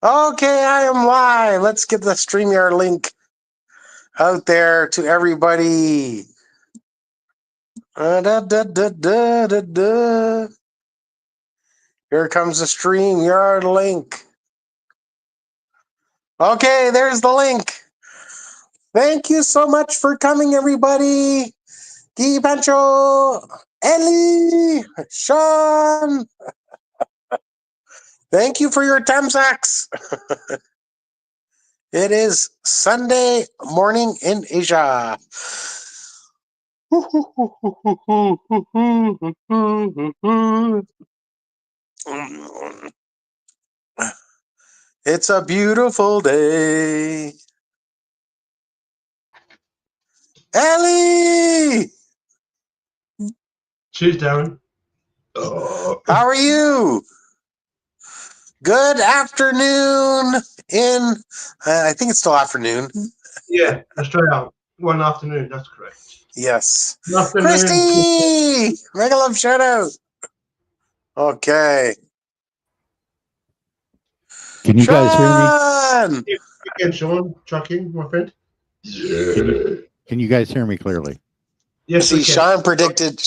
Okay, I am live. Let's get the StreamYard link out there to everybody. Da, da, da, da, da, da. Here comes the StreamYard link. Okay, there's the link. Thank you so much for coming, everybody. Guy Pancho, Ellie, Sean. Thank you for your Tamsax. It is Sunday morning in Asia. It's a beautiful day. Ellie! Cheers, Darren. How are you? Good afternoon in, I think it's still afternoon. Yeah, Australia. One afternoon, that's correct. Yes. Good afternoon. Christy! Mega love shout out. Okay. Can you guys hear me? Again, Sean, trucking, my friend. Can you guys hear me clearly? Yes, see, Sean predicted,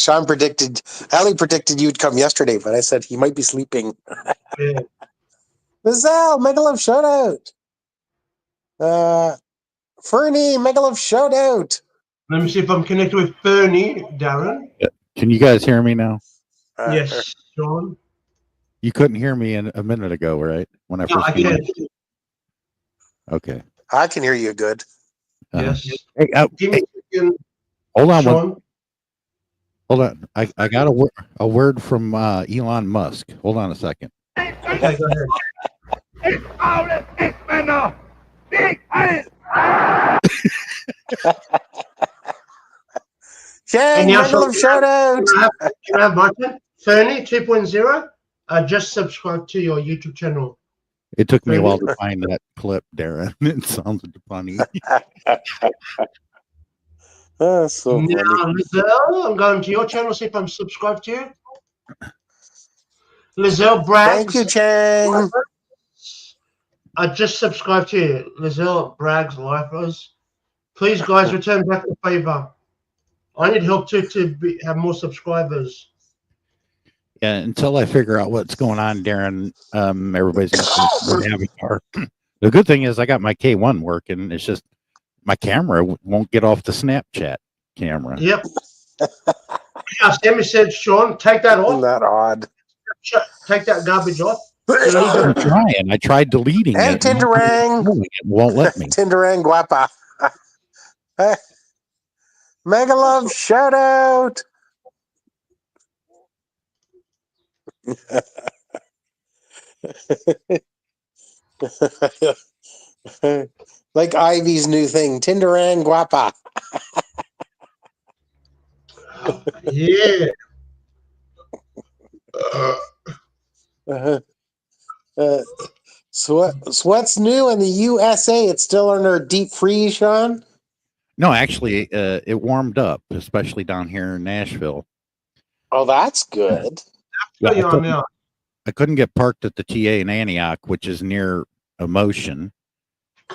Ali predicted you'd come yesterday, but I said he might be sleeping. Yeah. Lizelle, mega love shout out. Fernie, mega love shout out. Let me see if I'm connected with Fernie, Darren. Can you guys hear me now? Yes, Sean. You couldn't hear me a minute ago, right? When I first can. Okay. I can hear you good. Yes. Hey, hold on. Hold on. I got a word from Elon Musk. Hold on a second. Okay, go ahead. Jay, mega love shout out. Can I have my turn? Fernie 2.0. Just subscribe to your YouTube channel. It took me a while to find that clip, Darren. It sounded funny. That's so funny. Now, Lizelle, I'm going to your channel, see if I'm subscribed to you. Lizelle Braggs. Thank you, Chang. I just subscribed to you. Lizelle Braggs Lifers. Please, guys, return back the favor. I need help too to have more subscribers. Yeah, until I figure out what's going on, Darren, everybody's going to have a car. The good thing is I got my K1 working. It's just my camera won't get off the Snapchat camera. Yep. Sammy said, Sean, take that off. Isn't that odd? Take that garbage off. I'm trying. I tried deleting and it. Tinderang. It won't let me. Tinderang guapa. Mega love shout out. Like Ivy's new thing, Tinderang guapa. Yeah. So what's new in the USA? It's still under deep freeze, Sean? No, actually, it warmed up, especially down here in Nashville. Oh, that's good. I couldn't get parked at the TA in Antioch, which is near Emotion,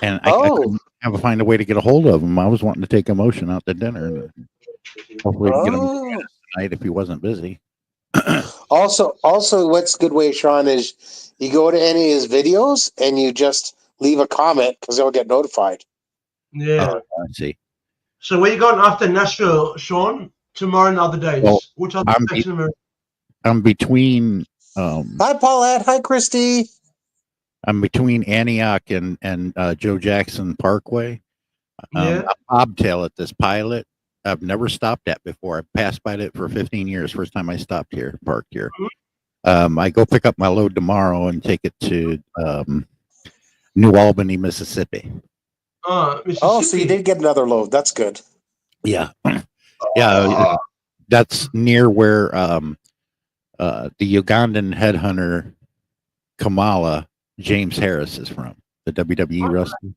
and I couldn't find a way to get a hold of him. I was wanting to take Emotion out to dinner, and hopefully get him tonight if he wasn't busy. Also, what's a good way, Sean, is you go to any of his videos and you just leave a comment because they'll get notified. Yeah. I see. So where you going after Nashville, Sean? Tomorrow and other days. Well, which other states in America? I'm between. Hi, Paulette. Hi, Christy. I'm between Antioch and Joe Jackson Parkway. Yeah. A bobtail at this Pilot. I've never stopped at before. I passed by it for 15 years. First time I stopped here, parked here. I go pick up my load tomorrow and take it to New Albany, Mississippi. Mississippi. Oh, so you did get another load. That's good. Yeah. Yeah. That's near where the Ugandan headhunter Kamala James Harris is from, the WWE wrestler.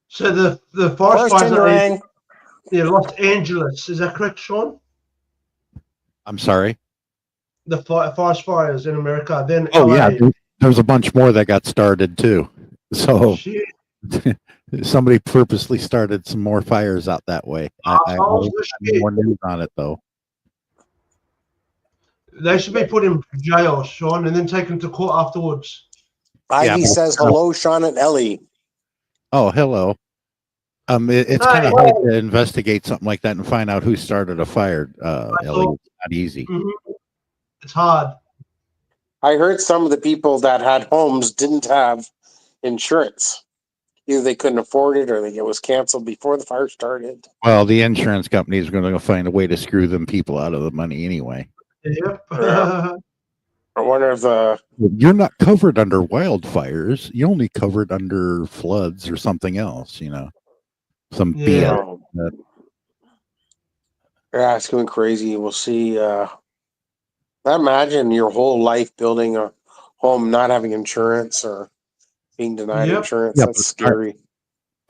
So the forest fires are Los Angeles. Is that correct, Sean? I'm sorry? The forest fires in America. Then LA. Yeah, There's a bunch more that got started too. So Shit. somebody purposely started some more fires out that way. I Assholes, will have more news on it though. They should be put in jail, Sean, and then taken to court afterwards. Ivy but- says hello, Sean and Ellie. Oh, hello. It's Hi. kind of hard to investigate something like that and find out who started a fire, Ellie. thought- It's not easy. Mhm. It's hard. I heard some of the people that had homes didn't have insurance. Either they couldn't afford it or it was canceled before the fire started. Well, the insurance company is going to find a way to screw them people out of the money anyway. Yep. Yeah. I wonder if You're not covered under wildfires. You're only covered under floods or something else, some Yeah. BS. yeah, it's going crazy. We'll see. I imagine your whole life building a home, not having insurance or being denied Yep. insurance. Yeah, That's but scary.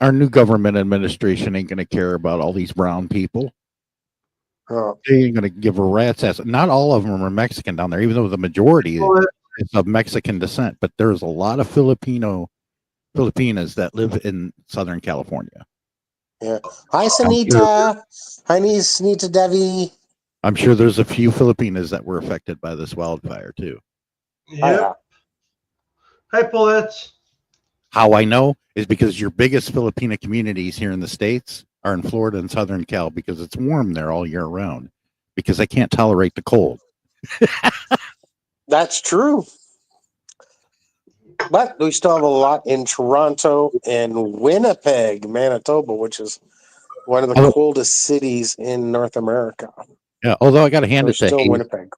Our new government administration ain't going to care about all these brown people. Oh, They ain't going to give a rat's ass. Not all of them are Mexican down there, even though the majority Well, is of Mexican descent. But there's a lot of Filipinas that live in Southern California. yeah. Hi, Sunita. Hi, Sunita Devi. I'm sure there's a few Filipinas that were affected by this wildfire too. Yep. Hey, Paulette. How I know is because your biggest Filipina communities here in the States are in Florida and Southern Cal because it's warm there all year round because they can't tolerate the cold. That's true. But we still have a lot in Toronto and Winnipeg, Manitoba, which is one of the coldest cities in North America. Yeah, although I got to hand it to Still Hazel, Winnipeg.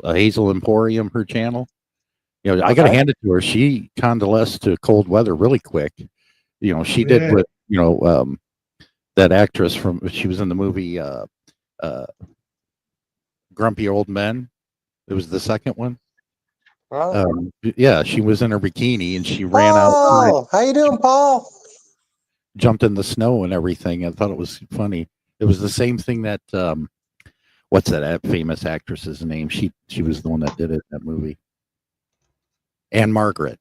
Hazel Emporium, her channel. I got to hand it to her. She convalesced to cold weather really quick. She did what that actress she was in the movie Grumpy Old Men. It was the second one. Oh. Yeah, she was in her bikini and she ran out. Oh, how you doing, Paul? Jumped in the snow and everything. I thought it was funny. It was the same thing that what's that famous actress's name? She was the one that did it in that movie. Anne Margaret.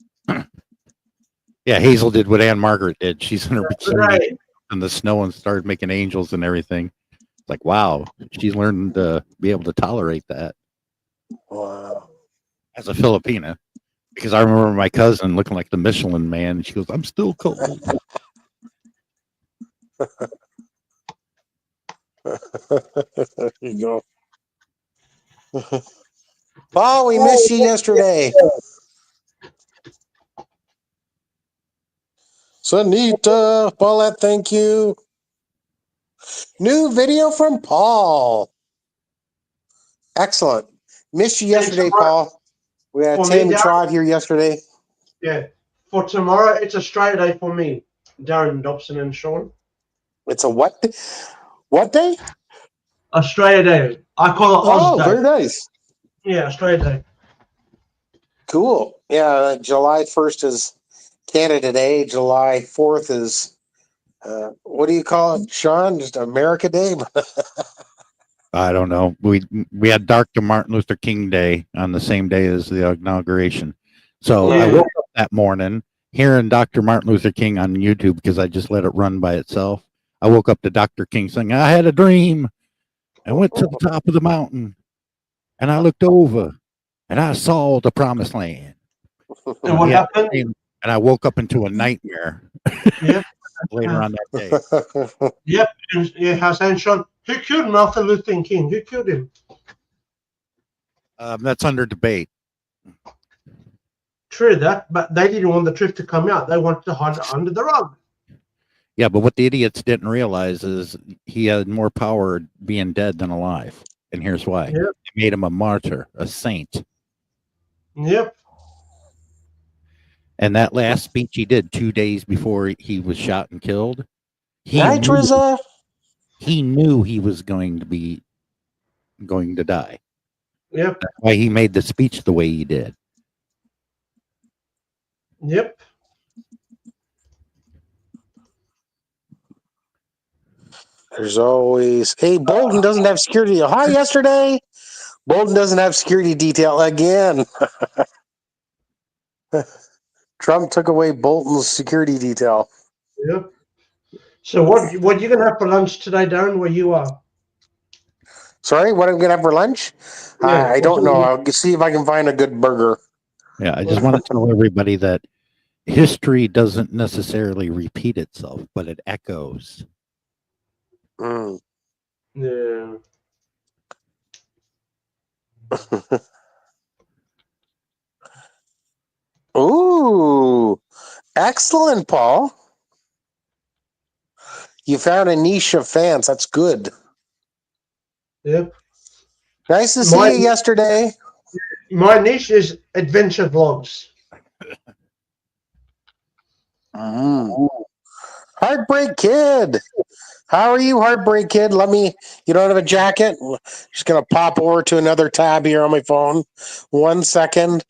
Yeah, Hazel did what Anne Margaret did. She's in her bikini in the snow and started making angels and everything. It's like, wow, she's learned to be able to tolerate that. Wow. As a Filipina, because I remember my cousin looking like the Michelin Man. And she goes, "I'm still cold." There you go. Paul, we missed you yesterday. Sunita, Paulette, thank you. New video from Paul. Excellent. Missed you yesterday, Paul. We had Tim Trot here yesterday. Yeah. For tomorrow, it's Australia Day for me, Darren Dobson and Sean. It's a what? What day? Australia Day. I call it Oz Day. Very nice. Yeah, Australia Day. Cool. Yeah, July 1st is Canada Day. July 4th is, what do you call it, Sean? Just America Day? I don't know. We had Dr. Martin Luther King Day on the same day as the inauguration. So I woke up that morning hearing Dr. Martin Luther King on YouTube because I just let it run by itself. I woke up to Dr. King saying, "I had a dream. I went to the top of the mountain and I looked over and I saw the promised land." And what happened? And I woke up into a nightmare Yeah. later on that day. Yep. And Hassan Sean, who killed Martin Luther King? Who killed him? That's under debate. True that, but they didn't want the truth to come out. They wanted to hide it under the rug. Yeah, but what the idiots didn't realize is he had more power being dead than alive. And here's why. Yep. They made him a martyr, a saint. Yep. And that last speech he did 2 days before he was shot and killed, he knew he was going to die. Yep. That's why he made the speech the way he did. Yep. There's always, hey, Bolden doesn't have security. Hi, yesterday. Bolden doesn't have security detail again. Trump took away Bolton's security detail. Yeah. So what you gonna have for lunch today, Darren? Where you are? Sorry, what I'm going to have for lunch? Yeah. I don't know. I'll see if I can find a good burger. Yeah, I just want to tell everybody that history doesn't necessarily repeat itself, but it echoes. Mm. Yeah. Ooh, excellent, Paul. You found a niche of fans. That's good. Yep. Nice to see you yesterday. My niche is adventure vlogs. Heartbreak Kid. How are you, Heartbreak Kid? You don't have a jacket? Just going to pop over to another tab here on my phone. 1 second.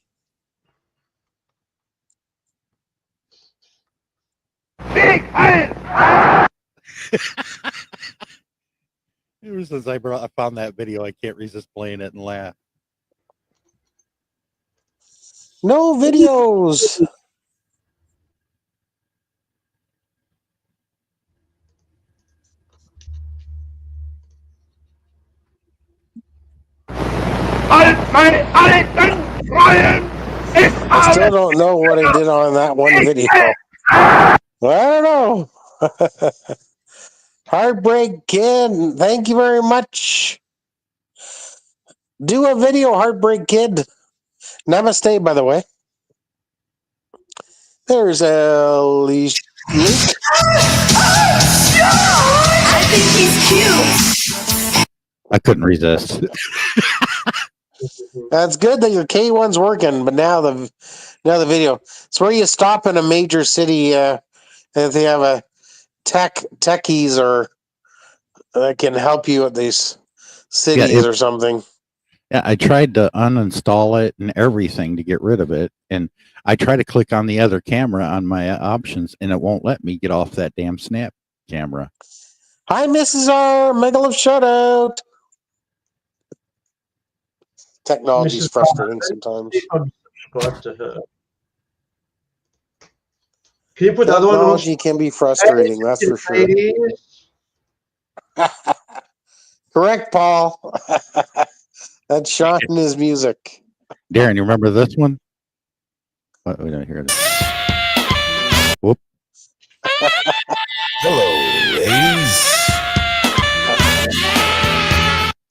Ever since I found that video, I can't resist playing it and laugh. No videos. I still don't know what I did on that one video. I don't know. Heartbreak Kid, thank you very much. Do a video, Heartbreak Kid. Namaste, by the way. There's Alicia. I think he's cute. I couldn't resist. That's good that your K1's working, but now the video. It's where you stop in a major city if they have a techies or that can help you at these cities or something. Yeah, I tried to uninstall it and everything to get rid of it, and I try to click on the other camera on my options, and it won't let me get off that damn snap camera. Hi, Mrs. R. Megalove shutout. Technology's frustrating sometimes. Subscribe to her. Can you put the other one on? Technology can be frustrating, that's for sure. Correct, Paul. That's Sean and his music. Darren, you remember this one? Oh, no, here it is. Whoop. Hello, ladies.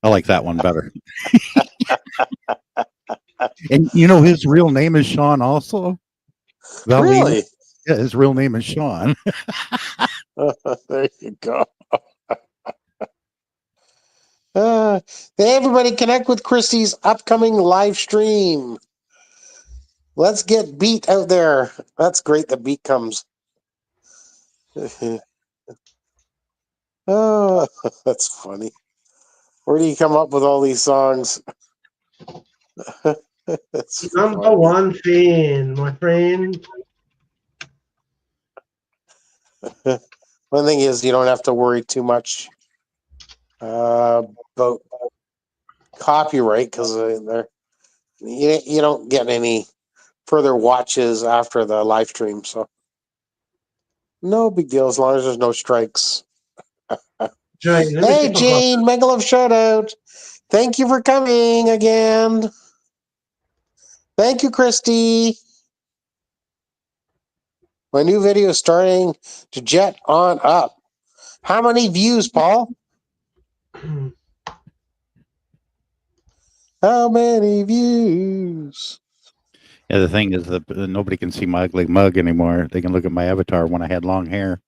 I like that one better. And you know his real name is Sean also? Really? Yeah, his real name is Sean. There you go. Hey, everybody, connect with Christy's upcoming live stream. Let's get Beat out there. That's great that Beat comes. Oh, that's funny. Where do you come up with all these songs? Number one fan, my friend. One thing is, you don't have to worry too much about copyright because you don't get any further watches after the live stream, so no big deal as long as there's no strikes. Jane, hey, Jane, Megalove shout out. Thank you for coming again. Thank you, Christy. My new video is starting to jet on up. How many views, Paul? How many views? Yeah, the thing is that nobody can see my ugly mug anymore. They can look at my avatar when I had long hair.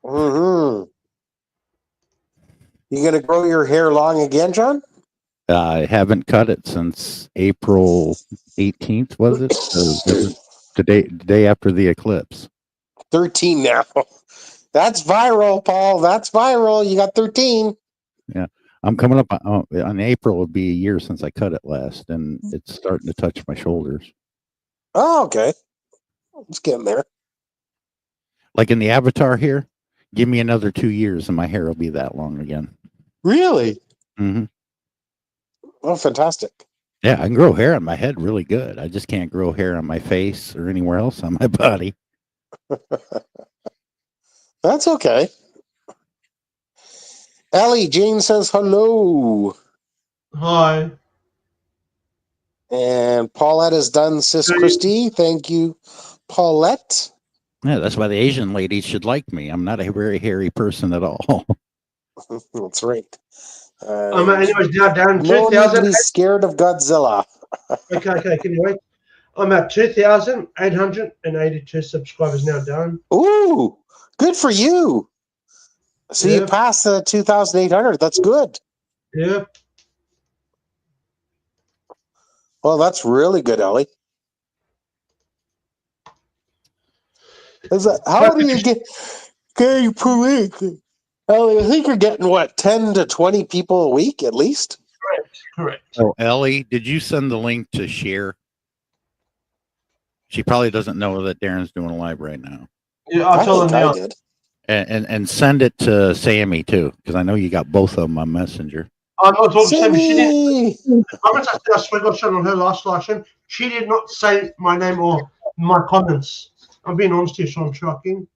Mm-hmm. You gonna grow your hair long again, John? I haven't cut it since April 18th, was it? The day after the eclipse. 13 now. That's viral, Paul. That's viral. You got 13. Yeah. I'm coming up on April will be a year since I cut it last, and it's starting to touch my shoulders. Oh, okay. It's getting there. Like in the avatar here, give me another 2 years and my hair will be that long again. Really? Mm-hmm. Oh, fantastic. Yeah, I can grow hair on my head really good. I just can't grow hair on my face or anywhere else on my body. That's okay. Ellie, Jane says hello. Hi. And Paulette has done Sis Hey. Christie. Thank you, Paulette. Yeah, that's why the Asian ladies should like me. I'm not a very hairy person at all. That's right. Anyways, now down No need to 2,000. be scared of Godzilla. Okay, can you wait? I'm at 2,882 subscribers now, Darren. Ooh, good for you. So you Yep. passed the 2,800. That's good. Yep. Well, that's really good, Ellie. How do you get per week? Ellie, I think you're getting, what, 10 to 20 people a week at least? Correct. Oh, Ellie, did you send the link to share? She probably doesn't know that Darren's doing a live right now. Yeah, I'll I tell her think I now. did. And send it to Sammy too, because I know you got both of them on Messenger. I'm not talking to Sammy. She Sammy! didn't. I meant to say I sprinkled shit on her last election. She did not say my name or my comments. I'm being honest here, Sean Shocking.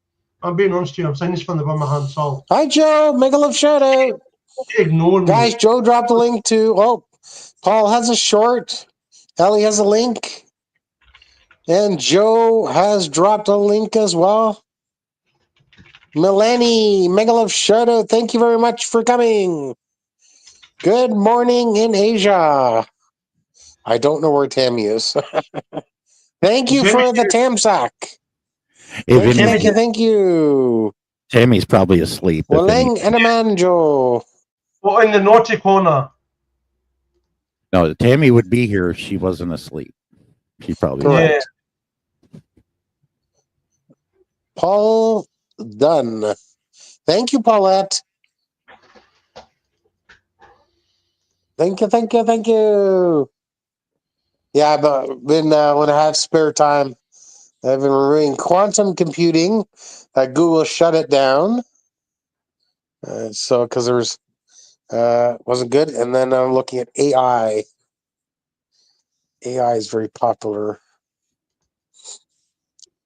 I'm being honest here. I'm saying this from the bottom of my heart and soul. Hi, Joe. Mega love shout out. She ignored Guys, me. Joe dropped a link to. Oh, Paul has a short. Ellie has a link. And Joe has dropped a link as well. Melanie, mega love shout out. Thank you very much for coming. Good morning in Asia. I don't know where Tammy is. Thank you for the Tam sack. Thank you. Tammy's probably asleep. Walang and Amanjo. Well, in the naughty corner. No, Tammy would be here if she wasn't asleep. She probably Correct. Yeah. Paul Dunn. Thank you, Paulette. Thank you. Yeah, but when I have spare time, I've been reviewing quantum computing. Google shut it down. So because there's wasn't good, and then I'm looking at AI. AI is very popular.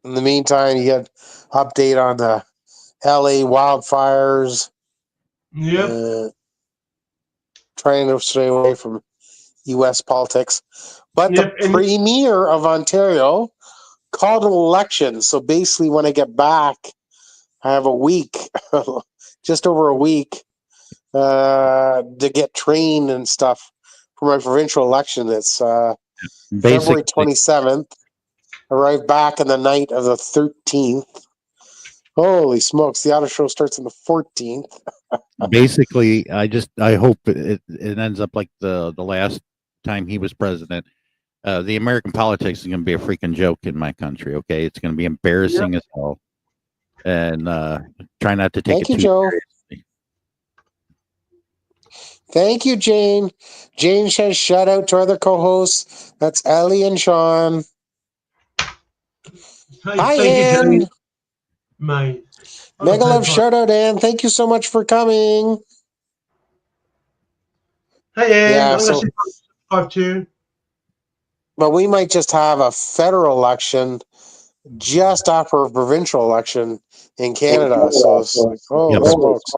In the meantime, you get update on the LA wildfires. Yep. Trying to stay away from U.S. politics. But Yep, the Premier of Ontario called an election. So basically, when I get back, I have a week, just over a week, to get trained and stuff for my provincial election. It's February 27th. Arrive back on the night of the 13th. Holy smokes, the auto show starts on the 14th. Basically, I hope it ends up like the last time he was president. The American politics is going to be a freaking joke in my country. Okay, it's going to be embarrassing as hell, and try not to take it too seriously. Thank you, Jane. Jane says shout out to our other co-hosts. That's Ellie and Sean. Hi, Ann. Mate. Mega love shout out, Ann. Thank you so much for coming. Hey, Ann. Yeah, I'm going to subscribe too. But we might just have a federal election just after a provincial election in Canada. So it's like, smokes.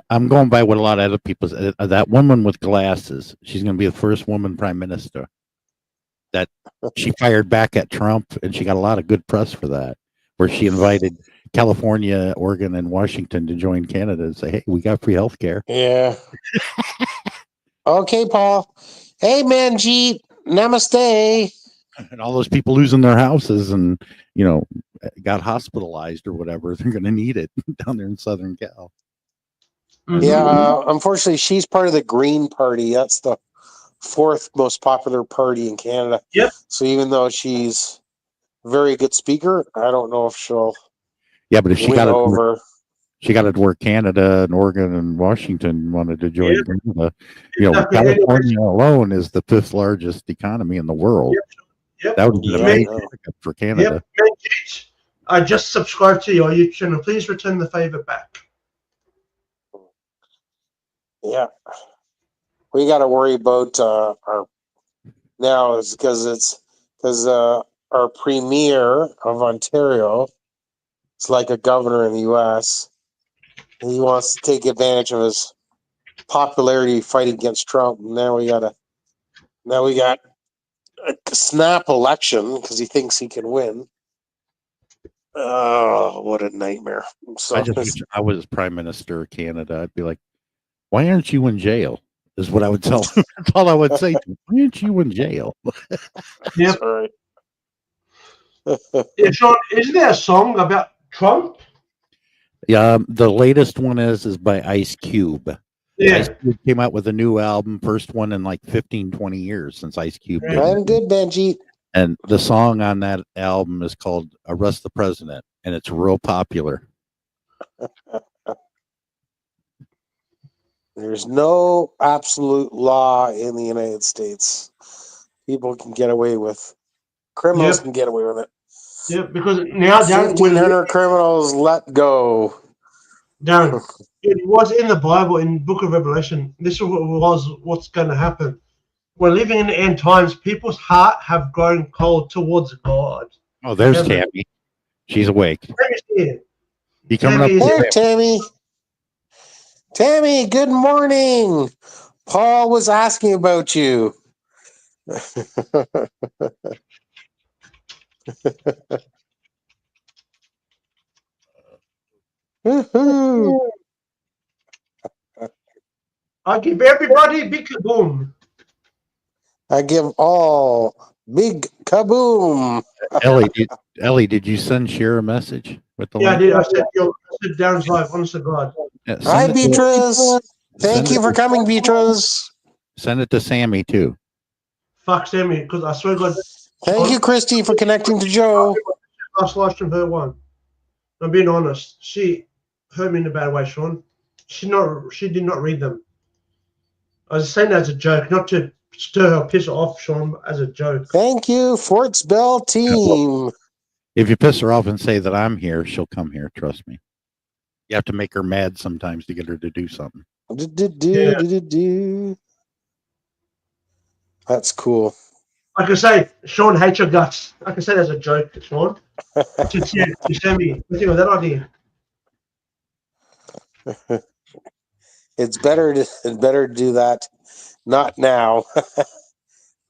I'm going by what a lot of other people say. That woman with glasses, she's going to be the first woman prime minister. That she fired back at Trump, and she got a lot of good press for that, where she invited California, Oregon, and Washington to join Canada and say, hey, we got free health care. Yeah. Okay, Paul. Hey, Manjeet. Namaste. And all those people losing their houses and, got hospitalized or whatever, they're going to need it down there in Southern Cal. Mm-hmm. Yeah, unfortunately, she's part of the Green Party. That's the fourth most popular party in Canada. Yep. So even though she's a very good speaker, I don't know if she'll. Yeah, but if she got over, she got it where Canada and Oregon and Washington wanted to join Canada. California alone is the fifth largest economy in the world. Yep. That would be amazing for Canada. Yep. I just subscribed to your YouTube channel. Please return the favor back. Yeah. We got to worry about our now is because our premier of Ontario is like a governor in the U.S. and he wants to take advantage of his popularity fighting against Trump. And now we got a snap election because he thinks he can win. Oh, what a nightmare! So I just wish I was prime minister of Canada. I'd be like, why aren't you in jail? Is what I would tell him. That's all I would say to him. Why aren't you in jail? Yep. all right. Yeah, Sean, isn't there a song about Trump? Yeah, the latest one is by Ice Cube. Ice Yeah. Cube came out with a new album, first one in like 15, 20 years since Ice Cube did I'm it. good, Benji. And the song on that album is called Arrest the President, and it's real popular. There's no absolute law in the United States. People can get away with. Criminals Yep. can get away with it. Yeah, because now, Darren, 1,500 criminals let go. Darren, it was in the Bible, in the book of Revelation. This was what's going to happen. We're living in the end times. People's heart have grown cold towards God. Oh, there's Remember. Tammy. She's awake. Tammy's here. You coming Tammy up? is There, here. Tammy. Tammy, good morning. Paul was asking about you. Woohoo. I give everybody big kaboom. I give all big kaboom. Ellie, did you send Cher a message with the Yeah, I link? did. I said Darren's live, honest to God. Yeah, Hi, send it to- Beatrice. Thank send you it for to- coming, Beatrice. Send it to Sammy too. Fuck Sammy, because I swear to God, Thank you, Christy, for connecting to Joe. last live stream her one. I'm being honest. She hurt me in a bad way, Sean. She did not read them. I was saying that as a joke, not to stir her piss off, Sean, but as a joke. Thank you, Forts Bell team. If you piss her off and say that I'm here, she'll come here. Trust me. You have to make her mad sometimes to get her to do something. Do. That's cool. I can say Sean hates your guts. I can say that as a joke, Sean. to Sammy. What do you think of that idea? It's better to do that. Not now.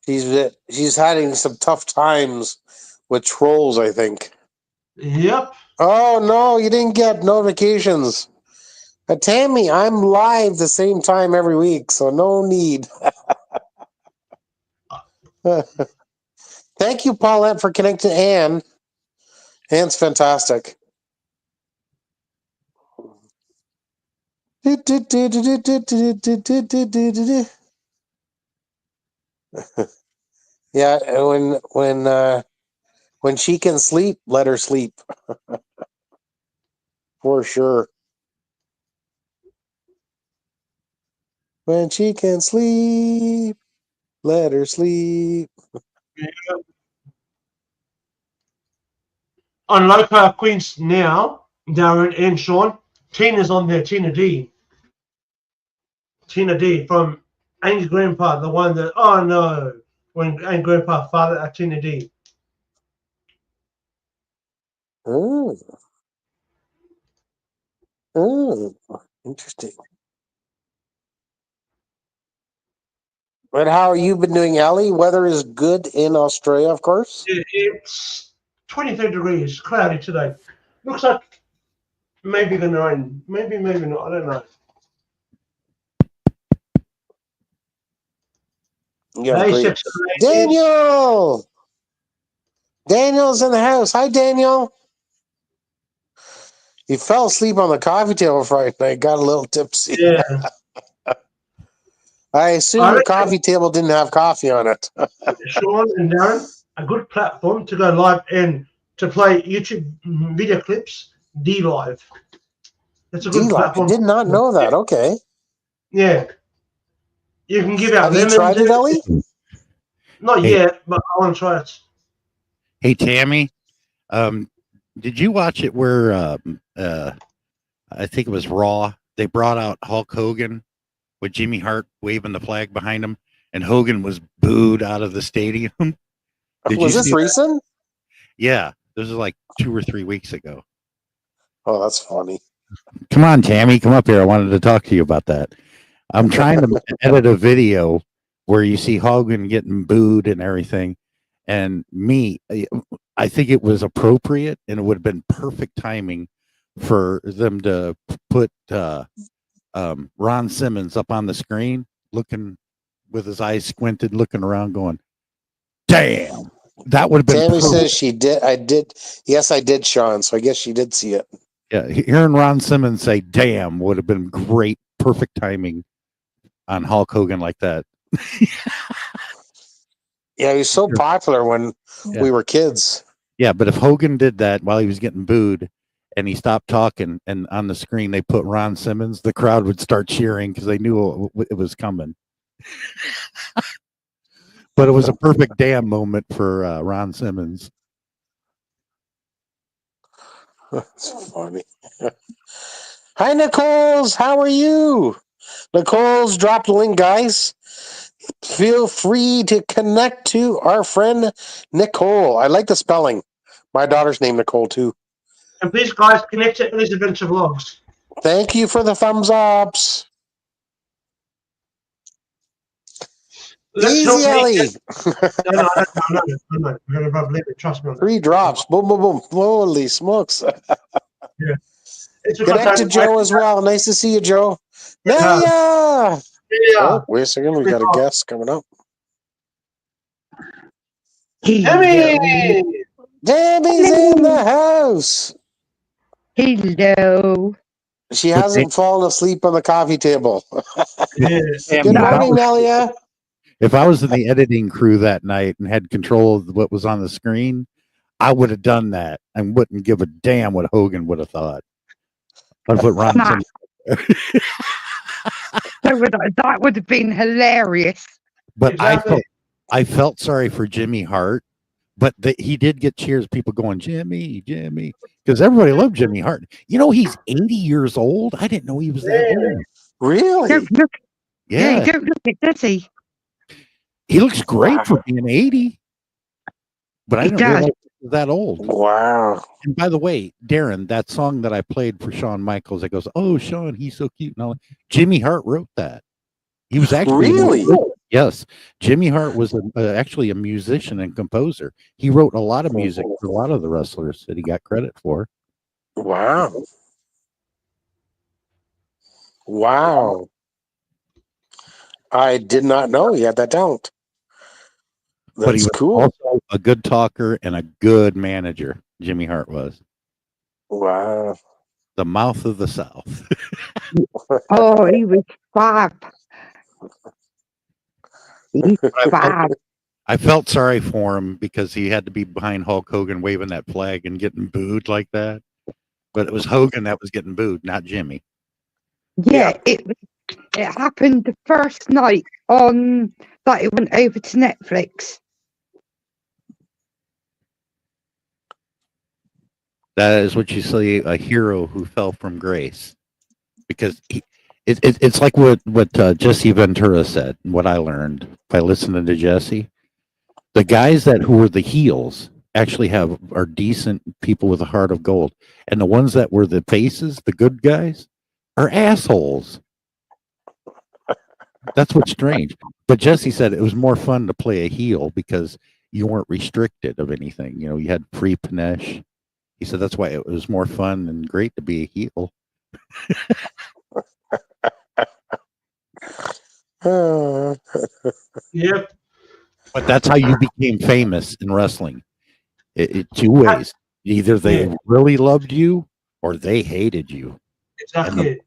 She's having some tough times with trolls, I think. Yep. Oh no, you didn't get notifications. Tammy, I'm live the same time every week, so no need. Thank you, Paulette, for connecting to Anne. Anne's fantastic. Yeah, when she can sleep, let her sleep. For sure. When she can sleep, let her sleep. On local Queens now, Darren and Sean, Tina's on there, Tina D. Tina D from Angie's grandpa, the one that, oh no, when Angie's grandpa father at Tina D. Oh, interesting. But how have you been doing, Ellie? Weather is good in Australia, of course. It's 23 degrees, cloudy today. Looks like maybe going to rain. Maybe not. I don't know. Yeah, Hey, great. sexy ladies. Daniel's in the house. Hi, Daniel. He fell asleep on the coffee table Friday night. Got a little tipsy. Yeah. I assume your coffee table didn't have coffee on it. Sean and Darren, a good platform to go live and to play YouTube video clips, D Live. That's a good I platform. did not know that. Okay. Yeah. You can give out Have you lemons. tried it, Ellie? Not Hey. yet, but I want to try it. Hey, Tammy, did you watch it where I think it was Raw? They brought out Hulk Hogan with Jimmy Hart waving the flag behind him, and Hogan was booed out of the stadium. Did Was you this see that? recent? Yeah, this was like 2 or 3 weeks ago. Oh, that's funny. Come on, Tammy, come up here. I wanted to talk to you about that. I'm trying to edit a video where you see Hogan getting booed and everything. And I think it was appropriate and it would have been perfect timing for them to put Ron Simmons up on the screen, looking with his eyes squinted, looking around, going, "Damn!" That would have been Tammy perfect. says she did. I did. Yes, I did, Sean. So I guess she did see it. Yeah, hearing Ron Simmons say "damn" would have been great, perfect timing on Hulk Hogan like that. Yeah, he was so popular when we were kids. Yeah, but if Hogan did that while he was getting booed and he stopped talking and on the screen they put Ron Simmons, the crowd would start cheering because they knew it was coming. But it was a perfect damn moment for Ron Simmons. That's funny. Hi, Nicole's. How are you? Nicole's dropped the link, guys. Feel free to connect to our friend Nicole. I like the spelling. My daughter's named Nicole, too. And please, guys, connect to Ellie's Adventure Vlogs. Thank you for the thumbs ups. Easy, Ellie. No, I'm going to believe it. Trust me. 3 drops. Boom, boom, boom. Holy smokes. Yeah. Connect to Joe as well. Nice to see you, Joe. Melia! Oh, wait a second. We got a guest coming up. Emmy! Debbie's in the house. Hello. She hasn't fallen asleep on the coffee table. Yeah. Good morning, Melia. If I was in the editing crew that night and had control of what was on the screen, I would have done that and wouldn't give a damn what Hogan would have thought. I'd put Ron Simmons. That would have been hilarious. But Exactly. I felt sorry for Jimmy Hart, but he did get cheers. People going, Jimmy, because everybody loved Jimmy Hart. You know, he's 80 years old. I didn't know he was that old. Really? Don't look. Yeah, Don't look it, does he? he looks great for being 80. But I He didn't does. realize he was that old. Wow. And by the way, Darren, that song that I played for Shawn Michaels, it goes, "Oh, Shawn, he's so cute." And all. Jimmy Hart wrote that. He was actually Really? Yes, Jimmy Hart was actually a musician and composer. He wrote a lot of music for a lot of the wrestlers that he got credit for. Wow. Wow. I did not know he had that talent. But he That's was cool. also a good talker and a good manager. Jimmy Hart was Wow. the mouth of the South. Oh, he was fab. He's fab. I felt sorry for him because he had to be behind Hulk Hogan waving that flag and getting booed like that. But it was Hogan that was getting booed, not Jimmy. Yeah, it happened the first night on that it went over to Netflix. That is what you see, a hero who fell from grace. Because it's like what Jesse Ventura said, and what I learned by listening to Jesse. The guys who were the heels actually are decent people with a heart of gold. And the ones that were the faces, the good guys, are assholes. That's what's strange. But Jesse said it was more fun to play a heel because you weren't restricted of anything. You know, you had free panache. He said that's why it was more fun and great to be a heel. Yep. But that's how you became famous in wrestling. Two ways. Either they really loved you or they hated you. Exactly.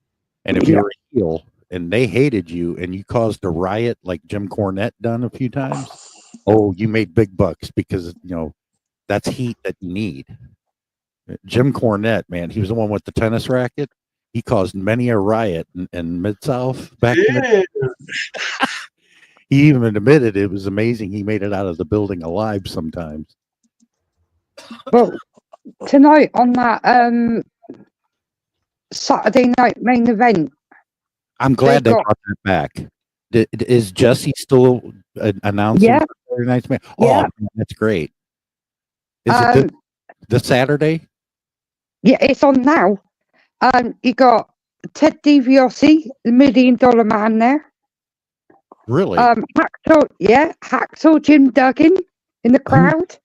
And if you were a heel and they hated you and you caused a riot like Jim Cornette done a few times, oh, you made big bucks because, you know, that's heat that you need. Jim Cornette, man, he was the one with the tennis racket. He caused many a riot in Mid-South back then. He even admitted it was amazing he made it out of the building alive sometimes. Well, tonight on that Saturday night main event, I'm glad they brought that back. Is Jesse still announcing Yeah. Saturday Night's Mail? Yeah. Oh, man, that's great. Is it this Saturday? Yeah, it's on now. You got Ted DiBiase, the $1 Million Man there. Really? Hacksaw Jim Duggan in the crowd.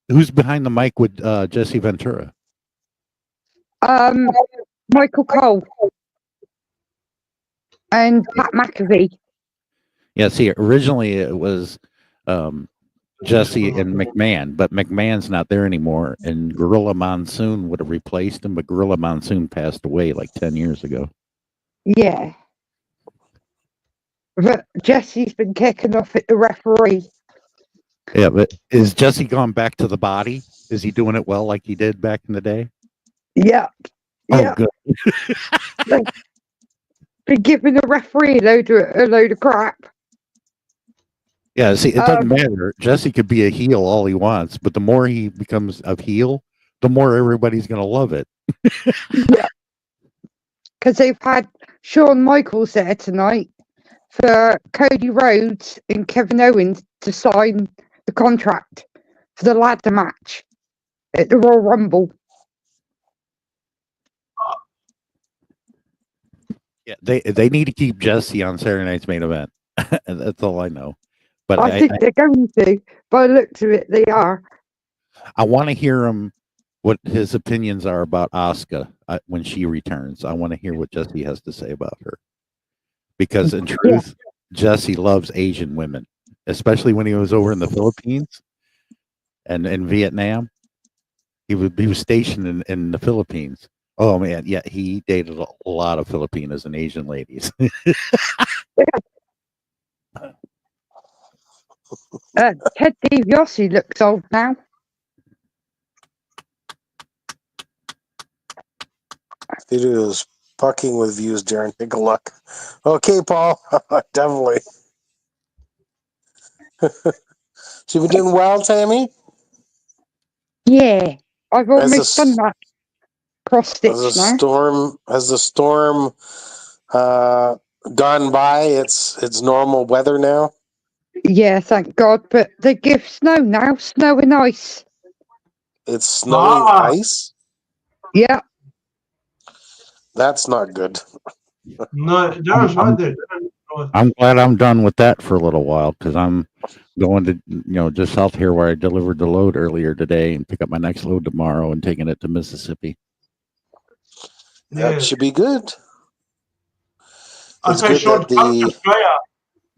Who's behind the mic with Jesse Ventura? Michael Cole and Pat McAfee. Yeah, see, originally it was Jesse and McMahon, but McMahon's not there anymore, and Gorilla Monsoon would have replaced him, but Gorilla Monsoon passed away like 10 years ago. Yeah. But Jesse's been kicking off at the referee. Yeah, but is Jesse gone back to the body? Is he doing it well like he did back in the day? Yeah. Oh, good. Been giving the referee a load of crap. Yeah, see, it doesn't matter. Jesse could be a heel all he wants, but the more he becomes a heel, the more everybody's going to love it. Yeah. Because they've had Shawn Michaels there tonight for Cody Rhodes and Kevin Owens to sign the contract for the ladder match at the Royal Rumble. Yeah, they need to keep Jesse on Saturday Night's Main Event. That's all I know. But I think they're going to. By the looks of it, they are. I want to hear him, what his opinions are about Asuka when she returns. I want to hear what Jesse has to say about her. Because in truth, Jesse loves Asian women, especially when he was over in the Philippines and in Vietnam. He was stationed in the Philippines. Oh man, yeah, he dated a lot of Filipinas and Asian ladies. Ted DiBiase looks old now. Video is pucking with views, Darren. Take a look. Okay, Paul. Definitely. So you've been doing well, Tammy? Yeah. I've almost done that cross stitch now. Has the storm gone by? It's normal weather now? Yeah, thank God. But they give snow now, snow and ice. It's snowing ice? Yeah. That's not good. No, Darren's right there. I'm glad I'm done with that for a little while because I'm going to, just south here where I delivered the load earlier today and pick up my next load tomorrow and taking it to Mississippi. That should be good. Okay, Sean, come to Australia.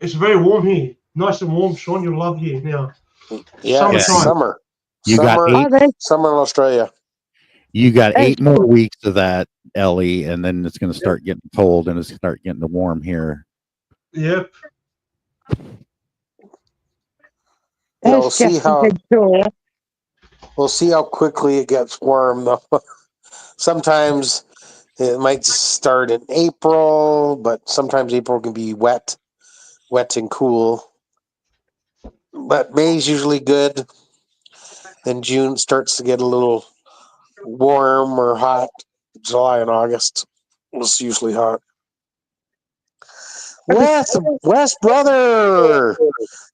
It's very warm here. Nice and warm, Sean. You'll love here now. Yeah, it's summer. Summer in Australia. You got 8 more weeks of that, Ellie, and then it's going to start getting cold and it's going to start getting warm here. Yep. Yeah, we'll see how quickly it gets warm, though. Sometimes it might start in April, but sometimes April can be wet and cool. But May's usually good. Then June starts to get a little warm or hot. July and August was usually hot. West brother,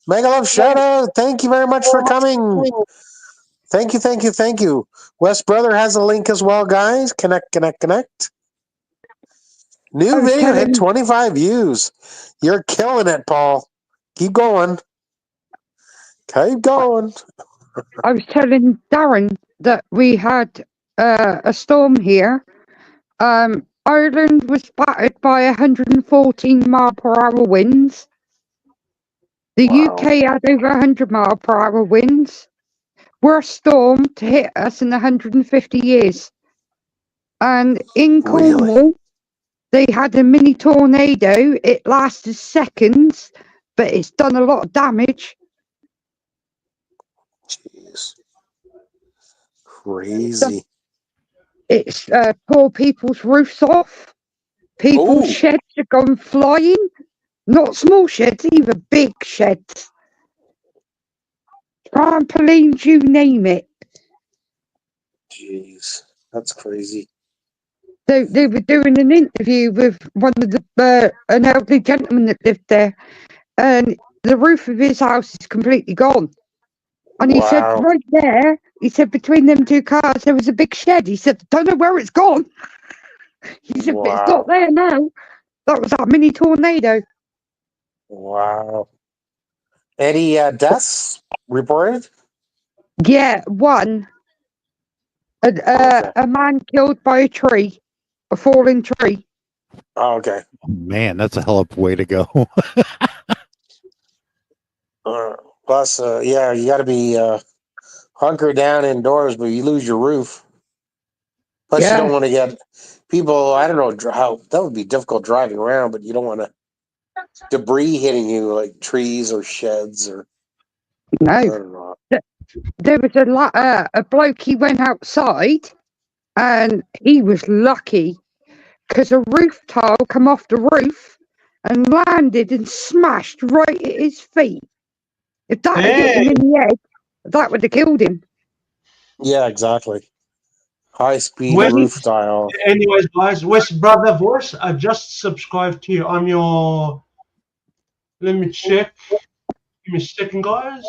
mega love shout out. Thank you very much for coming. Thank you. West brother has a link as well, guys. Connect. New video hit 25 views. You're killing it, Paul. Keep going. I was telling Darren that we had a storm here. Ireland was battered by 114 mile per hour winds. The UK had over 100 mile per hour winds. Worst storm to hit us in 150 years. And in Cornwall, they had a mini tornado. It lasted seconds, but it's done a lot of damage. Jeez. Crazy. It's poor people's roofs off. People's sheds are gone flying. Not small sheds, either big sheds. Trampolines, you name it. Jeez. That's crazy. They were doing an interview with one of an elderly gentleman that lived there, and the roof of his house is completely gone. And he said, Wow. right there, he said, between them two cars, there was a big shed. He said, don't know where it's gone. He said, but it's Wow. not there now. That was that mini tornado. Wow. Any deaths reported? Yeah, one. Okay. A man killed by a tree, a falling tree. Oh, okay. Man, that's a hell of a way to go. Plus, yeah, you got to be hunkered down indoors, but you lose your roof. Plus, you Yeah. don't want to get people. I don't know how that would be difficult driving around, but you don't want to debris hitting you like trees or sheds or I No. don't know. There was a bloke, he went outside and he was lucky because a roof tile come off the roof and landed and smashed right at his feet. If that had hit him in the head, that would have killed him. Yeah, exactly. High speed West, roof tile. anyways, guys, West Brother Voice, I just subscribed to you. I'm your. Let me check. Give me a second, guys.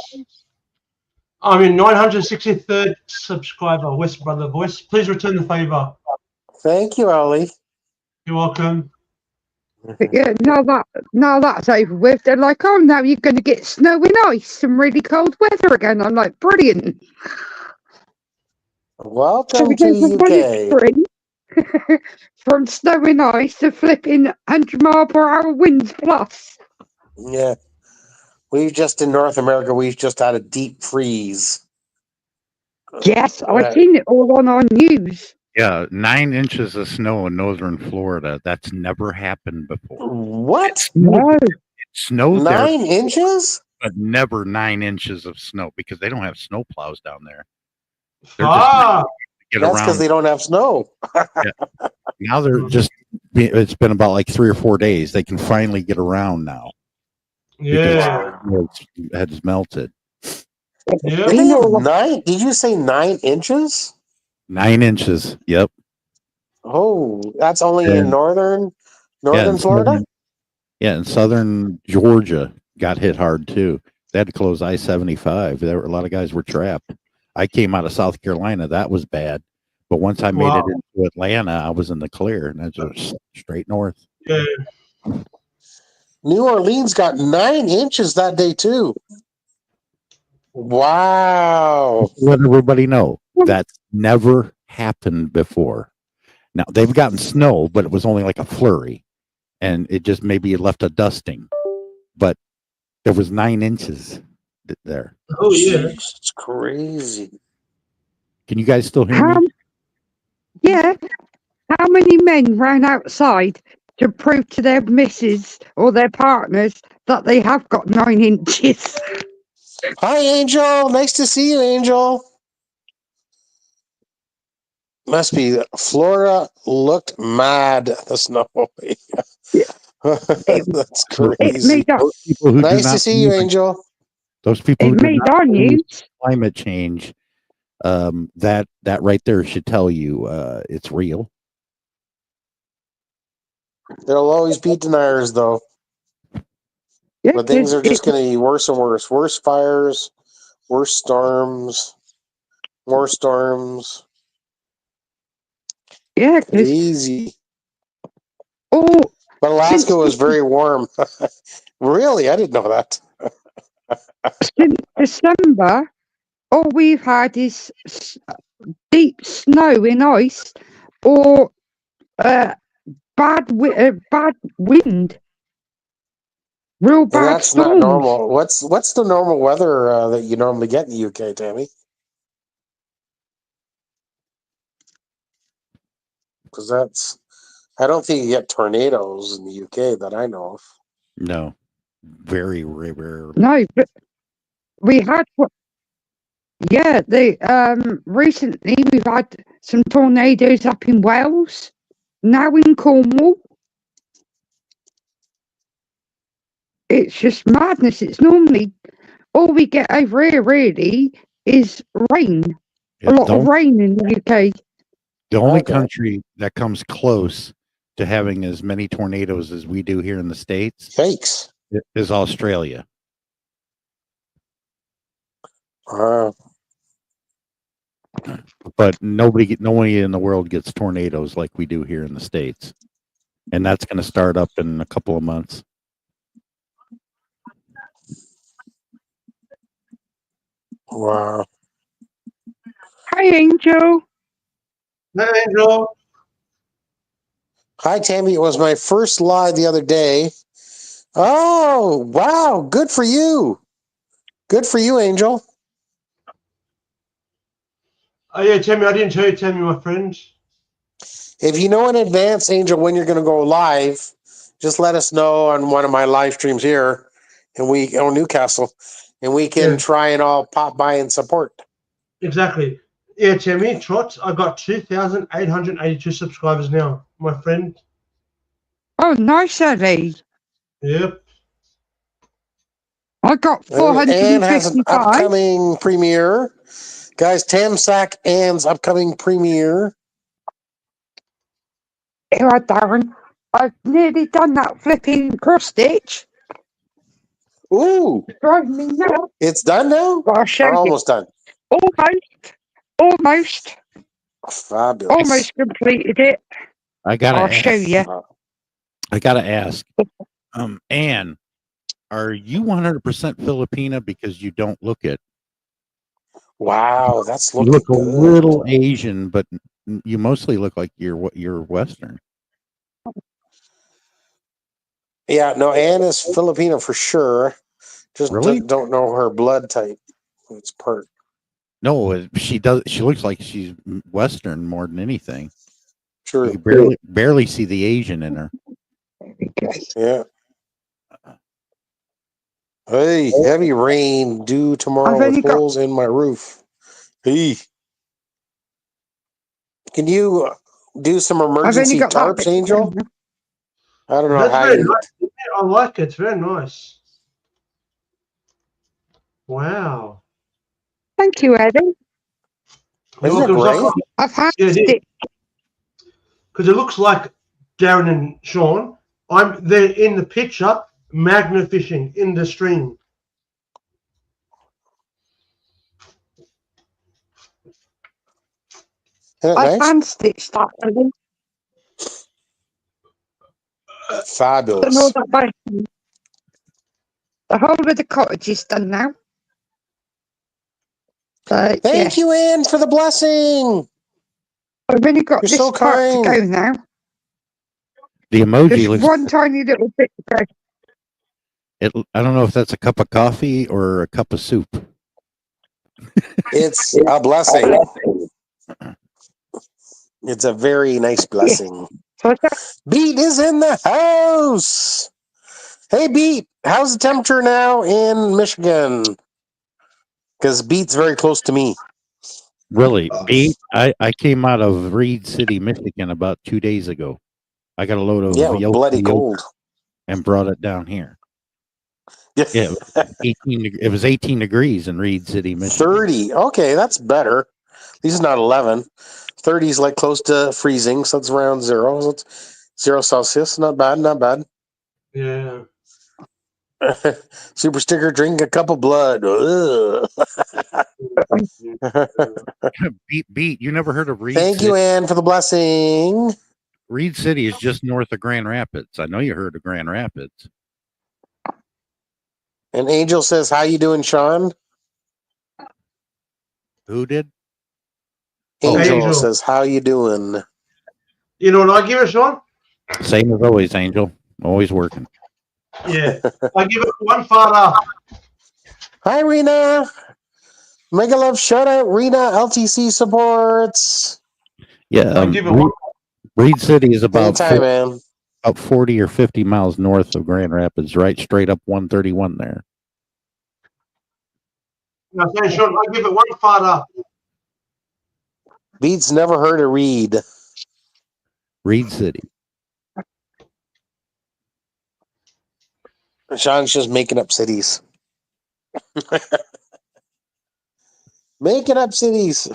I'm your 963rd subscriber, West Brother Voice. Please return the favor. Thank you, Ellie. You're welcome. But yeah, now that's over with. They're like, oh, now you're going to get snow and ice and really cold weather again. I'm like, brilliant. So Welcome we to go from one UK. extreme, from snow and ice to flipping 100-mile-per-hour winds plus. Yeah. We've just in North America, we've just had a deep freeze. Yes, I've seen it all on our news. Yeah, 9 inches of snow in northern Florida. That's never happened before. What? No. It snowed there, 9 inches? but never 9 inches of snow because they don't have snow plows down there. They're Ah, just get That's because around. they don't have snow. Now they're just. It's been about like 3 or 4 days. They can finally get around now yeah. because it has melted. Yeah. They have 9? Did you say 9 inches? 9 inches. Yep. Oh, that's only in And- northern in Florida? in southern Georgia got hit hard too. They had to close I-75. There were a lot of guys were trapped. I came out of South Carolina. That was bad. But once I made it into Atlanta, I was in the clear, and that's just straight north. Yeah. New Orleans got 9 inches that day too. Wow. Let everybody know that's never happened before. Now they've gotten snow, but it was only like a flurry, and it just maybe left a dusting. But there was 9 inches there. Oh, yeah. Jeez, it's crazy. Can you guys still hear me? Yeah. How many men ran outside to prove to their missus or their partners that they have got 9 inches? Hi, Angel. Nice to see you, Angel. Must be Florida looked mad. The snow. That's It crazy. made up. Those people who do Nice to not see you, believe in- Angel. Those people who It do made not our believe news. climate change, that right there should tell you it's real. There'll always be deniers, though. Yeah, But things are just going to be worse and worse. Worse fires, worse storms, more storms. yeah, 'cause Easy. all But Alaska since was very warm. Really? I didn't know that. since December, all we've had is deep snow and ice, or bad wind, real And bad that's not storms. normal. What's the normal weather that you normally get in the UK, Tammy? Because I don't think you get tornadoes in the UK that I know of. No, very rare. No, but we had yeah, they recently we've had some tornadoes up in Wales, now in Cornwall. It's just madness. It's normally all we get over here really is rain. Yeah, A lot of rain in the UK. The only Okay. country that comes close to having as many tornadoes as we do here in the States Yikes. is Australia. But nobody in the world gets tornadoes like we do here in the States. And that's going to start up in a couple of months. Wow. Hi, Angel. Hey, Angel. Hi, Tammy. It was my first live the other day. Oh, wow. Good for you. Good for you, Angel. Oh, yeah, Tammy, I didn't tell you, Tammy, my friend. If you know in advance, Angel, when you're going to go live, just let us know on one of my live streams here on Newcastle, and we can try and all pop by and support. Exactly. Yeah, Tammy, Trot, I got 2,882 subscribers now, my friend. Oh, nice, Eddie. Yep. I got Anne has an 455. upcoming premiere. Guys, Tamsack Anne's upcoming premiere. Here, Darren. I've nearly done that flipping cross stitch. Ooh, Driving me nuts. it's done now? But I'll show Or you. almost done? Almost Fabulous. completed it. I gotta I'll ask, show you. I gotta ask, Anne, are you 100% Filipina because you don't look it? Wow, that's You looking look a good. little Asian, but you mostly look like you're Western. Yeah, no, Anne is Filipino for sure. Just Really? don't know her blood type. It's part. No, she does. She looks like she's Western more than anything. True. You can barely see the Asian in her. Yeah. Hey, heavy rain due tomorrow I've with only got- holes in my roof. Hey. Can you do some emergency got that tarps, bit Angel? done. I don't know That's how very you. nice. Yeah, I like it. It's very nice. Wow. Thank you, Eddie. You're Isn't it welcome. great? I've had Yeah, it. because it looks like Darren and Sean. They're in the picture, magna fishing in the stream. Isn't it I've nice? hand stitched that. Eddie. Fabulous. Done all that by hand. The whole of the cottage is done now. Thank you, Anne, for the blessing. I've only got You're this so part to kind. go now. The emoji Just looks. one tiny little bit to go. I don't know if that's a cup of coffee or a cup of soup. It's a blessing. It's a very nice blessing. So Beat is in the house. Hey, Beat, how's the temperature now in Michigan? Because Beat's very close to me. Really, Pete? I came out of Reed City, Michigan, about 2 days ago. I got a load of Bloody cold. and brought it down here. Yeah, 18. It was 18 degrees in Reed City, Michigan. 30. Okay, that's better. At least it's not 11. 30 is like close to freezing, so it's around 0. So it's 0 Celsius. Not bad, not bad. Yeah. Super sticker, drink a cup of blood. Beat. You never heard of Reed Thank City? you, Anne, for the blessing. Reed City is just north of Grand Rapids. I know you heard of Grand Rapids. And Angel says, how you doing, Sean? Who did? Angel says, how you doing? You know what I give it, Sean? Same as always, Angel. Always working. Yeah. I give it one fart up. Hi, Rena. Mega love shout out, Rena. LTC supports. Yeah. I give it one. Reed City is about Anytime, man. about 40 or 50 miles north of Grand Rapids, right straight up 131 there. No, sorry, Sean, I give it one fart up. Beats never heard of Reed. Reed City. Sean's just making up cities. Making up cities.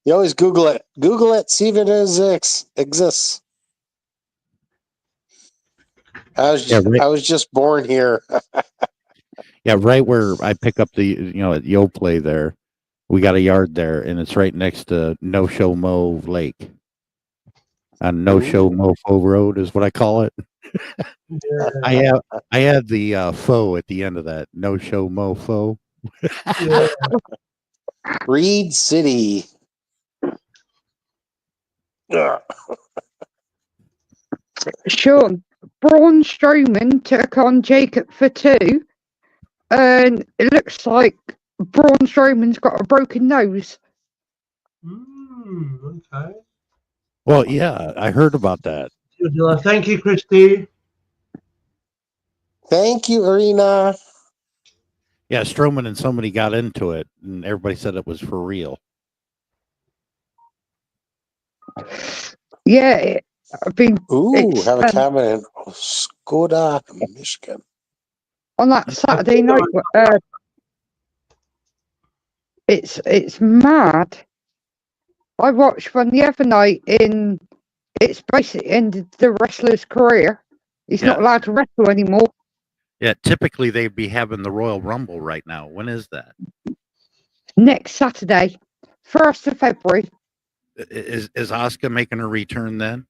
You always Google it. Google it. See if it exists. I was just born here. Yeah, right where I pick up the at Yoplait there. We got a yard there, and it's right next to No Show Mo Lake. On No Show Mofo Road is what I call it. I had the faux at the end of that. No Show Mofo. Yeah. Reed City. Ugh. Sean, Braun Strowman took on Jacob for 2, and it looks like Braun Strowman's got a broken nose. Okay. Well, yeah, I heard about that. Thank you, Christy. Thank you, Arena. Yeah, Strowman and somebody got into it, and everybody said it was for real. Yeah, I've been. Have a cabin in Skoda, Michigan. On that Saturday night. It's mad. I watched one the other night. It's basically ended the wrestler's career. He's not allowed to wrestle anymore. Yeah, typically they'd be having the Royal Rumble right now. When is that? Next Saturday, 1st of February. Is Asuka making a return then?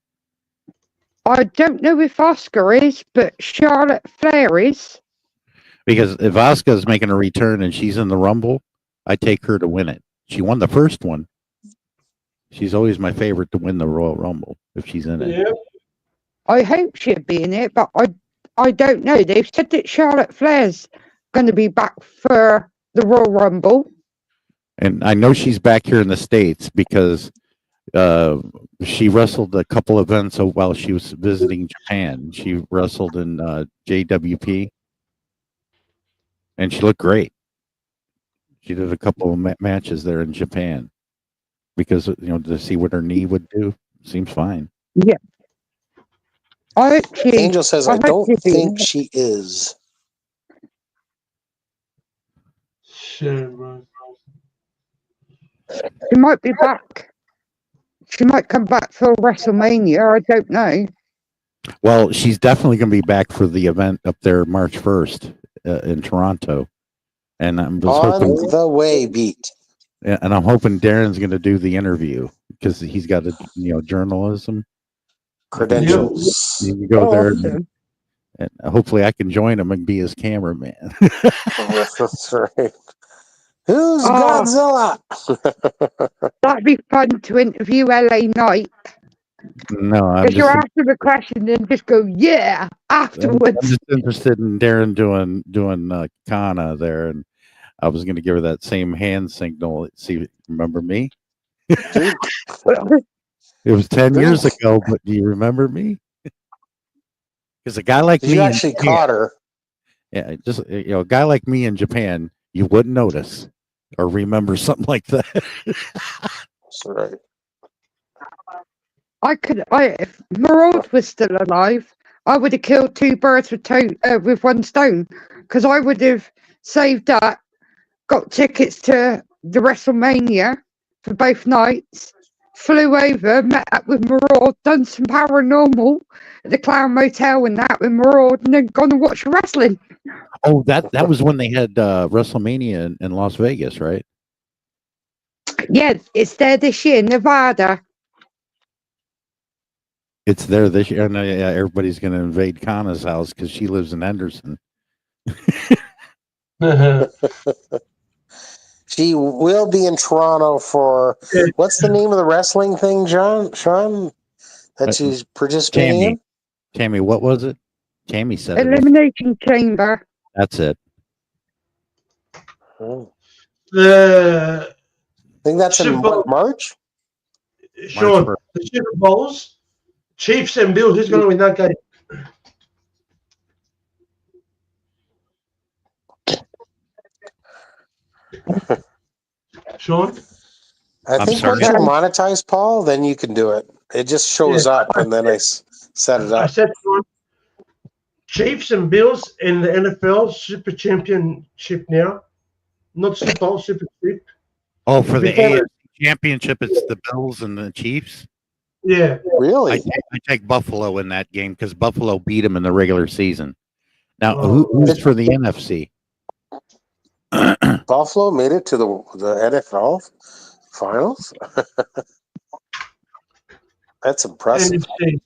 I don't know if Oscar is, but Charlotte Flair is. Because if Asuka is making a return and she's in the Rumble, I take her to win it. She won the first one. She's always my favorite to win the Royal Rumble if she's in it. Yeah. I hope she'd be in it, but I don't know. They've said that Charlotte Flair's going to be back for the Royal Rumble. And I know she's back here in the States because she wrestled a couple events while she was visiting Japan. She wrestled in JWP, and she looked great. She did a couple of matches there in Japan because to see what her knee would do. Seems fine. Yeah. Angel says, I don't think she is. Sure. She might be back. She might come back for WrestleMania. I don't know. Well, she's definitely going to be back for the event up there March 1st in Toronto. And I'm hoping the way beat. And I'm hoping Darren's going to do the interview because he's got journalism credentials. You can go there and hopefully I can join him and be his cameraman. That's right. Who's Godzilla? That'd be fun to interview LA Knight. No, I'm just. You're after the question and just go, yeah, afterwards. I'm just interested in Darren doing Kana there, and I was going to give her that same hand signal. See, remember me? It was 10 years ago, but do you remember me? Because a guy like me, you actually caught her. Yeah, just a guy like me in Japan, you wouldn't notice or remember something like that. That's right. If Maraud was still alive, I would have killed 2 birds with 1 stone, because I would have saved that, got tickets to the WrestleMania for both nights, flew over, met up with Maraud, done some paranormal at the Clown Motel and that with Maraud, and then gone and watch wrestling. Oh, that was when they had WrestleMania in Las Vegas, right? Yeah, it's there this year, Nevada. It's there this year. And everybody's going to invade Kana's house because she lives in Henderson. She will be in Toronto for what's the name of the wrestling thing, Sean? That she's participating in? Tammy, what was it? Tammy said Elimination Chamber. That's it. Oh. I think that's in March? Sure. The Super Bowls, Chiefs and Bills, who's going to win that game? Sean? I think once you're monetized, Paul, then you can do it. It just shows up, and then I set it up. I said, Sean, Chiefs and Bills in the NFL Super Championship now. Not Super Bowl, Super Chip. Oh, for the AFC championship, it's the Bills and the Chiefs. Yeah. Really? I take Buffalo in that game because Buffalo beat them in the regular season. Now, Oh. who's for the NFC? Buffalo made it to the NFL finals. That's impressive. NFC.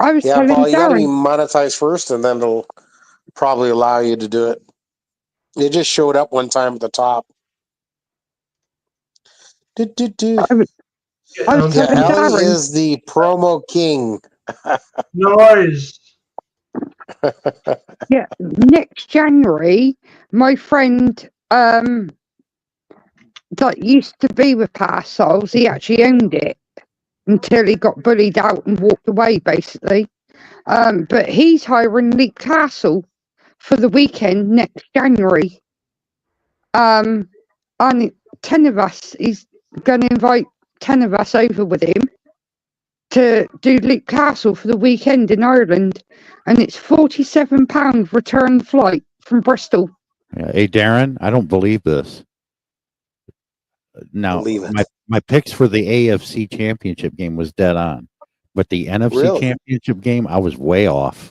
I was Yeah, telling Paul, you got to be Darren. monetized first, and then it'll probably allow you to do it. It just showed up one time at the top. Do. I was Yeah, Yeah, telling Ellie Darren. is the promo king. no worries. Yeah, next January, my friend that used to be with Past Souls, he actually owned it until he got bullied out and walked away, basically. But he's hiring Leap Castle for the weekend next January. And 10 of us, he's going to invite 10 of us over with him to do Leap Castle for the weekend in Ireland. And it's £47 return flight from Bristol. Yeah. Hey, Darren, I don't believe this. Now, Believe it. my picks for the AFC Championship game was dead on, but the NFC Really? Championship game, I was way off.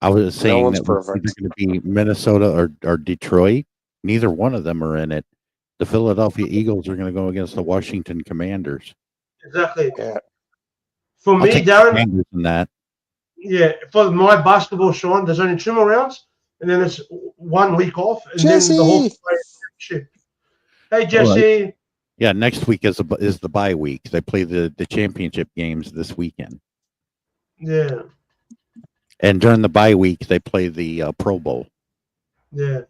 I was saying one's that was perfect. either going to be Minnesota or Detroit. Neither one of them are in it. The Philadelphia Eagles are going to go against the Washington Commanders. Exactly. Yeah. For I'll me, take the Darren, Commanders in that. yeah, for my basketball, Sean, there's only 2 more rounds, and then it's 1 week off, and then the whole Jesse! championship. Hey, Jesse. Yeah, next week is the bye week. They play the championship games this weekend, Yeah, and during the bye week they play the Pro Bowl. yeah.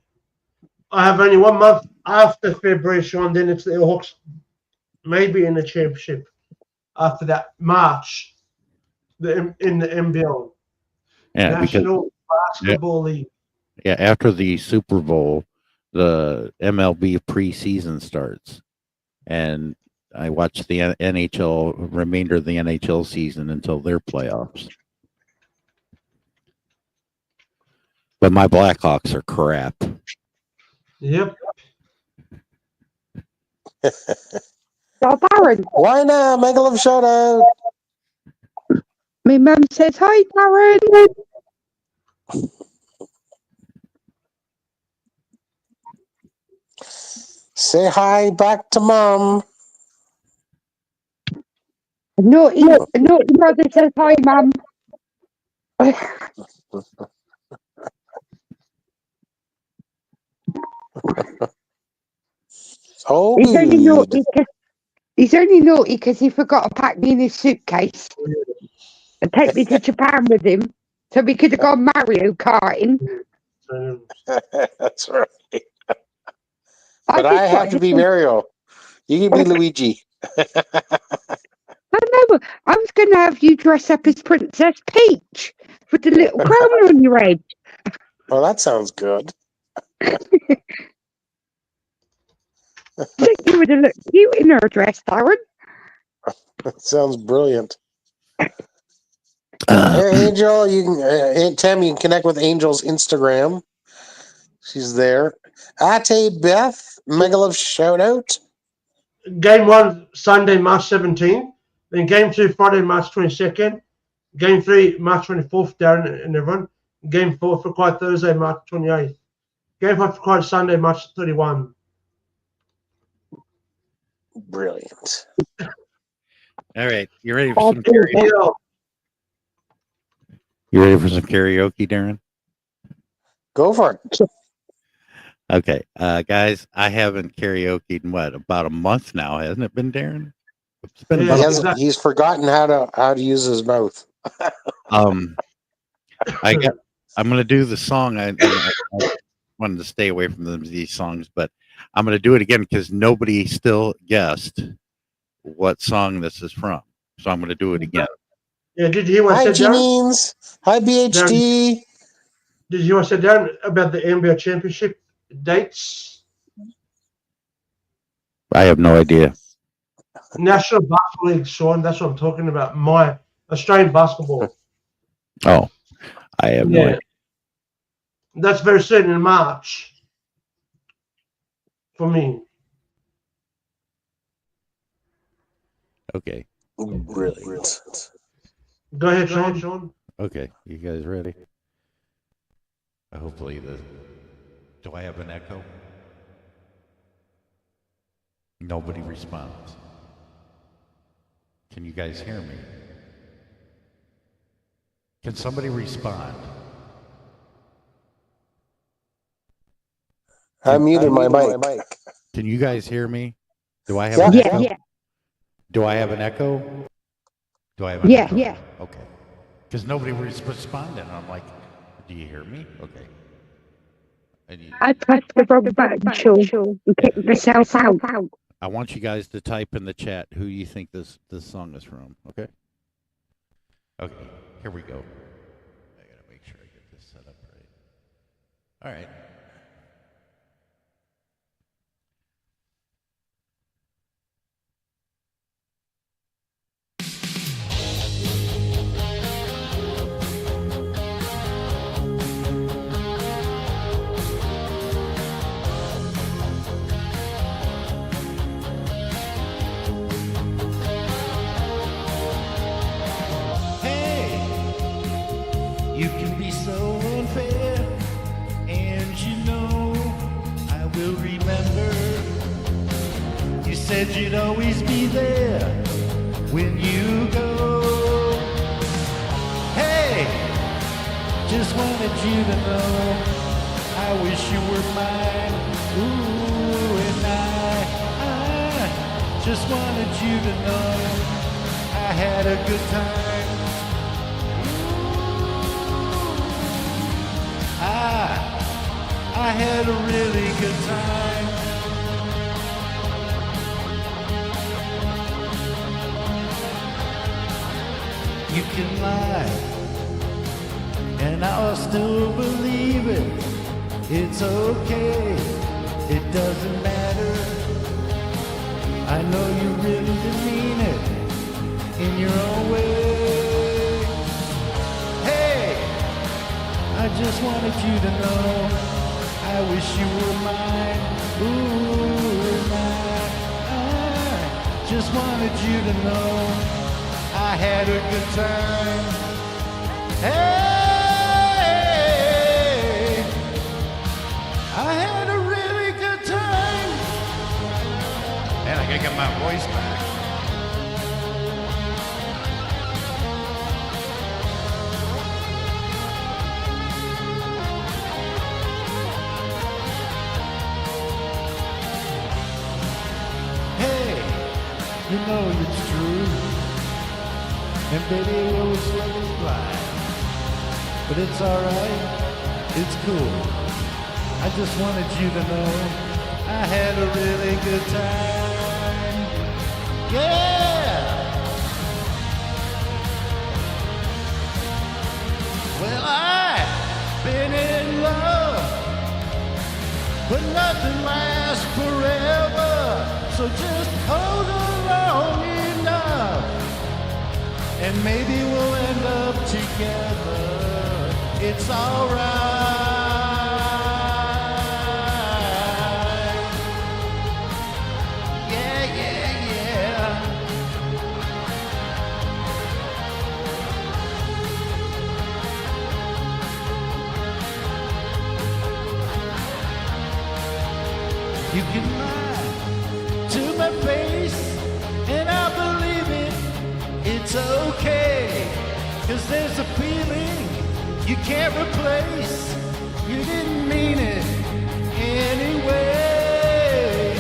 I have only 1 month after February, Sean, then it's the Hawks, maybe in the championship. After that, March, in the NBL. Yeah, National Basketball League. yeah, after the Super Bowl, the MLB preseason starts, and I watch the NHL remainder of the NHL season until their playoffs. But my Blackhawks are crap. Yep. So Darren, Why not? Make a love shout out. my mum says, hi, Darren. Say hi back to mom. Naughty brother says, hi, mum. Oh, He's only naughty because he forgot to pack me in his suitcase and take me to Japan with him, so we could have gone Mario Karting. that's right. But I have to be Mario. You can be Luigi. I know. I was going to have you dress up as Princess Peach with the little crown on your head. Oh, that sounds good. You would have looked cute in her dress, Darren. That sounds brilliant. Hey, Angel, you can Tim, you can connect with Angel's Instagram. She's there. Ate Beth, mega love shout out. Game 1, Sunday, March 17th. Then Game 2, Friday, March 22nd. Game 3, March 24th, Darren and everyone. Game 4 for Quiet Thursday, March 28th. Game 5 for Quiet Sunday, March 31. Brilliant. All right, you ready for some karaoke? Yeah. You ready for some karaoke, Darren? Go for it. Okay, guys, I haven't karaokeed in about a month now, hasn't it been, Darren? It's been Yeah, about He's forgotten how to use his mouth. I'm gonna do the song. I wanted to stay away from these songs, but I'm gonna do it again because nobody still guessed what song this is from. So I'm gonna do it again. Yeah, did you hear what I Hi, said, Darren? Janines. Hi, BHD. Did you hear what I said, Darren, about the NBA championship dates? I have no idea. National Basketball League, Sean. That's what I'm talking about. My Australian basketball. Oh, I have no idea. That's very certain in March for me. Okay. Brilliant. Go ahead, Sean. Okay. You guys ready? Hopefully do I have an echo? Nobody responds. Can you guys hear me? Can somebody respond? I muted my mic. Can you guys hear me? Do I have Yeah. an echo? Yeah. Do I have an echo? Do I have an Yeah. echo? Yeah. Okay. Because nobody was responding. I'm like, do you hear me? Okay. I pressed the wrong button, Sean, and kicked myself out. I want you guys to type in the chat who you think this song is from. Okay. Okay. Here we go. I gotta make sure I get this set up right. All right. You can be so unfair, and you know I will remember. You said you'd always be there when you go. Hey, just wanted you to know I wish you were mine. Ooh, and I just wanted you to know I had a good time. I had a really good time. You can lie, and I'll still believe it. It's okay, it doesn't matter. I know you really mean it in your own way. Hey, I just wanted you to know I wish you were mine. Ooh, I just wanted you to know I had a good time. Hey, I had a really good time. And I gotta get my voice back. You know it's true, and baby, always love is blind. But it's alright, it's cool. I just wanted you to know I had a really good time. Yeah! Well, I've been in love, but nothing lasts forever. So just hold along enough, and maybe we'll end up together. It's alright. Yeah, yeah, yeah. You can lie to my face, and I believe it. It's okay, 'cause there's a feeling you can't replace. You didn't mean it anyway.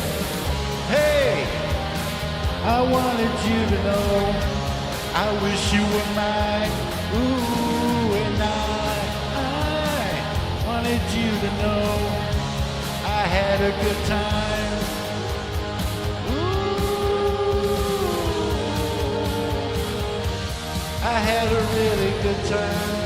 Hey, I wanted you to know I wish you were mine. Ooh, and I wanted you to know I had a good time. I had a really good time.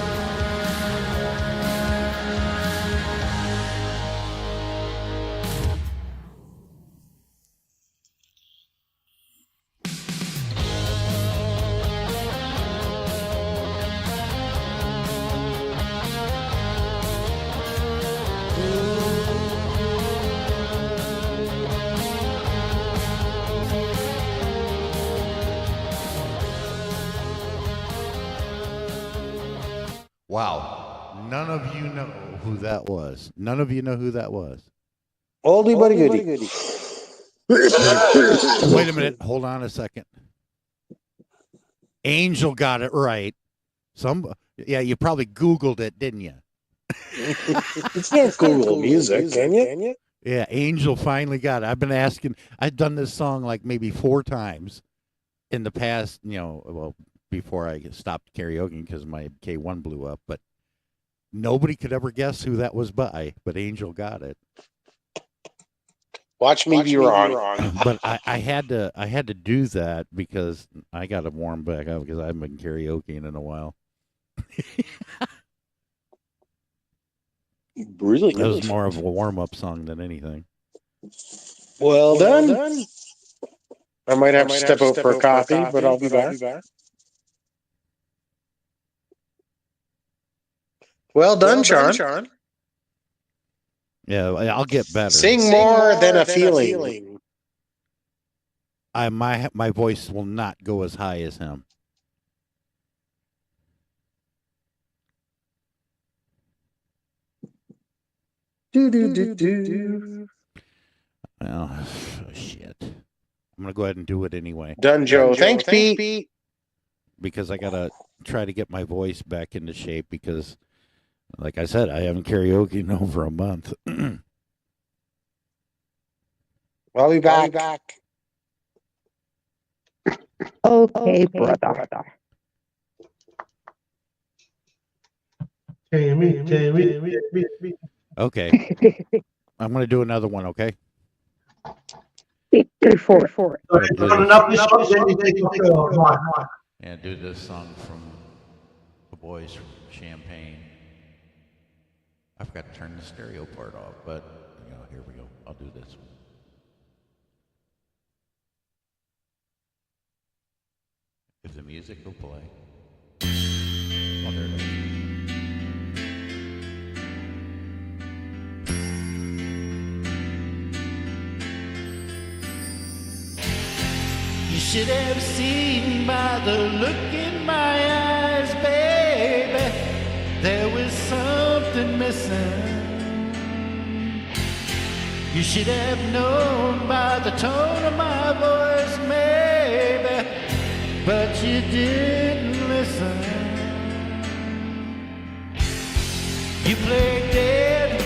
none of you know who that was. None of you know who that was. Oldie but a goodie. Wait a minute. Hold on a second. Angel got it right. Yeah, you probably Googled it, didn't you? It's not Google music, can you? Yeah, Angel finally got it. I've been asking. I've done this song like maybe 4 times in the past, before I stopped karaoke because my K1 blew up. But nobody could ever guess who that was by. But Angel got it. Watch me be wrong. But I had to do that because I got to warm back up because I haven't been karaokeing in a while. Really? That was more of a warm-up song than anything. Well done. I might have to step out for a coffee, but I'll be back. Well done, Sean. Yeah, I'll get better. Sing more than a feeling. My voice will not go as high as him. Do. Oh, shit. I'm going to go ahead and do it anyway. Done, Joe. Thanks, Pete. Because I got to try to get my voice back into shape because, like I said, I haven't karaoke in over a month. I'll be back. Okay, brother. Okay. I'm going to do another one, okay? Go for it. Yeah, do this song from the boys from Champagne. I forgot to turn the stereo part off, but here we go. I'll do this one. If the music will play. Oh, there it is. You should have seen by the look in my eyes, baby, there was something missing. You should have known by the tone of my voice, maybe, but you didn't listen. You played dead,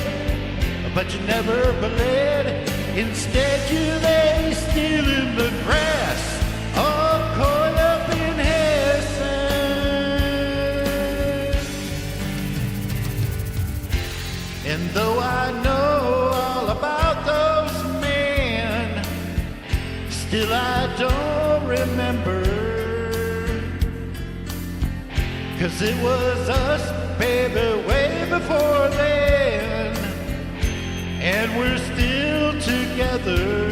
but you never bled. Instead you lay still in the grass, all caught up in Hessen. And though I know all about those men, still I don't remember. 'Cause it was us, baby, way before then, and we're still together.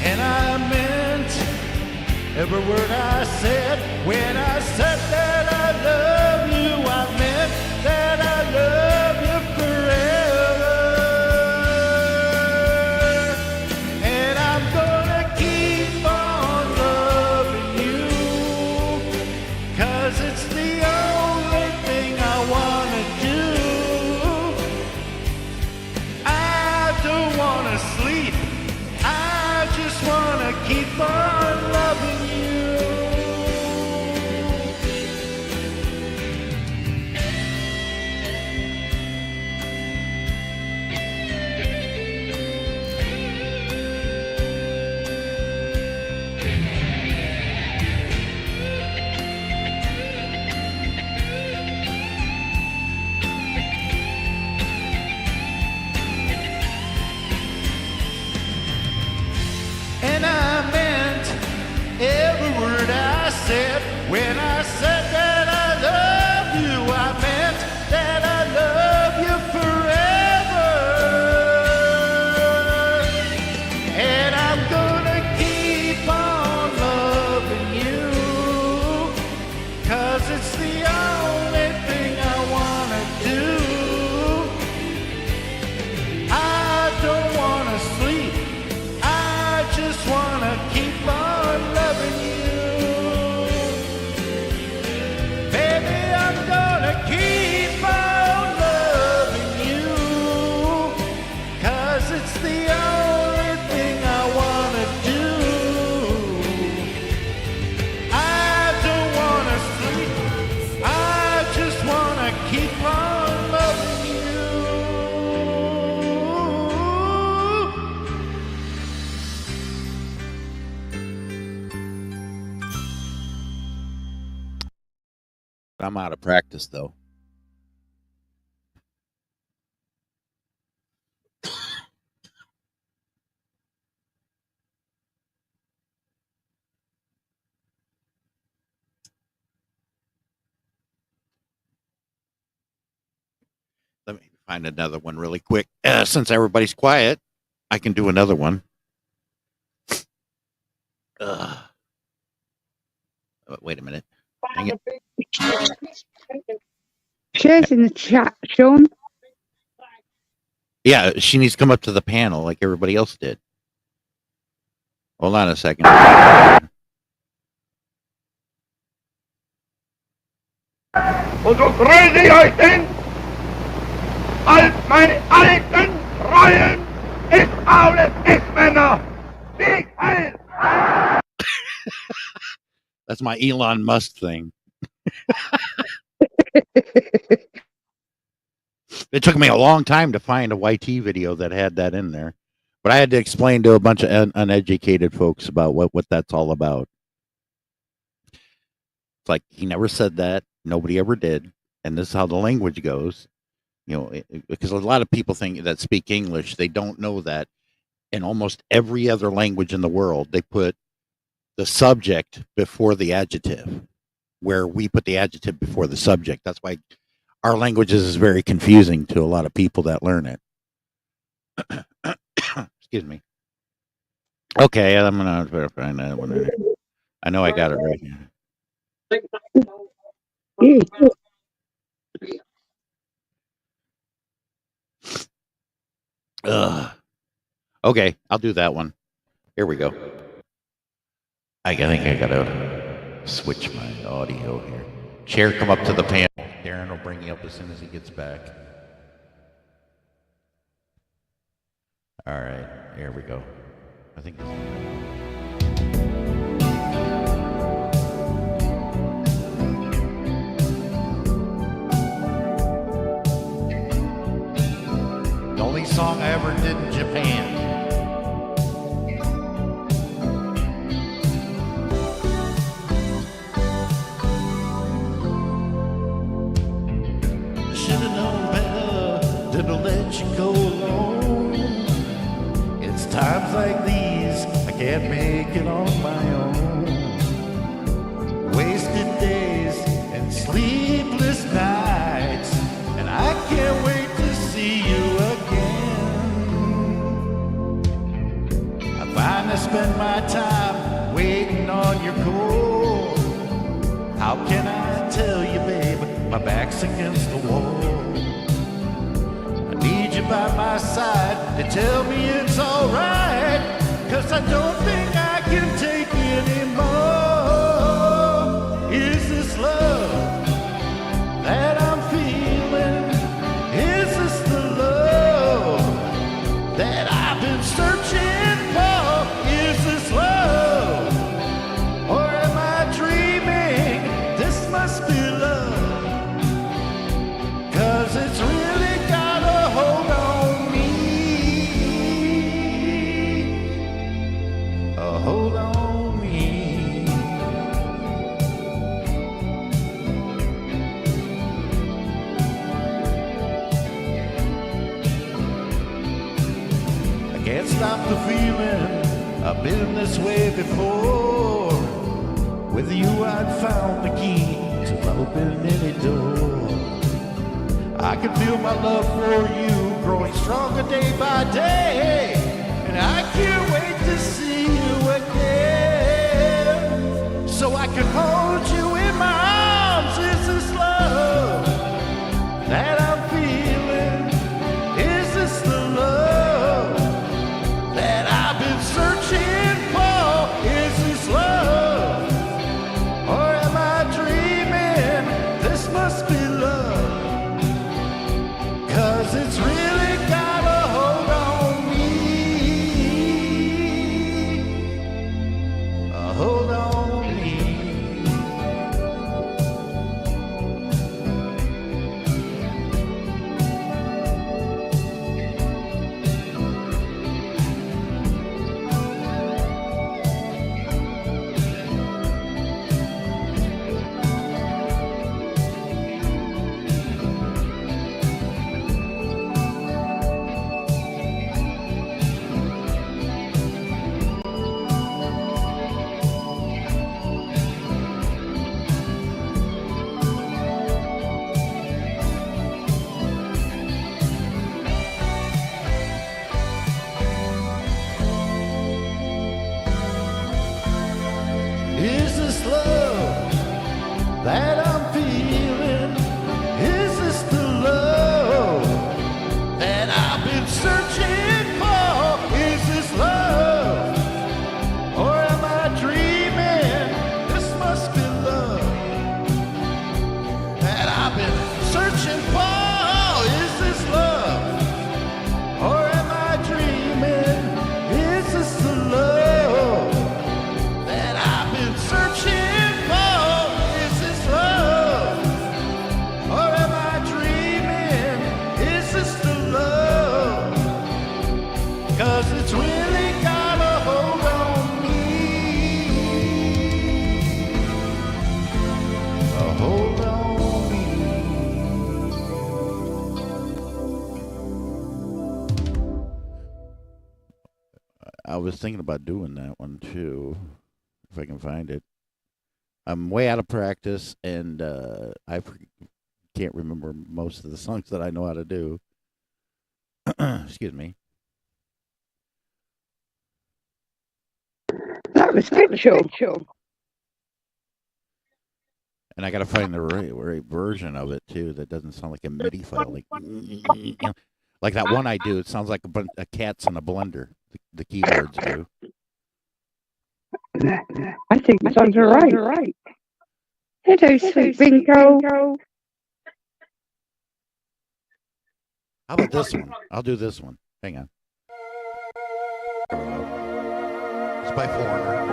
And I meant every word I said when I said that I love you. I meant that I love you forever. And I'm gonna keep on loving you, 'cause it's the only thing I wanna do. I don't wanna sleep, I just wanna keep on loving you. And I meant every word I said when I said that I love you. I meant that I love you forever. And I'm gonna keep on loving you, 'cause it's the only thing I wanna do. I don't wanna sleep, I just wanna keep on loving you. keep on loving you. I'm out of practice though. Let me find another one really quick. Since everybody's quiet, I can do another one. Wait a minute. Dang it. Shares in the chat, Sean. Yeah, she needs to come up to the panel like everybody else did. Hold on a second. Und so grüße ich euch denn, als meine alten Treuen ist alles X-Männer. Sieg heil! That's my Elon Musk thing. It took me a long time to find a YT video that had that in there. But I had to explain to a bunch of uneducated folks about what that's all about. It's like he never said that. Nobody ever did. And this is how the language goes. You know, because a lot of people think that speak English, they don't know that in almost every other language in the world, they put the subject before the adjective, where we put the adjective before the subject. That's why our languages is very confusing to a lot of people that learn it. Excuse me. Okay, I'm gonna find that one. I know I got it right here. Okay, I'll do that one. Here we go. I think I gotta switch my audio here. Chair, come up to the panel. Darren will bring you up as soon as he gets back. All right, here we go. I think. The only song I ever did in Japan. Should've known better than to let you go alone. It's times like these I can't make it on my own. Wasted days and sleepless nights, and I can't wait to see you again. I finally spend my time waiting on your call. How can I tell you, babe, my back's against the wall? I need you by my side to tell me it's alright, 'cause I don't think I can take anymore. Is this love that I'm feeling? Is this the love that I've been searching for? Is this love, or am I dreaming? This must be love, 'cause it's really got a hold on me. A hold on me. I can't stop the feeling, I've been this way before. With you I'd found the key to open any door. I can feel my love for you growing stronger day by day, and I can't wait to see you again, so I can hold you in my arms. Is this love that I'm feeling? Is this the love that I've been searching for? Is this love, or am I dreaming? This must be love, 'cause it's really got a hold on me. A hold on me. I was thinking about doing that one too, if I can find it. I'm way out of practice, and can't remember most of the songs that I know how to do. Excuse me. That was good. And I got to find the right version of it too. That doesn't sound like a MIDI file, like that one I do. It sounds like a bunch of cats in a blender. The keyboards do. I think it sounds all right. Hello, sweet Bingo. How about this one? I'll do this one. Hang on. Here we go. It's by Foreigner.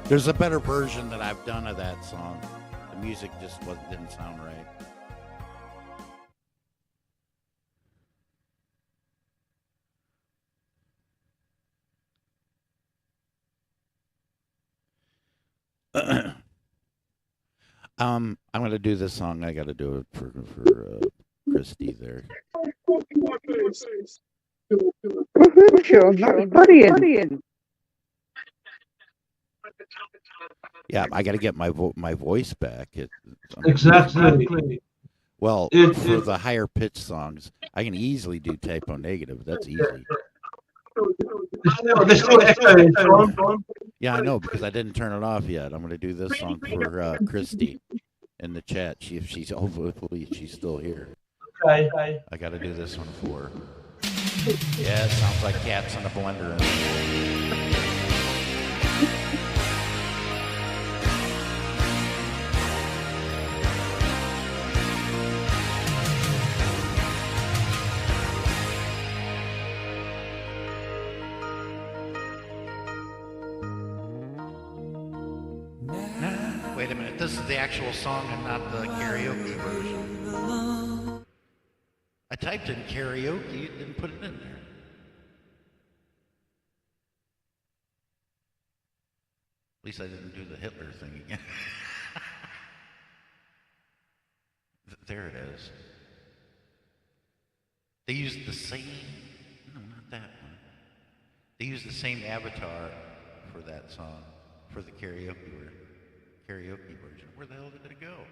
There's a better version that I've done of that song. The music just didn't sound right. I'm gonna do this song. I gotta do it for Christy there. Sure, that's brilliant. Yeah, I gotta get my voice back. Exactly. Well, for the higher pitched songs, I can easily do typo negative. That's easy. There's still echoing, Sean. Yeah, I know because I didn't turn it off yet. I'm gonna do this song for Christy in the chat. Hopefully she's still here. Okay. I gotta do this one for her. Yeah, it sounds like cats in a blender. Wait a minute, this is the actual song and not the karaoke version. I typed in karaoke, it didn't put it in there. At least I didn't do the Hitler thing again. There it is. They used the same, no, not that one. They used the same avatar for that song, for the karaoke version. Where the hell did it go?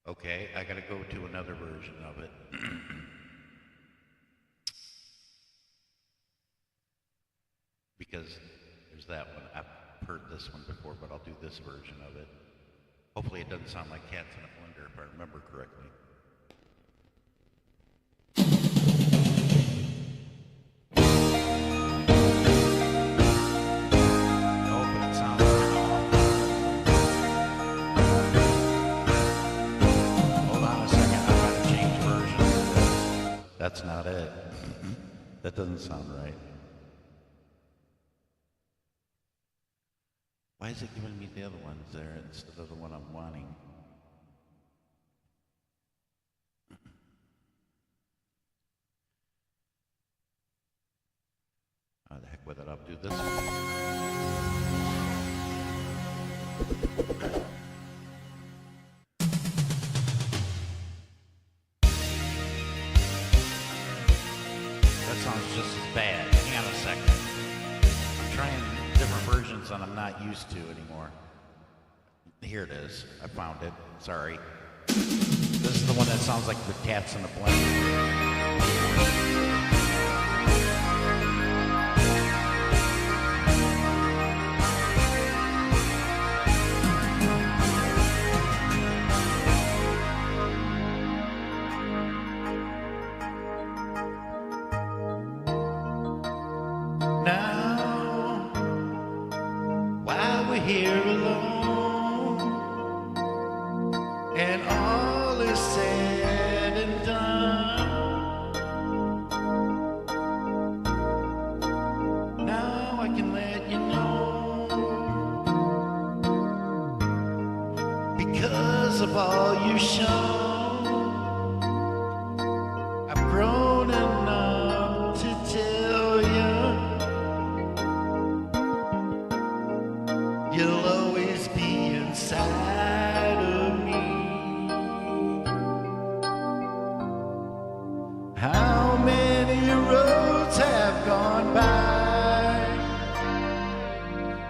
Okay, I gotta go to another version of it. Because there's that one. I've heard this one before, but I'll do this version of it. Hopefully it doesn't sound like cats in a blender if I remember correctly. That's not it. That doesn't sound right. Why is it giving me the other ones there instead of the one I'm wanting? Oh, the heck with it, I'll do this one. Sounds just as bad. Hang on a second. I'm trying different versions that I'm not used to anymore. Here it is. I found it. Sorry. This is the one that sounds like the cats in a blender. Here alone, and all is said and done. Now I can let you know, because of all you've shown, I've grown enough to tell you. You'll always be inside of me. How many roads have gone by?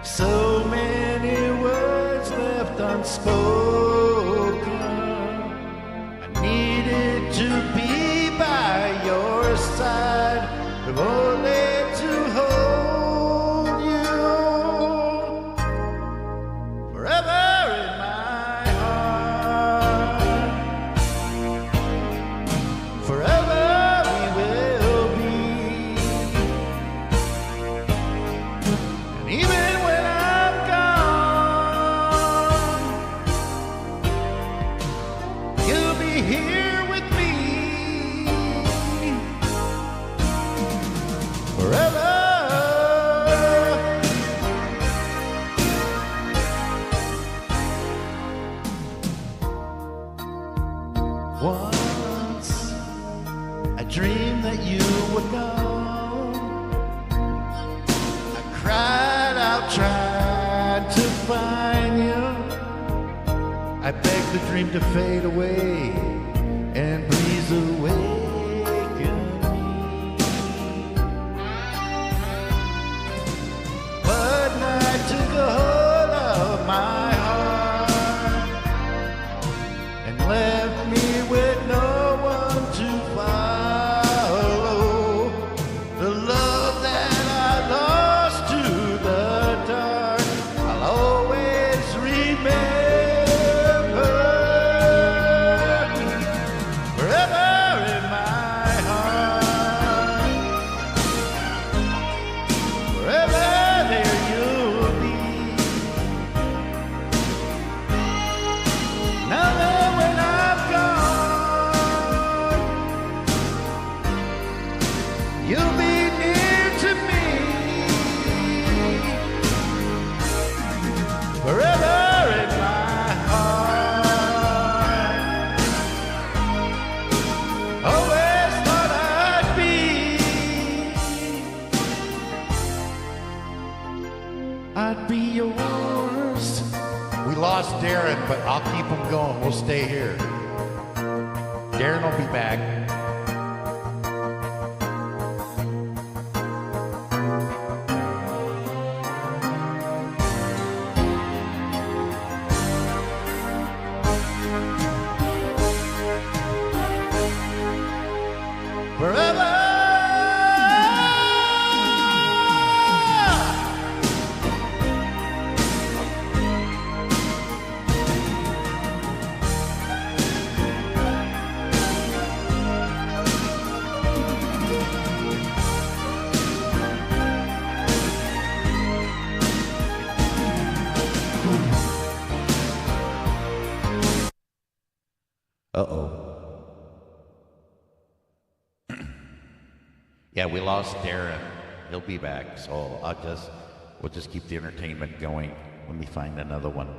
So many words left unspoken. I needed to be by your side, but only to hold you. Forever in my heart, forever we will be. And even when I'm gone, you'll be here with me. Forever. the dream to fade away and breeze awaken me. But night took a hold of my heart and left me with no one to follow. The love that I lost to the dark, I'll always remember forever in my heart. Forever there you'll be. Now that when I'm gone, you'll be near to me. Forever in my heart. Always thought I'd be. I'd be yours. We lost Darren, but I'll keep him going. We'll stay here. Darren will be back. Forever. Uh-oh. Yeah, we lost Darren. He'll be back, so we'll just keep the entertainment going. Let me find another one.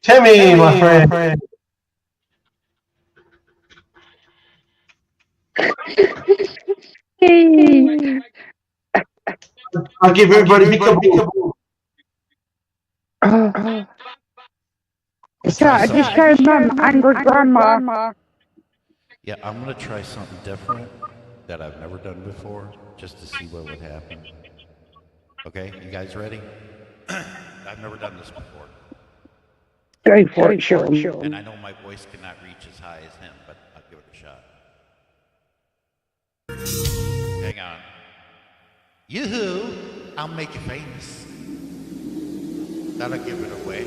Timmy, my friend. Hey. I'll give everybody a couple. Oh. So I just showed Mum angry grandma. Yeah, I'm gonna try something different that I've never done before, just to see what would happen. Okay, you guys ready? I've never done this before. Go for it, Sean. And I know my voice cannot reach as high as him, but I'll give it a shot. Hang on. Yoo-hoo, I'll make you famous. That'll give it away.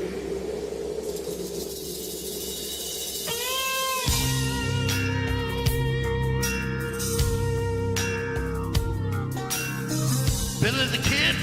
Billy the Kid.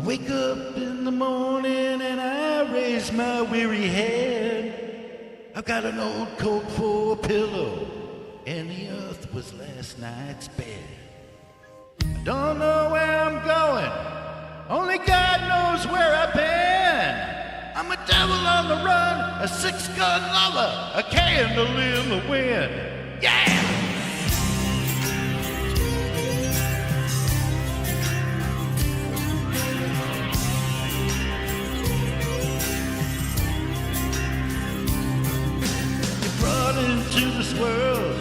Wake up in the morning and I raise my weary head. I've got an old coat for a pillow and the earth was last night's bed. I don't know where I'm going, only God knows where I've been. I'm a devil on the run, a six-gun lover, a candle in the wind. Yeah! Into this world,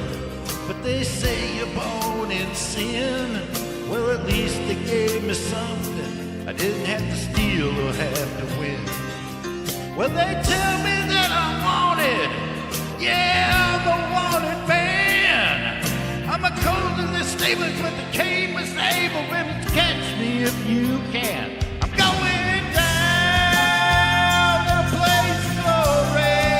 but they say you're born in sin. Well, at least they gave me something I didn't have to steal or have to win. Well, they tell me that I'm wanted. Yeah, I'm a wanted man. I'm a cold in this stable, but the king was able to catch me if you can. I'm going down to a place glory.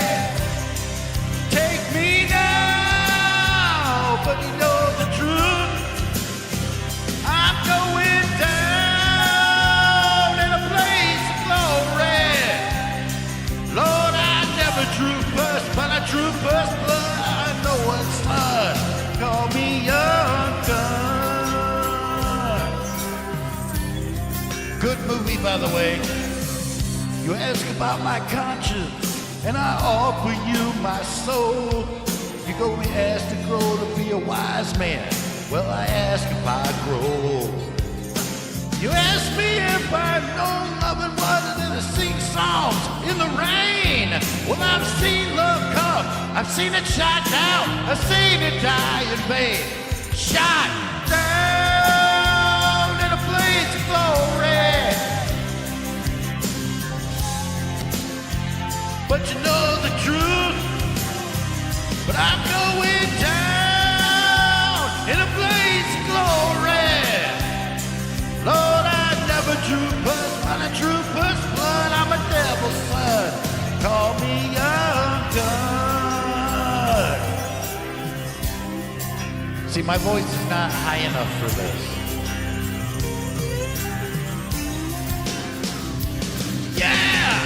Take me now. Good movie, by the way. You ask about my conscience, and I offer you my soul. You go and ask to grow to be a wise man. Well, I ask if I grow. You ask me if I know loving more than to sing songs in the rain. Well, I've seen love come, I've seen it shot down, I've seen it die in vain. Shot down in a blaze of glory. But you know the truth, but I'm going down in a blaze of glory. Lord, I never drew pus, but I drew pus blood. I'm a devil's son. Call me young gun. See, my voice is not high enough for this. Yeah!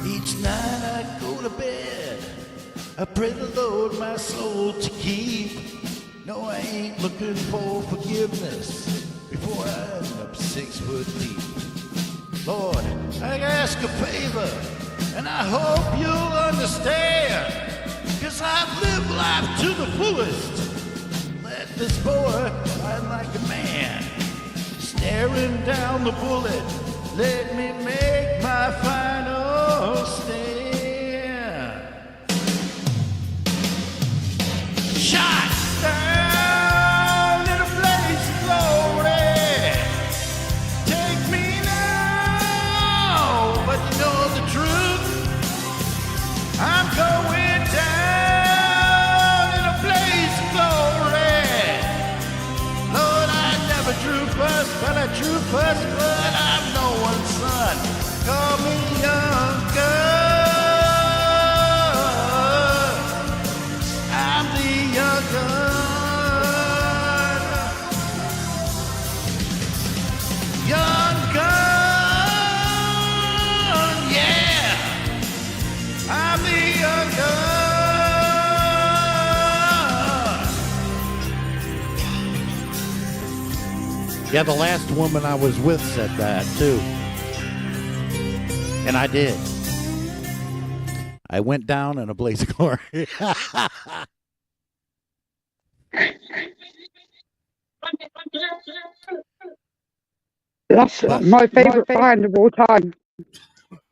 Each night I go to bed, I pray the Lord my soul to keep. No, I ain't looking for forgiveness before I end up 6 foot deep. Lord, I ask a favor, and I hope you'll understand, 'cause I've lived life to the fullest. Let this boy fight like a man, staring down the bullet. Let me make my final stand. Shot down in a blaze of glory. Take me now, but you know the truth. I'm going down in a blaze of glory. Lord, I never drew first, but I drew first blood. I'm no one's son. Call me young gun. I'm the young gun. Young gun, yeah. I'm the young gun. Yeah, the last woman I was with said that too. And I did. I went down in a blaze of glory. That's my favourite band of all time.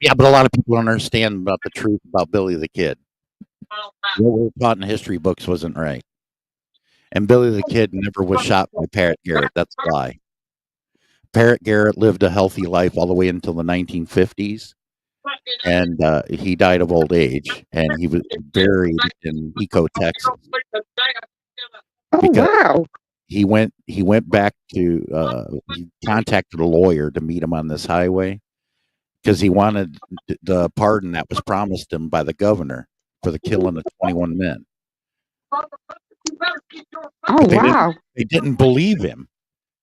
Yeah, but a lot of people don't understand about the truth about Billy the Kid. What we were taught in history books wasn't right. And Billy the Kid never was shot by Parrot Garrett. That's a lie. Parrot Garrett lived a healthy life all the way until the 1950s. And he died of old age. And he was buried in Eco, Texas. Oh, wow. He went back to he contacted a lawyer to meet him on this highway because he wanted the pardon that was promised him by the governor for the killing of 21 men. Oh, wow. They didn't believe him.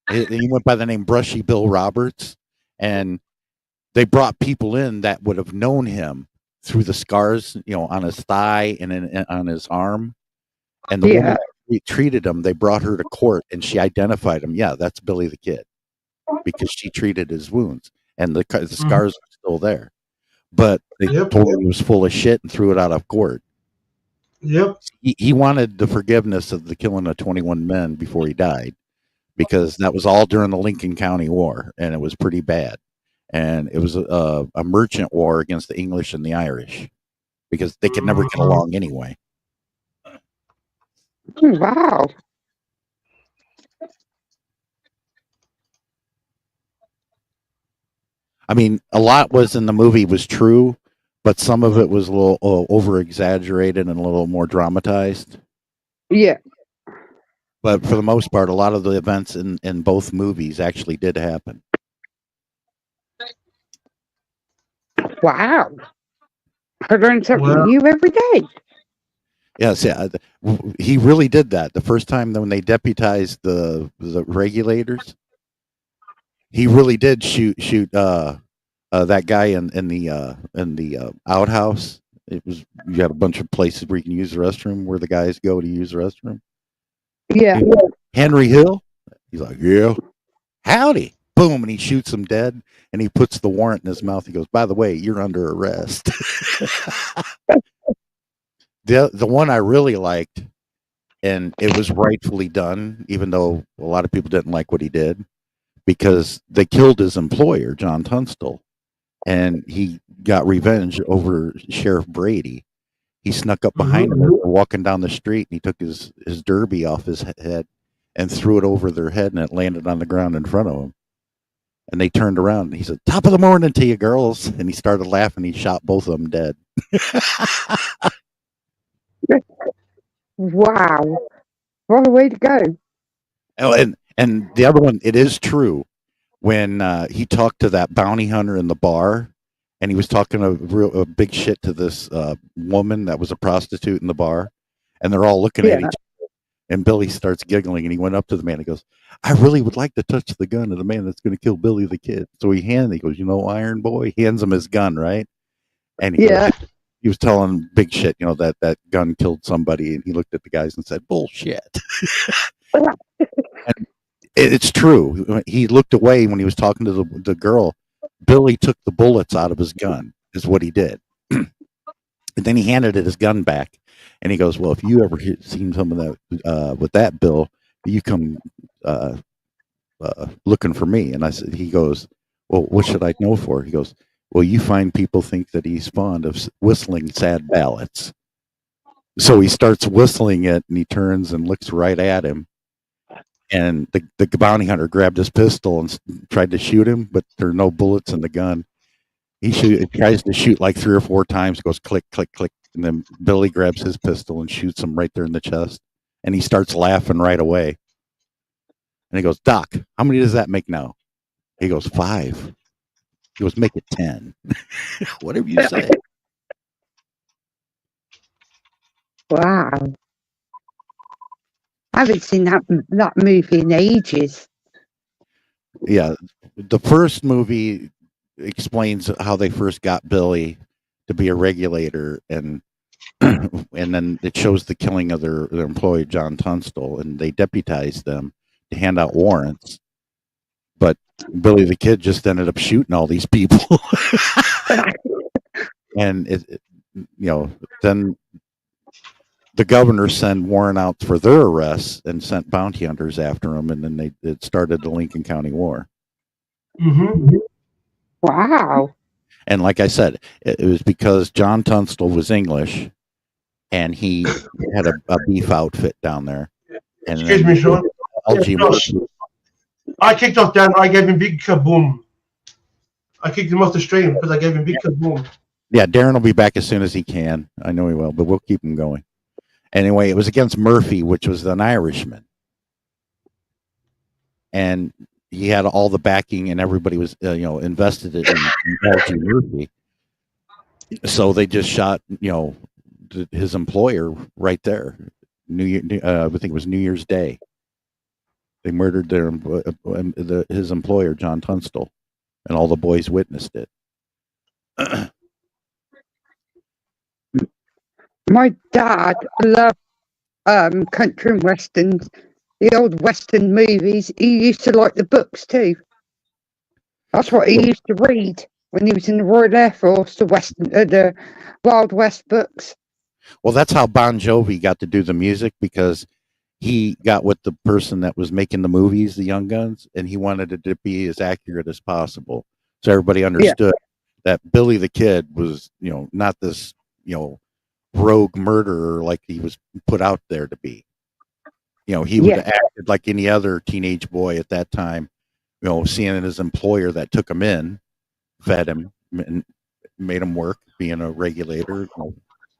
He went by the name Brushy Bill Roberts, and they brought people in that would have known him through the scars, on his thigh and on his arm. And the woman that treated him, they brought her to court, and she identified him. Yeah, that's Billy the Kid, because she treated his wounds, and the scars are still there. But they told him he was full of shit and threw it out of court. Yep. He wanted the forgiveness of the killing of 21 men before he died, because that was all during the Lincoln County War, and it was pretty bad. And it was a merchant war against the English and the Irish, because they could never get along anyway. Wow. I mean, a lot was in the movie was true, but some of it was a little over exaggerated and a little more dramatized. Yeah. But for the most part, a lot of the events in both movies actually did happen. Wow. I learn something Well- new every day. Yes, yeah, he really did that. The first time when they deputized the regulators, he really did shoot that guy in the outhouse. It was, you had a bunch of places where you can use the restroom, where the guys go to use the restroom. Yeah. Henry Hill, he's like, yeah, howdy, boom, and he shoots him dead, and he puts the warrant in his mouth. He goes, by the way, you're under arrest. The one I really liked, and it was rightfully done, even though a lot of people didn't like what he did, because they killed his employer, John Tunstall, and he got revenge over Sheriff Brady. He snuck up behind him, walking down the street, and he took his derby off his head and threw it over their head, and it landed on the ground in front of him. And they turned around, and he said, "Top of the morning to you, girls," and he started laughing. He shot both of them dead. Wow. What a way to go. Oh, and the other one, it is true, when he talked to that bounty hunter in the bar, and he was talking a big shit to this woman that was a prostitute in the bar, and they're all looking at each other, and Billy starts giggling, and he went up to the man and goes, "I really would like to touch the gun of the man that's going to kill Billy the Kid." So he goes, "You know, Iron Boy," he hands him his gun, right? And he goes, he was telling big shit, you know, that gun killed somebody, and he looked at the guys and said, "Bullshit." And it's true. He looked away when he was talking to the girl. Billy took the bullets out of his gun, is what he did. And then he handed his gun back, and he goes, "Well, if you ever seen some of that with that, Bill, you come looking for me." And he goes, "Well, what should I know for?" He goes, "Well, you find people think that he's fond of whistling sad ballads." So he starts whistling it, and he turns and looks right at him. And the bounty hunter grabbed his pistol and tried to shoot him, but there are no bullets in the gun. He tries to shoot like 3 or 4 times, goes click, click, click. And then Billy grabs his pistol and shoots him right there in the chest. And he starts laughing right away. And he goes, "Doc, how many does that make now?" He goes, 5. He goes, "Make it 10. Whatever you say." Wow. I haven't seen that movie in ages. Yeah. The first movie explains how they first got Billy to be a regulator, and and then it shows the killing of their employee, John Tunstall, and they deputized them to hand out warrants. But Billy the Kid just ended up shooting all these people. And then the governor sent warrant out for their arrests and sent bounty hunters after them, and then it started the Lincoln County War. Wow. And like I said, it was because John Tunstall was English, and he had a beef outfit down there. And Excuse me, Sean. I kicked off Dan. I gave him big kaboom. I kicked him off the stream because I gave him big kaboom. Yeah, Darren will be back as soon as he can. I know he will, but we'll keep him going. Anyway, it was against Murphy, which was an Irishman. And he had all the backing, and everybody was, invested in LG Murphy. So they just shot, his employer right there. I think it was New Year's Day. They murdered his employer, John Tunstall, and all the boys witnessed it. My dad loved country and westerns, the old western movies. He used to like the books too. That's what he used to read when he was in the Royal Air Force, the Wild West books. Well, that's how Bon Jovi got to do the music, because he got with the person that was making the movies, the Young Guns, and he wanted it to be as accurate as possible. So everybody understood that Billy the Kid was, not this, rogue murderer like he was put out there to be. He would have acted like any other teenage boy at that time, seeing his employer that took him in, fed him, and made him work, being a regulator,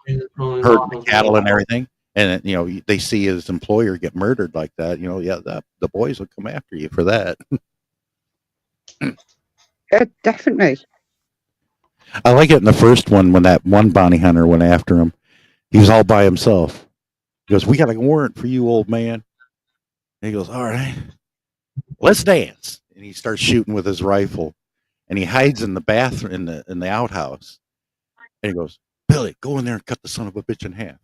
herding the cattle and everything. And you know, they see his employer get murdered like that. You know, yeah, the boys will come after you for that. Definitely. I like it in the first one when that one bounty hunter went after him. He was all by himself. He goes, "We got a warrant for you, old man." And he goes, "All right, let's dance." And he starts shooting with his rifle, and he hides in the bathroom in the outhouse. And he goes, "Billy, go in there and cut the son of a bitch in half."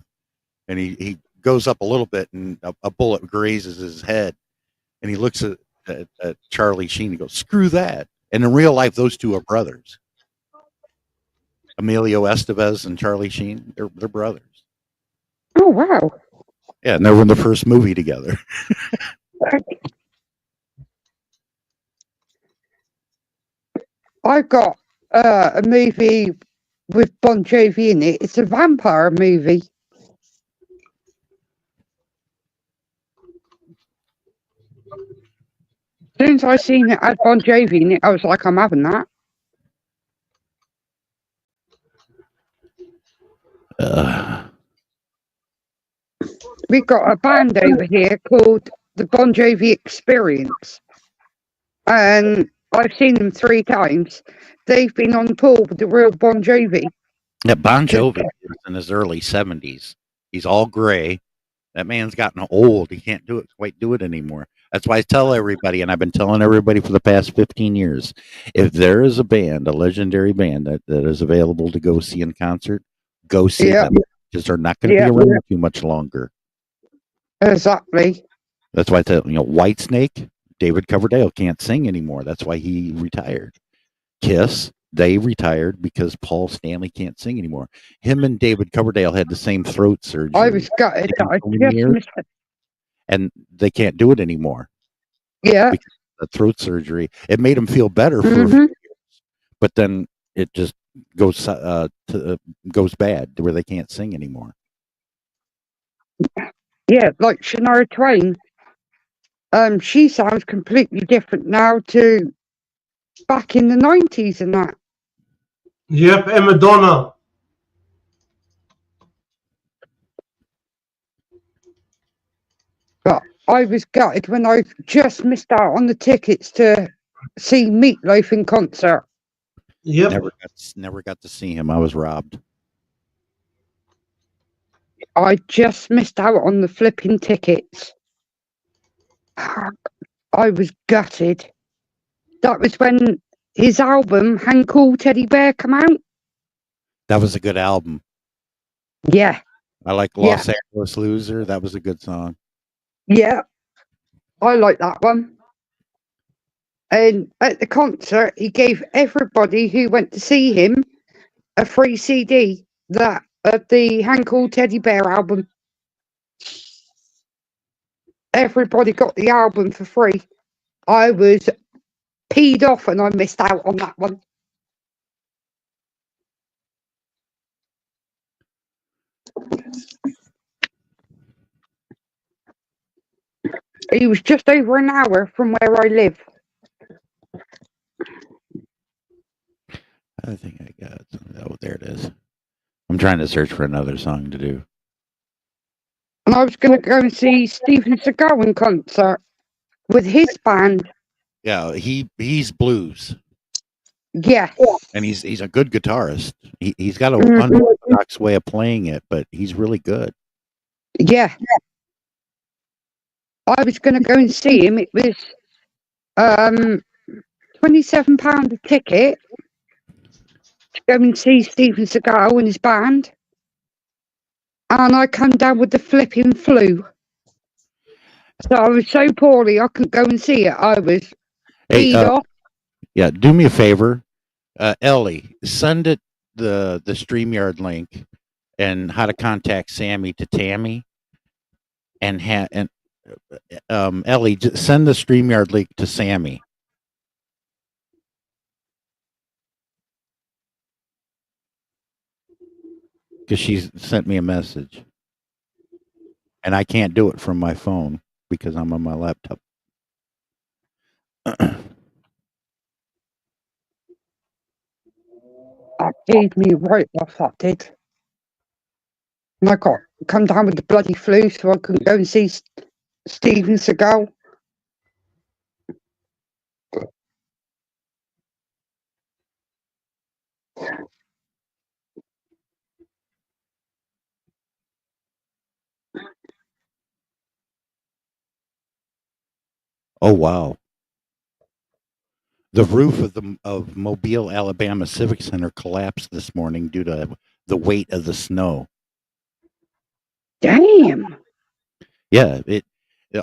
And he goes up a little bit, and a bullet grazes his head. And he looks at Charlie Sheen. He goes, "Screw that." And in real life, those two are brothers. Emilio Estevez and Charlie Sheen, they're brothers. Oh, wow. Yeah, and they were in the first movie together. I got a movie with Bon Jovi in it. It's a vampire movie. As soon as I seen it had Bon Jovi in it, I was like, I'm having that. We got a band over here called the Bon Jovi Experience. And I've seen them 3 times. They've been on tour with the real Bon Jovi. Yeah, Bon Jovi was in his early 70s. He's all gray. That man's gotten old. He can't quite do it anymore. That's why I tell everybody, and I've been telling everybody for the past 15 years, if there is a band, a legendary band that is available to go see in concert, go see them, because they're not going to be around too much longer. Exactly. That's why I tell Whitesnake, David Coverdale can't sing anymore. That's why he retired. Kiss, they retired because Paul Stanley can't sing anymore. Him and David Coverdale had the same throat surgery. I was gutted that I just missed it. And they can't do it anymore. Yeah. Because the throat surgery, it made them feel better for a few years, but then it just goes bad to where they can't sing anymore. Yeah, like Shania Twain. She sounds completely different now to back in the 90s and that. Yep, and Madonna. But I was gutted when I just missed out on the tickets to see Meatloaf in concert. Yep. Never got to see him. I was robbed. I just missed out on the flipping tickets. I was gutted. That was when his album, Hang Cool Teddy Bear, came out. That was a good album. Yeah. I like Los Angeles Loser. That was a good song. Yeah. I like that one. And at the concert, he gave everybody who went to see him a free CD of the Hang Cool Teddy Bear album. Everybody got the album for free. I was peed off and I missed out on that one. He was just over an hour from where I live. I think I got it. Oh, there it is. I'm trying to search for another song to do. And I was going to go and see Steven Seagal in concert with his band. Yeah, he's blues. Yeah. And he's a good guitarist. He's got a unorthodox way of playing it, but he's really good. Yeah. I was going to go and see him. It was £27 a ticket to go and see Steven Seagal and his band. And I come down with the flipping flu. So I was so poorly I couldn't go and see it. I was peed off. Yeah, do me a favor. Ellie, send it the StreamYard link and how to contact Sammy to Tammy. And Ellie, just send the StreamYard link to Sammy. Because she sent me a message. And I can't do it from my phone because I'm on my laptop. That gave me right off, that did. And I got come down with the bloody flu, so I couldn't go and see Steven Seagal. Oh wow. The roof of Mobile, Alabama Civic Center collapsed this morning due to the weight of the snow. Damn. Yeah, it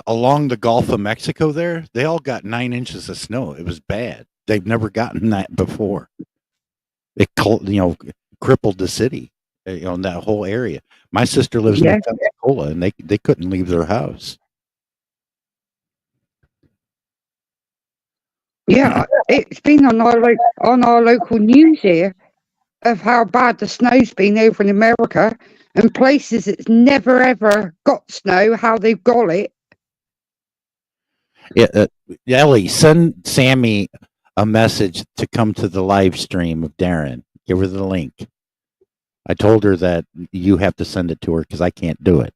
along the Gulf of Mexico there, they all got 9 inches of snow. It was bad. They've never gotten that before. It crippled the city, in that whole area. My sister lives in Pensacola, and they couldn't leave their house. Yeah, it's been on our local news here of how bad the snow's been over in America, and places that's never ever got snow, how they've got it. Yeah, Ellie, send Sammy a message to come to the live stream of Darren. Give her the link. I told her that you have to send it to her because I can't do it.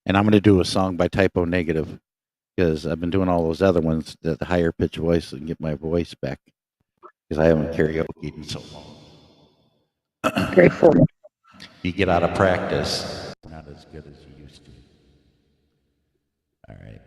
And I'm going to do a song by Typo Negative because I've been doing all those other ones, the higher pitch voice, and get my voice back because I haven't karaoke in so long. Go for it. You get out of practice. Not as good as you used to. All right.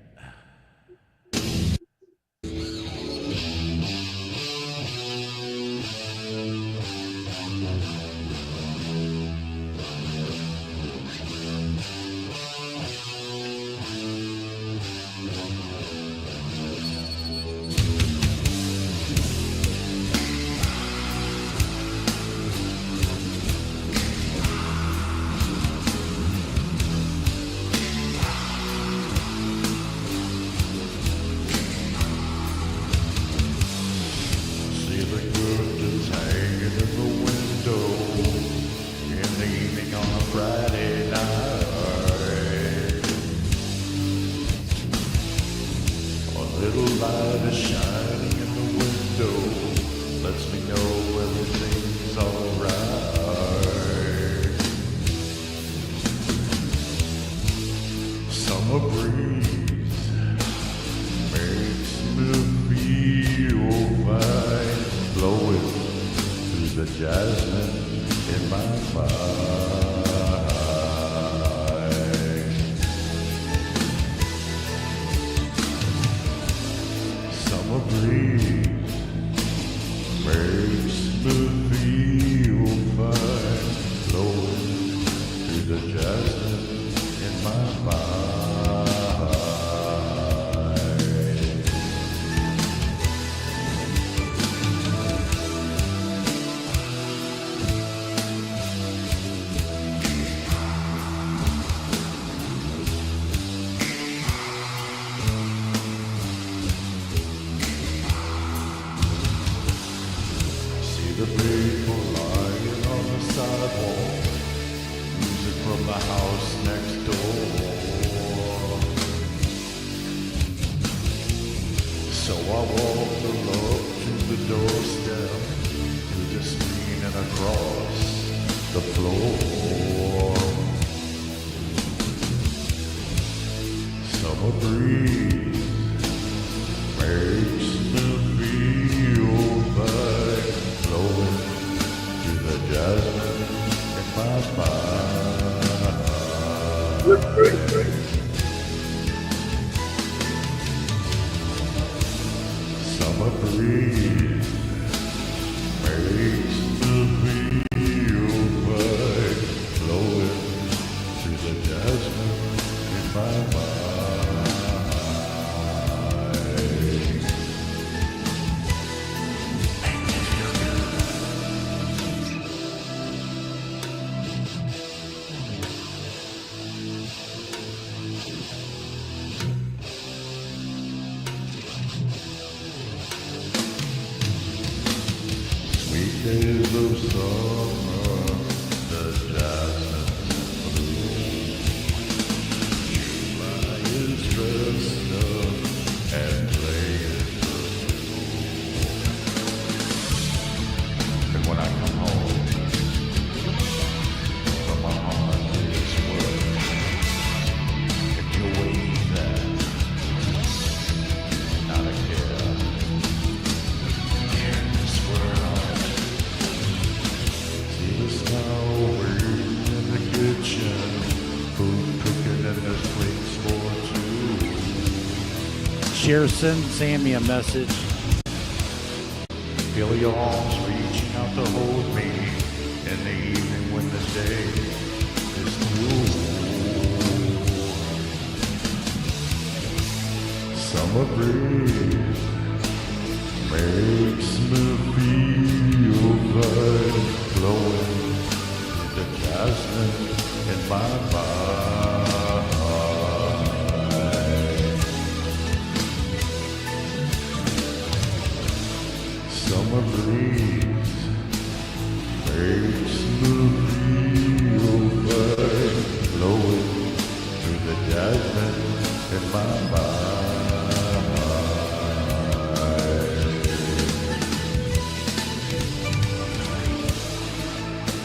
Share, send Sammy a message. Feel your arms reaching out to hold me in the evening when the day is cool. Summer breeze makes me feel like blowing the jasmine in my mind. Summer breeze makes me feel like blowing through the jasmine in my mind.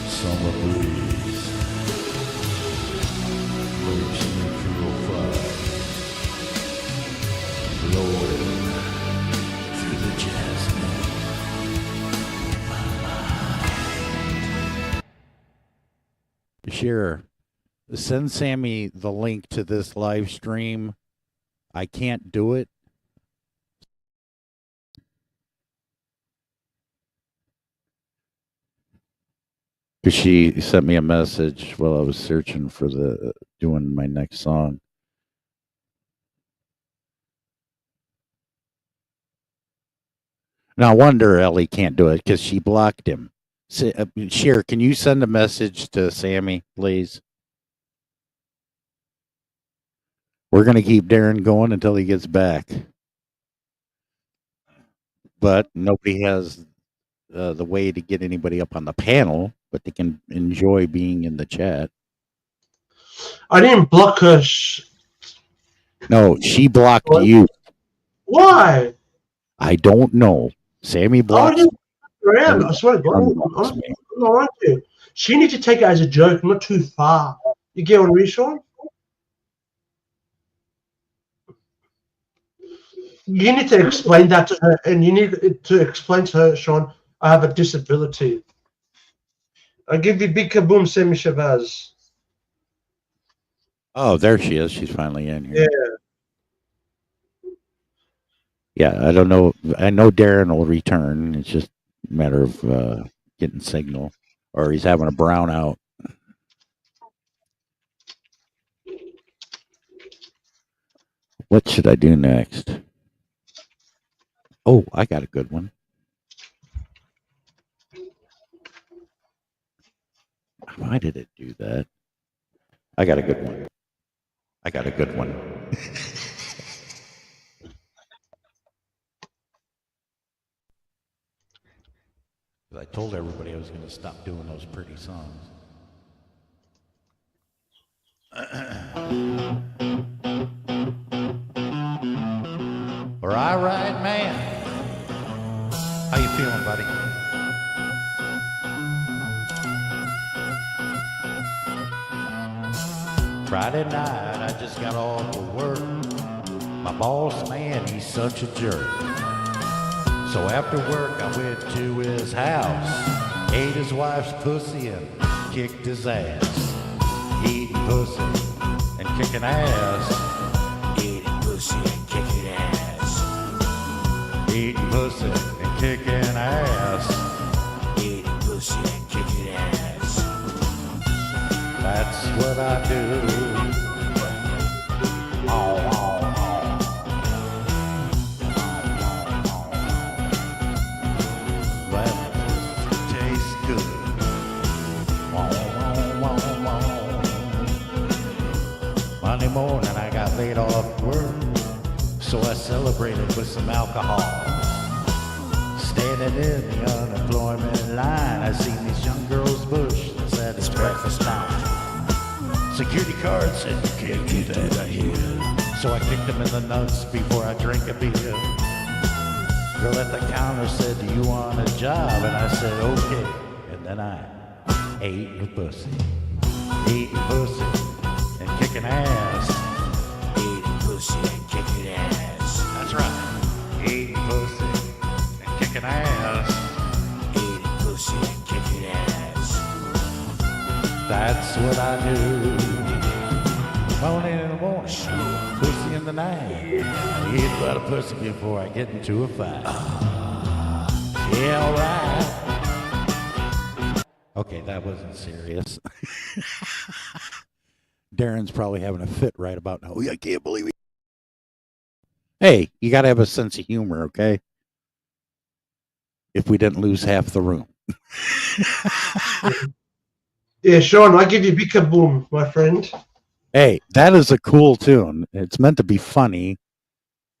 Summer breeze makes me feel fine, blowing through the jasmine. Sure. Send Sammy the link to this live stream. I can't do it. Because she sent me a message while I was searching for doing my next song. No wonder Ellie can't do it because she blocked him. Cher, can you send a message to Sammy, please? We're going to keep Darren going until he gets back. But nobody has the way to get anybody up on the panel, but they can enjoy being in the chat. I didn't block her. No, she blocked you. Why? I don't know. Sammy blocked you. I swear to God, I'm not right to. She needs to take it as a joke, not too far. You get what I mean, Sean? You need to explain that to her, and you need to explain to her, Sean, I have a disability. I give you big kaboom, Sammy Shabazz. Oh, there she is. She's finally in here. Yeah, I don't know. I know Darren will return. It's just a matter of getting signal, or he's having a brownout. What should I do next? Oh, I got a good one. Why did it do that? I got a good one. I got a good one. I told everybody I was going to stop doing those pretty songs. All right, man. How you feeling, buddy? Friday night, I just got off of work. My boss, man, he's such a jerk. So after work, I went to his house, ate his wife's pussy and kicked his ass. Eating pussy and kicking ass. Eating pussy and kicking ass. Eating pussy and kicking ass. Eating pussy and kicking ass. That's what I do. Oh, oh. Monday morning I got laid off work, so I celebrated with some alcohol. Standing in the unemployment line, I seen these young girls bush and said it's breakfast time. Security card said you can't do that here, so I kicked them in the nuts before I drank a beer. Girl at the counter said, do you want a job? And I said okay, and then I ate the pussy. Eating pussy and kicking ass. Eating pussy and kicking ass. That's right. Eating pussy and kicking ass. Eating pussy and kicking ass. That's what I do. Morning in the morning. Pussy in the night. I eat about a pussy before I get into a fight. Yeah, alright. Okay, that wasn't serious. Darren's probably having a fit right about now. I can't believe it. Hey, you got to have a sense of humor, okay? If we didn't lose half the room. Yeah, Sean, I give you big kaboom, my friend. Hey, that is a cool tune. It's meant to be funny,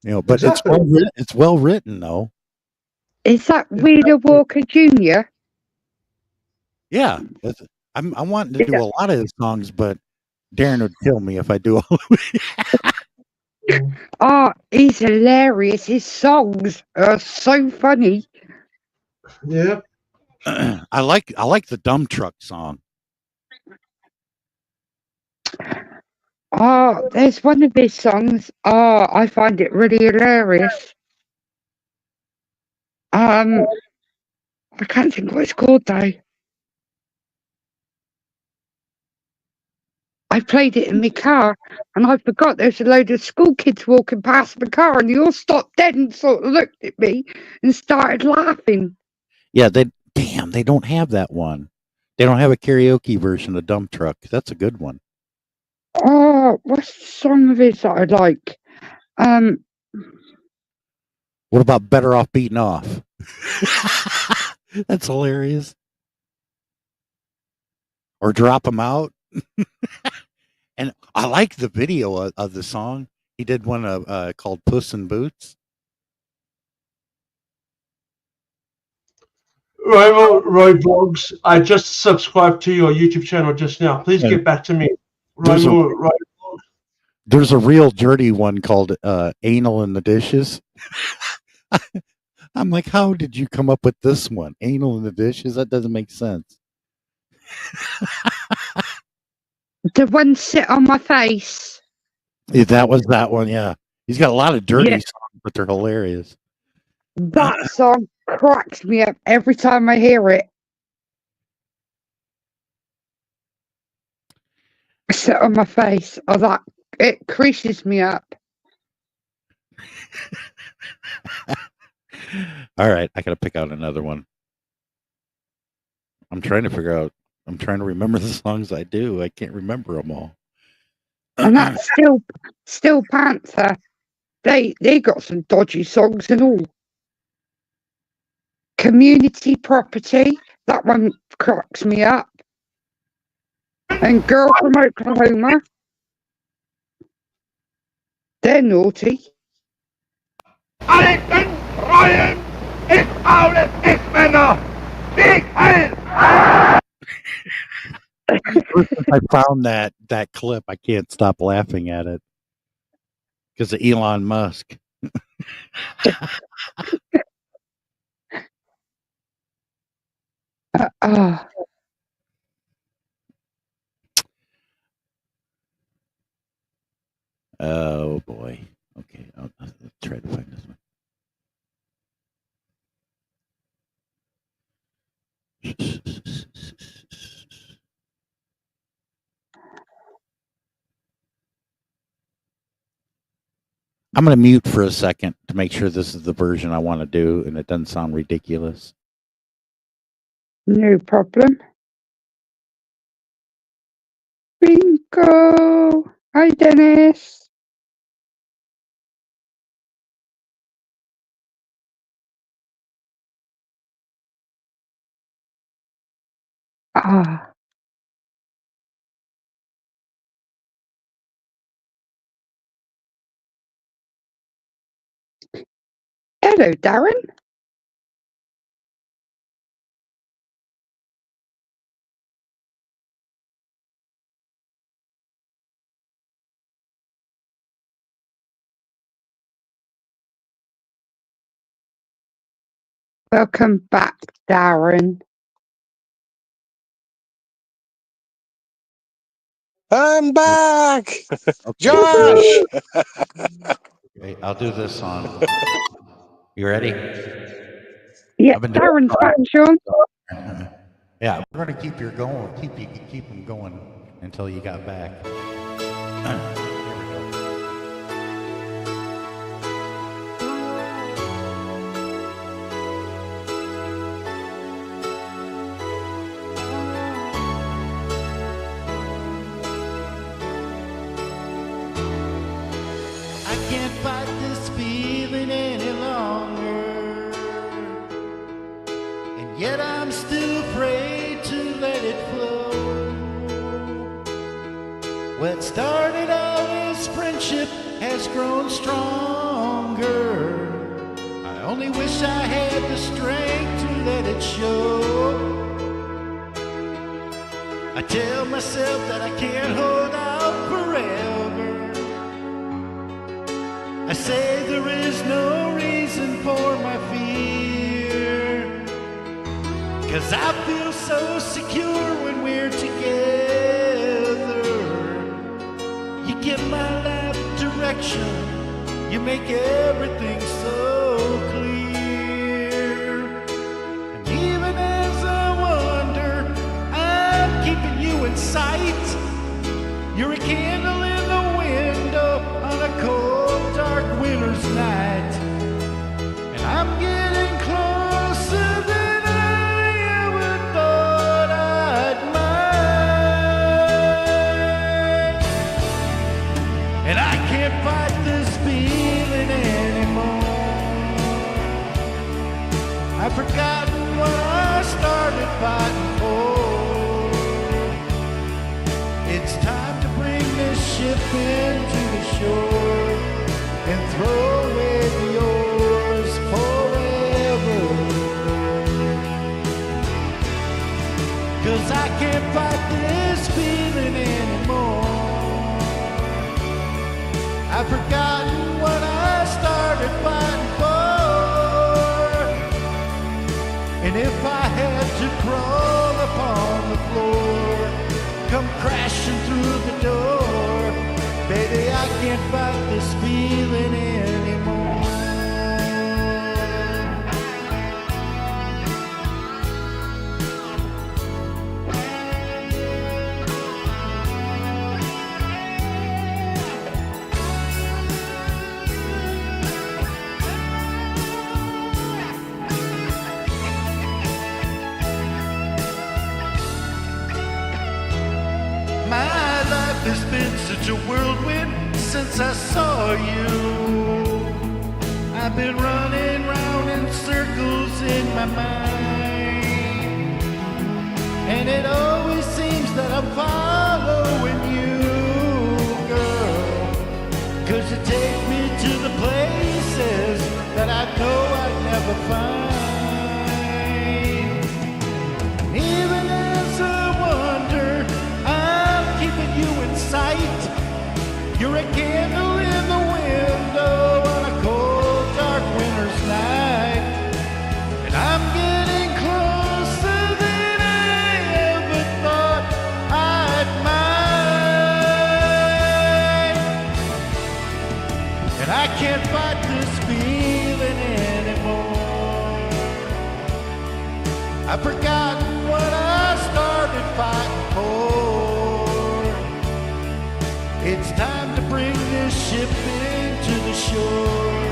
but Exactly. it's well written though. Is that Wheeler Walker Jr.? Yeah, I'm wanting to do a lot of his songs, but Darren would kill me if I do all of it. Oh, he's hilarious. His songs are so funny. Yeah. I like the dump truck song. Oh, there's one of his songs. Oh, I find it really hilarious. I can't think what it's called though. I played it in my car and I forgot there's a load of school kids walking past my car and they all stopped dead and sort of looked at me and started laughing. Yeah, they don't have that one. They don't have a karaoke version of Dump Truck. That's a good one. Oh, what's the song of his that I like? What about Better Off Beating Off? That's hilarious. Or Drop 'Em Out. And I like the video of the song. He did one called Puss in Boots. Roy Vlogs, I just subscribed to your YouTube channel just now. Please get back to me. There's a real dirty one called Anal in the Dishes. I'm like, how did you come up with this one? Anal in the Dishes? That doesn't make sense. The one Sit on My Face. Yeah, that was that one, yeah. He's got a lot of dirty songs, but they're hilarious. That song cracks me up every time I hear it. Sit on My Face. Oh, that it creases me up. All right, I got to pick out another one. I'm trying to remember the songs I do. I can't remember them all. And that's still Panther. They got some dodgy songs and all. Community Property. That one cracks me up. And Girl from Oklahoma. They're naughty. Alten Treuen ist alles X-Männer! Big Hell! I found that clip. I can't stop laughing at it because of Elon Musk. Oh boy. Okay, I'll try to find this one. I'm going to mute for a second to make sure this is the version I want to do and it doesn't sound ridiculous. No problem. Bingo. Hi, Dennis. Hello, Darren. Welcome back, Darren. I'm back, Okay. Josh. Okay, I'll do this song. You ready? Yeah, Darren's back, Sean. Yeah, we're going to keep them going until you got back. Here we go. can't fight this feeling any longer, and yet I'm still afraid to let it flow. What started out as friendship has grown stronger. I only wish I had the strength to let it show. I tell myself that I can't hold out forever. I say there is no reason for my fear, 'cause I feel so secure when we're together. You give my life direction, you make everything so clear. And even as I wonder, I'm keeping you in sight. You're a candle in the window on a cold, dark winter's night. And I'm getting closer than I ever thought I'd might. And I can't fight this feeling anymore. I've forgotten what I started fighting for. It's time to bring this ship into the shore and throw away the oars forever. 'Cause I can't fight this feeling anymore. I've forgotten what I started fighting for. And if I had to crawl upon the floor, come crashing through the door, baby, I can't fight this feeling anymore. My life has been such a whirlwind since I saw you. I've been running round in circles in my mind, and it always seems that I'm following you, girl. 'Cause you take me to the places that I know I'd never find. Even as I wonder, keeping you in sight. You're a candle in the window on a cold, dark winter's night. And I'm getting closer than I ever thought I'd might. And I can't fight this feeling anymore. I've forgotten what I started fighting for. It's time to bring this ship into the shore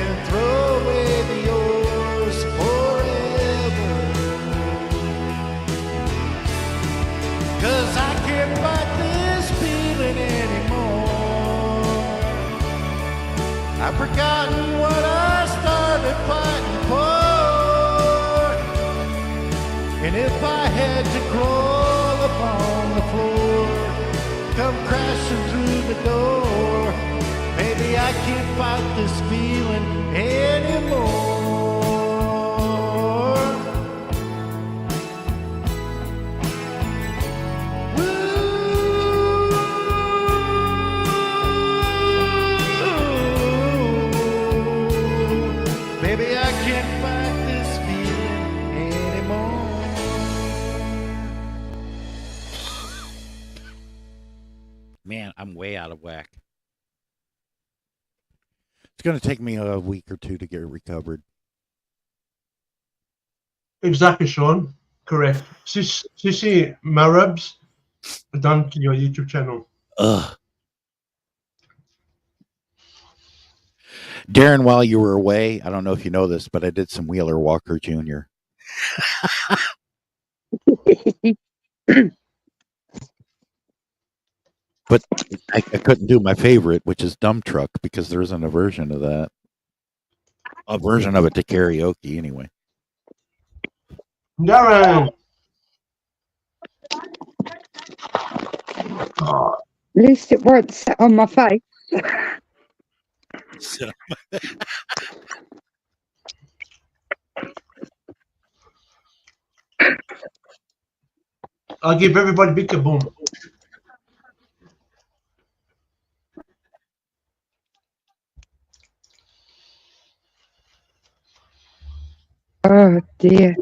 and throw away the oars forever. 'Cause I can't fight this feeling anymore. I've forgotten what I started fighting for. And if I had to crawl upon the floor, come crashing through the door, maybe I can't fight this feeling anymore. Woo! Baby, I can't fight this feeling anymore. Man, I'm way out of whack. It's going to take me a week or two to get recovered. Exactly, Sean. Correct. Sissy Marabs done to your YouTube channel. Ugh. Darren, while you were away, I don't know if you know this, but I did some Wheeler Walker Jr. But I couldn't do my favorite, which is Dump Truck, because there isn't a version of that. A version of it to karaoke, anyway. Darren. Oh, At least it weren't set on my face. So, I'll give everybody big kaboom. Oh dear.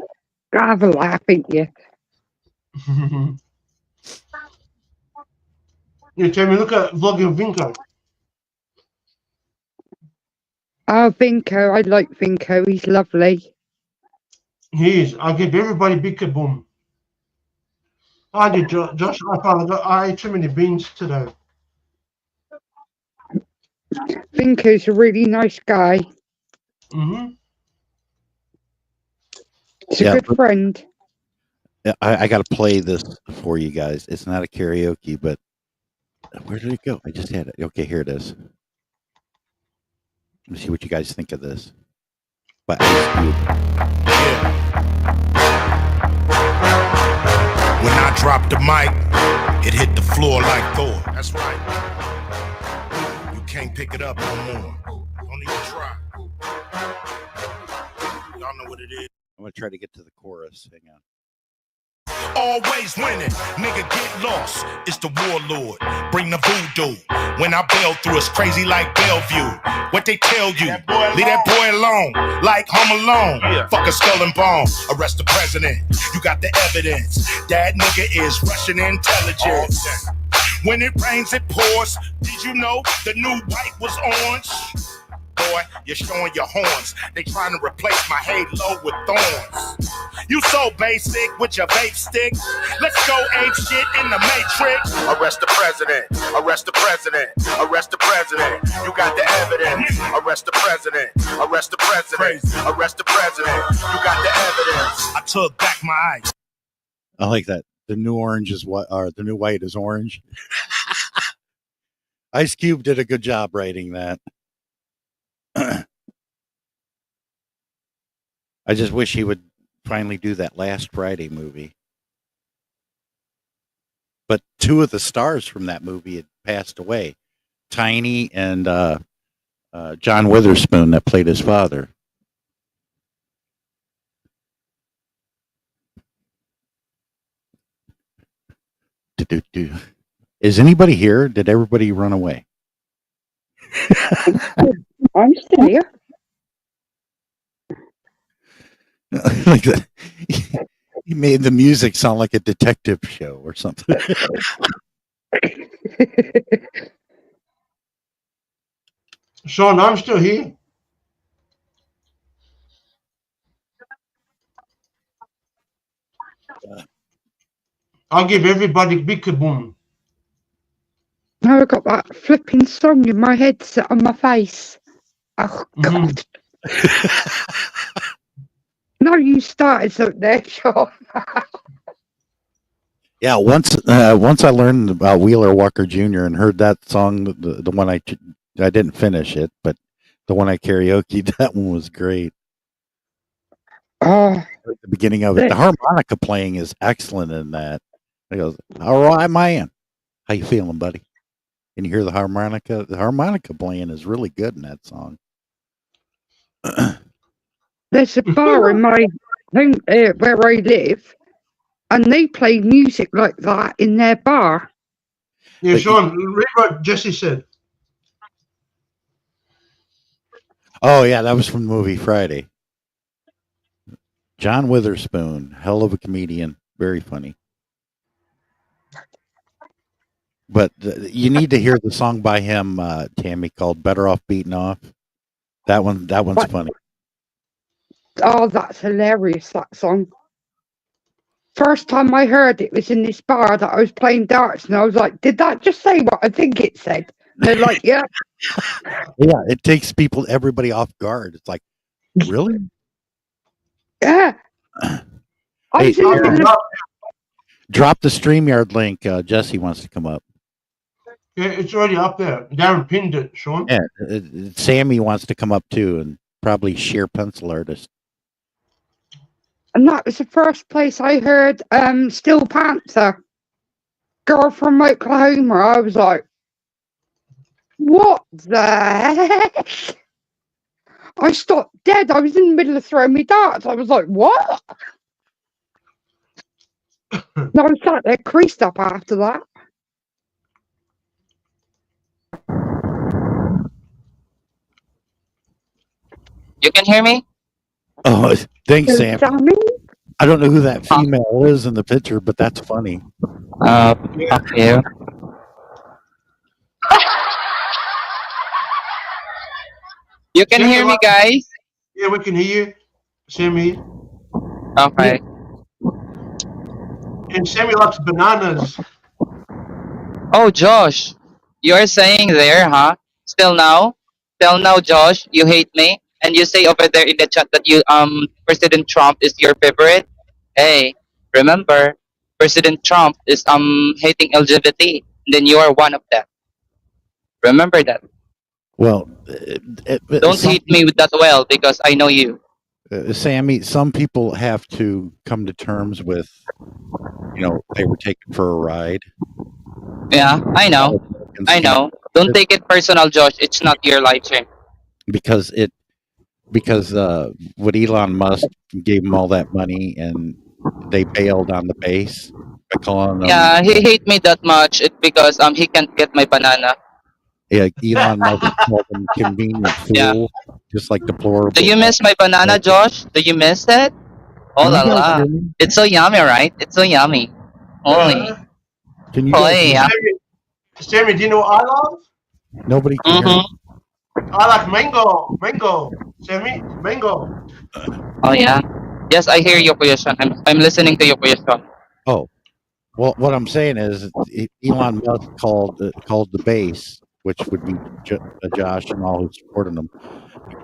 I have a laugh at you. You tell me, look at vlogging Vinko. Oh, Vinko, I like Vinko. He's lovely. He is. I'll give everybody big kaboom. I did, Josh. I ate too many beans today. Vinko's a really nice guy. Mm-hmm. He's a Yeah, good friend. I got to play this for you guys. It's not a karaoke, but where did it go? I just had it. Okay, here it is. Let me see what you guys think of this. But When I dropped the mic, it hit the floor like Thor. That's right. You can't pick it up no more. Don't even try. Y'all know what it is. I'm going to try to get to the chorus. Hang on. Always winning, nigga get lost. It's the warlord, bring the voodoo. When I bail through, it's crazy like Bellevue. What they tell you, leave that boy alone, like Home Alone. Fuck a skull and bone, arrest the president. You got the evidence, that nigga is Russian intelligence. When it rains, it pours. Did you know the new white was orange? Boy, you're showing your horns. They trying to replace my halo with thorns. You so basic with your vape stick. Let's go ape shit in the Matrix. Arrest the president. Arrest the president. Arrest the president. You got the evidence. Arrest the president. Arrest the president. Arrest the president. You got the evidence. I took back my eyes. I like that. The new orange is what, or the new white is orange. Ice Cube did a good job writing that. I just wish he would finally do that Last Friday movie. But two of the stars from that movie had passed away. Tiny and John Witherspoon that played his father. Do-do-do. Is anybody here? Did everybody run away? I'm still here. Like that. He made the music sound like a detective show or something. Sean, I'm still here. I'll give everybody big kaboom. Now I've got that flipping song in my head set on my face. Oh, God. No, you started something there, Sean. Yeah, once I learned about Wheeler Walker Jr. and heard that song, the one I didn't finish it, but the one I karaoke, that one was great. Oh, At the beginning of it, the harmonica playing is excellent in that. He goes, "All right, man, how you feeling, buddy?" And you hear the harmonica. The harmonica playing is really good in that song. there's a bar in my thing, where I live, and they play music like that in their bar. Yeah, But Sean, read what Jesse said. Oh yeah, that was from the movie Friday. John Witherspoon, hell of a comedian, very funny. But you need to hear the song by him, Tammy, called "Better Off Beaten Off." That one's What? funny. Oh, that's hilarious, that song. First time I heard it was in this bar that I was playing darts, and I was like, did that just say what I think it said? And they're like, yeah. Yeah, it takes everybody off guard. It's like, really? Yeah. I Hey, was in the middle of, drop the StreamYard link. Jesse wants to come up. Yeah, it's already up there. Darren pinned it, Sean. Yeah, Sammy wants to come up too and probably sheer pencil artist. And that was the first place I heard Steel Panther, Girl from Oklahoma. I was like, what the heck? I stopped dead. I was in the middle of throwing me darts. I was like, what? And I was sat there creased up after that. You can hear me? Oh, thanks, Sam. Sammy? I don't know who that female is in the picture, but that's funny. Fuck you. You can hear me, guys? Yeah, we can hear you, Sammy. Okay. And Sammy likes bananas. Oh, Josh, you're saying there, huh? Still now, Josh, you hate me, and you say over there in the chat that you President Trump is your favorite. Hey, remember, President Trump is hating LGBT. Then you are one of them. Remember that. Well, Don't hate me with that well because I know you. Sammy, some people have to come to terms with, they were taken for a ride. Yeah, I know. Don't take it personal, Josh. It's not your live stream. Because what Elon Musk gave them all that money and they bailed on the base by calling them. Yeah, he hate me that much. It's because he can't get my banana. Yeah, Elon Musk called them convenient fool, Yeah. just like deplorable. Do you miss my banana, Josh? Do you miss it? Oh la la! It's so yummy, right? It's so yummy. Holy. Can you Holy. guys Sammy, do you know what I love? Nobody can hear Mm-hmm. I like mango. Mango. Sammy, mango. Oh yeah. Yes, I hear you, Kuya Sean. I'm listening to you, Kuya Sean. Oh, well, what I'm saying is Elon Musk called the base, which would be Josh and all who supported them,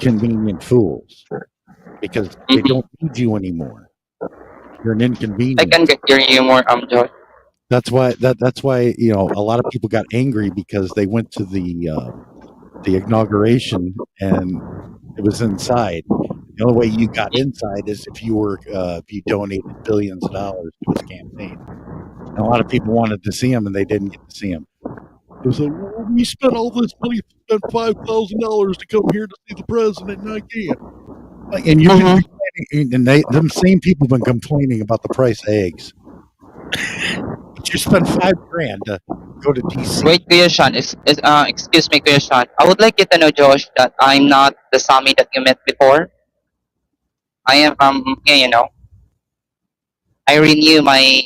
convenient fools, because they don't need you anymore. You're an inconvenience. I can get your humor, Josh. That's why a lot of people got angry because they went to the inauguration and it was inside. The only way you got inside is if you donated billions of dollars to his campaign. And a lot of people wanted to see him and they didn't get to see him. It was like, well, we spent all this money, spent $5,000 to come here to see the president, and I can't. And you've been complaining, and them same people have been complaining about the price of eggs. But you spent $5,000 to go to DC. Wait, Kuya Sean, excuse me, Kuya Sean. I would like you to know, Josh, that I'm not the Sammy that you met before. I am, I renew my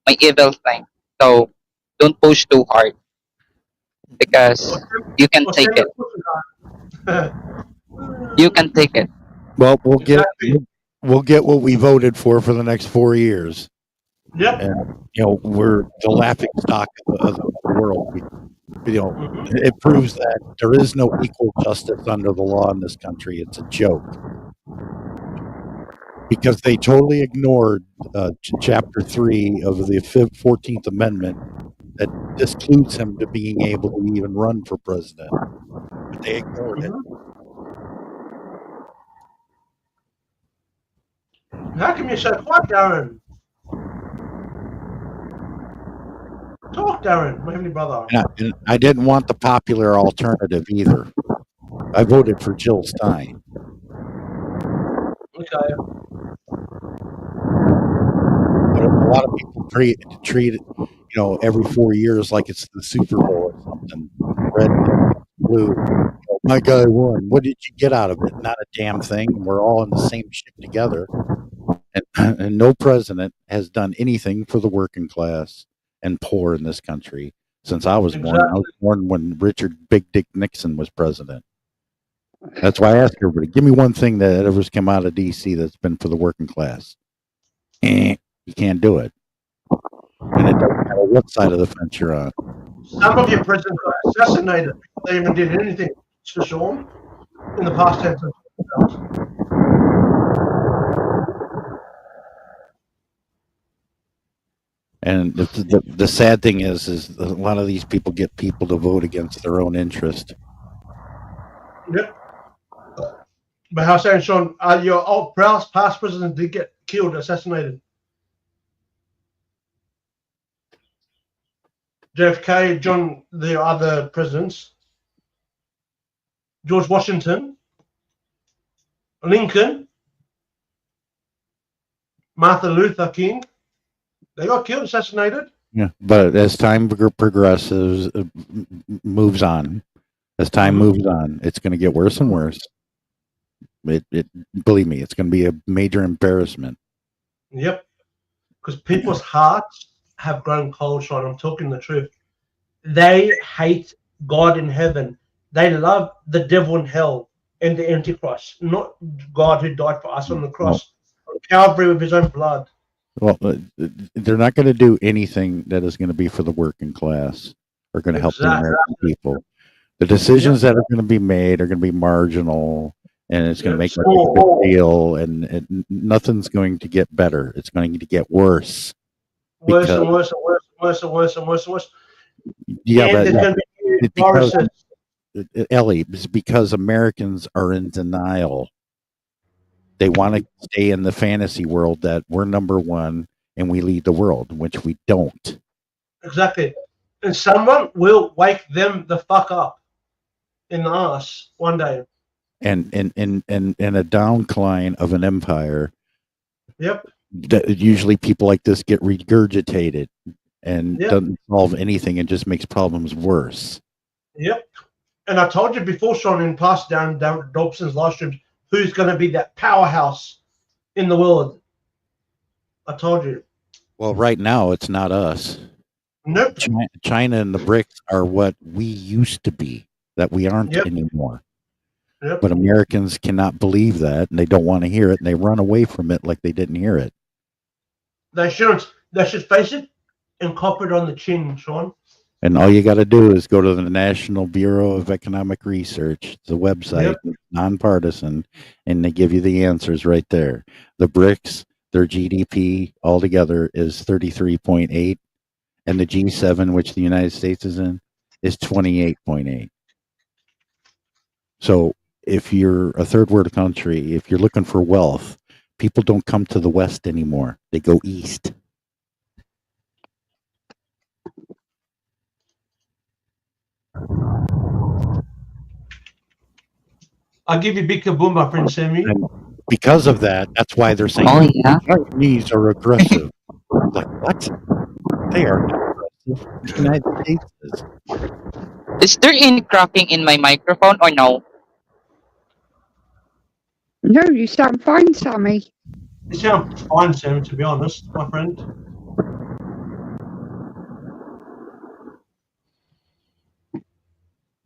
evil thing. So don't push too hard because you can take it. You can take it. Well, we'll get what we voted for the next 4 years. Yep. And we're the laughing stock of the world. It proves that there is no equal justice under the law in this country. It's a joke because they totally ignored Chapter 3 of the 14th Amendment that discludes him to being able to even run for president. But they ignored it. How come you're so quiet, Darren? Talk, Darren, my heavenly brother. And I didn't want the popular alternative either. I voted for Jill Stein. Okay. But a lot of people treat it, every 4 years like it's the Super Bowl or something. Red, blue. My guy won. What did you get out of it? Not a damn thing. We're all in the same ship together. And no president has done anything for the working class and poor in this country since I was born. I was born when Richard Big Dick Nixon was president. That's why I ask everybody, give me one thing that ever's come out of D.C. that's been for the working class. You can't do it. And it doesn't matter what side of the fence you're on. Some of your presidents got assassinated before they even did anything, for sure, in the past 10 years. And the sad thing is a lot of these people get people to vote against their own interest. Yep. But how saying, Sean, your old past president did get killed, assassinated. JFK, John, the other presidents, George Washington, Lincoln, Martin Luther King, they got killed, assassinated. Yeah, but as time progresses, moves on, as time moves on, it's going to get worse and worse. It believe me, it's going to be a major embarrassment. Yep, because people's hearts have grown cold, Sean. I'm talking the truth. They hate God in heaven. They love the devil in hell and the Antichrist, not God who died for us on the cross, on Calvary with his own blood. Well, they're not going to do anything that is going to be for the working class or going to help the American people. The decisions that are going to be made are going to be marginal, and it's going to make a big deal, and nothing's going to get better. It's going to get worse. Worse and worse and worse and worse and worse and worse and worse. Yeah, and but because, Ellie, it's because Americans are in denial. They want to stay in the fantasy world that we're number one and we lead the world, which we don't. Exactly. And someone will wake them the fuck up in the ass one day. And in a downcline of an empire. Yep. Usually people like this get regurgitated and doesn't solve anything and just makes problems worse. Yep. And I told you before, Sean, in past down Dobson's live streams, who's going to be that powerhouse in the world. I told you. Well, right now it's not us. Nope. China and the BRICS are what we used to be, that we aren't anymore. Yep. But Americans cannot believe that, and they don't want to hear it, and they run away from it like they didn't hear it. They shouldn't. They should face it and cop it on the chin, Sean. And all you got to do is go to the National Bureau of Economic Research. It's a website, nonpartisan, and they give you the answers right there. The BRICS, their GDP altogether is 33.8, and the G7, which the United States is in, is 28.8. So if you're a third world country, if you're looking for wealth, people don't come to the West anymore. They go east. I'll give you big kaboom, my friend Sammy. And because of that, that's why they're saying the Chinese are aggressive. Like, what? They are not aggressive. The United States is. Is there any cracking in my microphone or no? No, you sound fine, Sammy. You sound fine, Sammy, to be honest, my friend.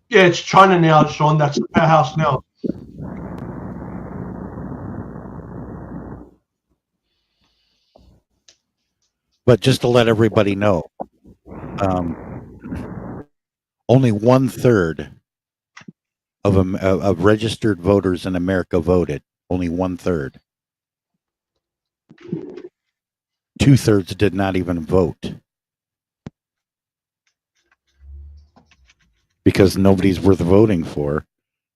Yeah, it's China now, Sean. That's the powerhouse now. But just to let everybody know, only 1/3 of registered voters in America voted. Only 1/3. 2/3 did not even vote because nobody's worth voting for.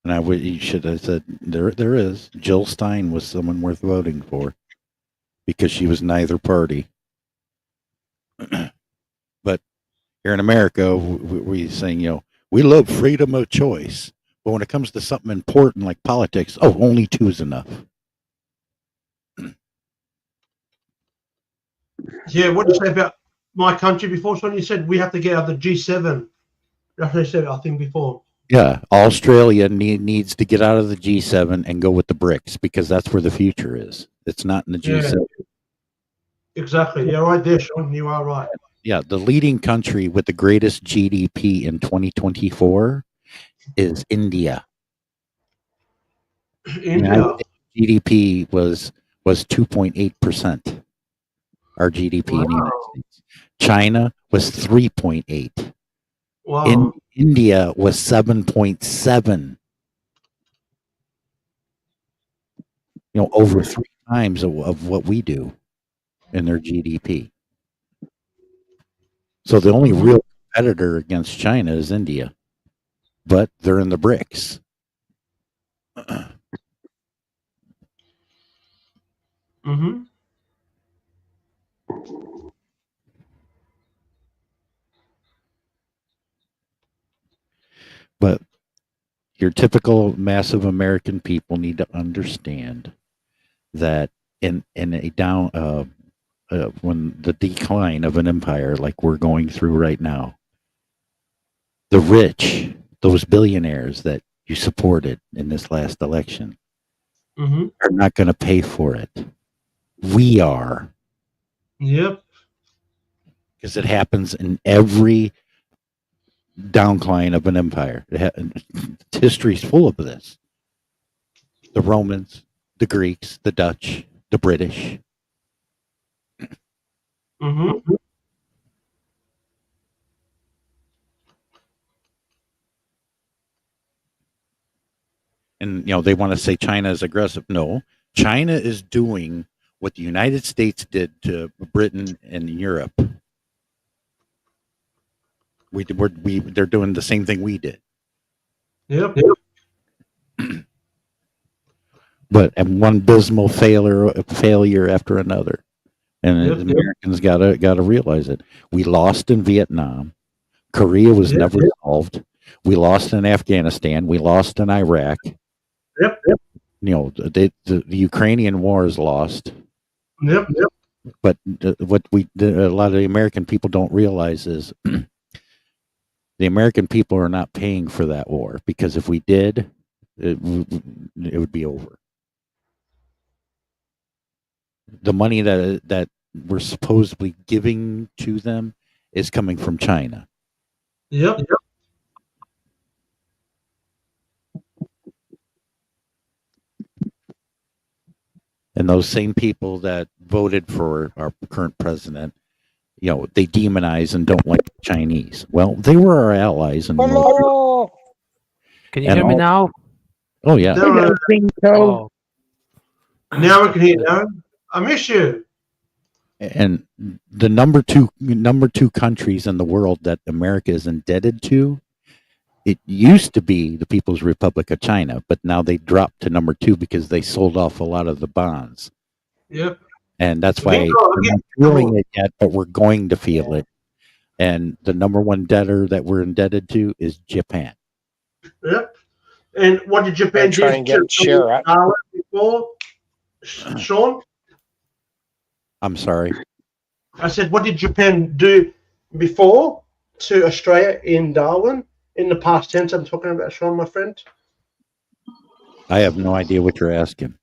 And you should have said there is. Jill Stein was someone worth voting for because she was neither party. But here in America, we're saying, we love freedom of choice. But when it comes to something important like politics, only 2 is enough. Yeah, what did you say about my country before, Sean? You said we have to get out of the G7. That's what you said, I think, before. Yeah, Australia needs to get out of the G7 and go with the BRICS because that's where the future is. It's not in the G7. Yeah. Exactly. You're right there, Sean. You are right. Yeah, the leading country with the greatest GDP in 2024 is India. India. GDP was 2.8%. Our GDP in the United States. China was 3.8. Wow. India was 7.7. Over 3 times of what we do in their GDP. So the only real competitor against China is India, but they're in the BRICS. Mm-hmm. But your typical massive American people need to understand that in a down when the decline of an empire like we're going through right now, the rich, those billionaires that you supported in this last election, are not going to pay for it. We are. Yep. Because it happens in every downcline of an empire. History is full of this. The Romans, the Greeks, the Dutch, the British. Mm-hmm. And they want to say China is aggressive. No, China is doing what the United States did to Britain and Europe. They're doing the same thing we did. Yep. But one abysmal failure after another, and the Americans gotta realize it. We lost in Vietnam. Korea was never solved. We lost in Afghanistan. We lost in Iraq. Yep. The Ukrainian war is lost. Yep. But what a lot of the American people don't realize is the American people are not paying for that war, because if we did, it would be over. The money that we're supposedly giving to them is coming from China. Yep. And those same people that voted for our current president, they demonize and don't like the Chinese. Well, they were our allies. And Hello. Can you hear me now? Oh, yeah. Now we can hear you now. I miss you. And the number two countries in the world that America is indebted to, it used to be the People's Republic of China, but now they dropped to number 2 because they sold off a lot of the bonds. Yep. And that's why we're not feeling it yet, but we're going to feel it. And the number one debtor that we're indebted to is Japan. Yep. And what did Japan do try and get share up before, Sean? I'm sorry. I said, what did Japan do before to Australia in Darwin? In the past tense, I'm talking about, Sean, my friend. I have no idea what you're asking.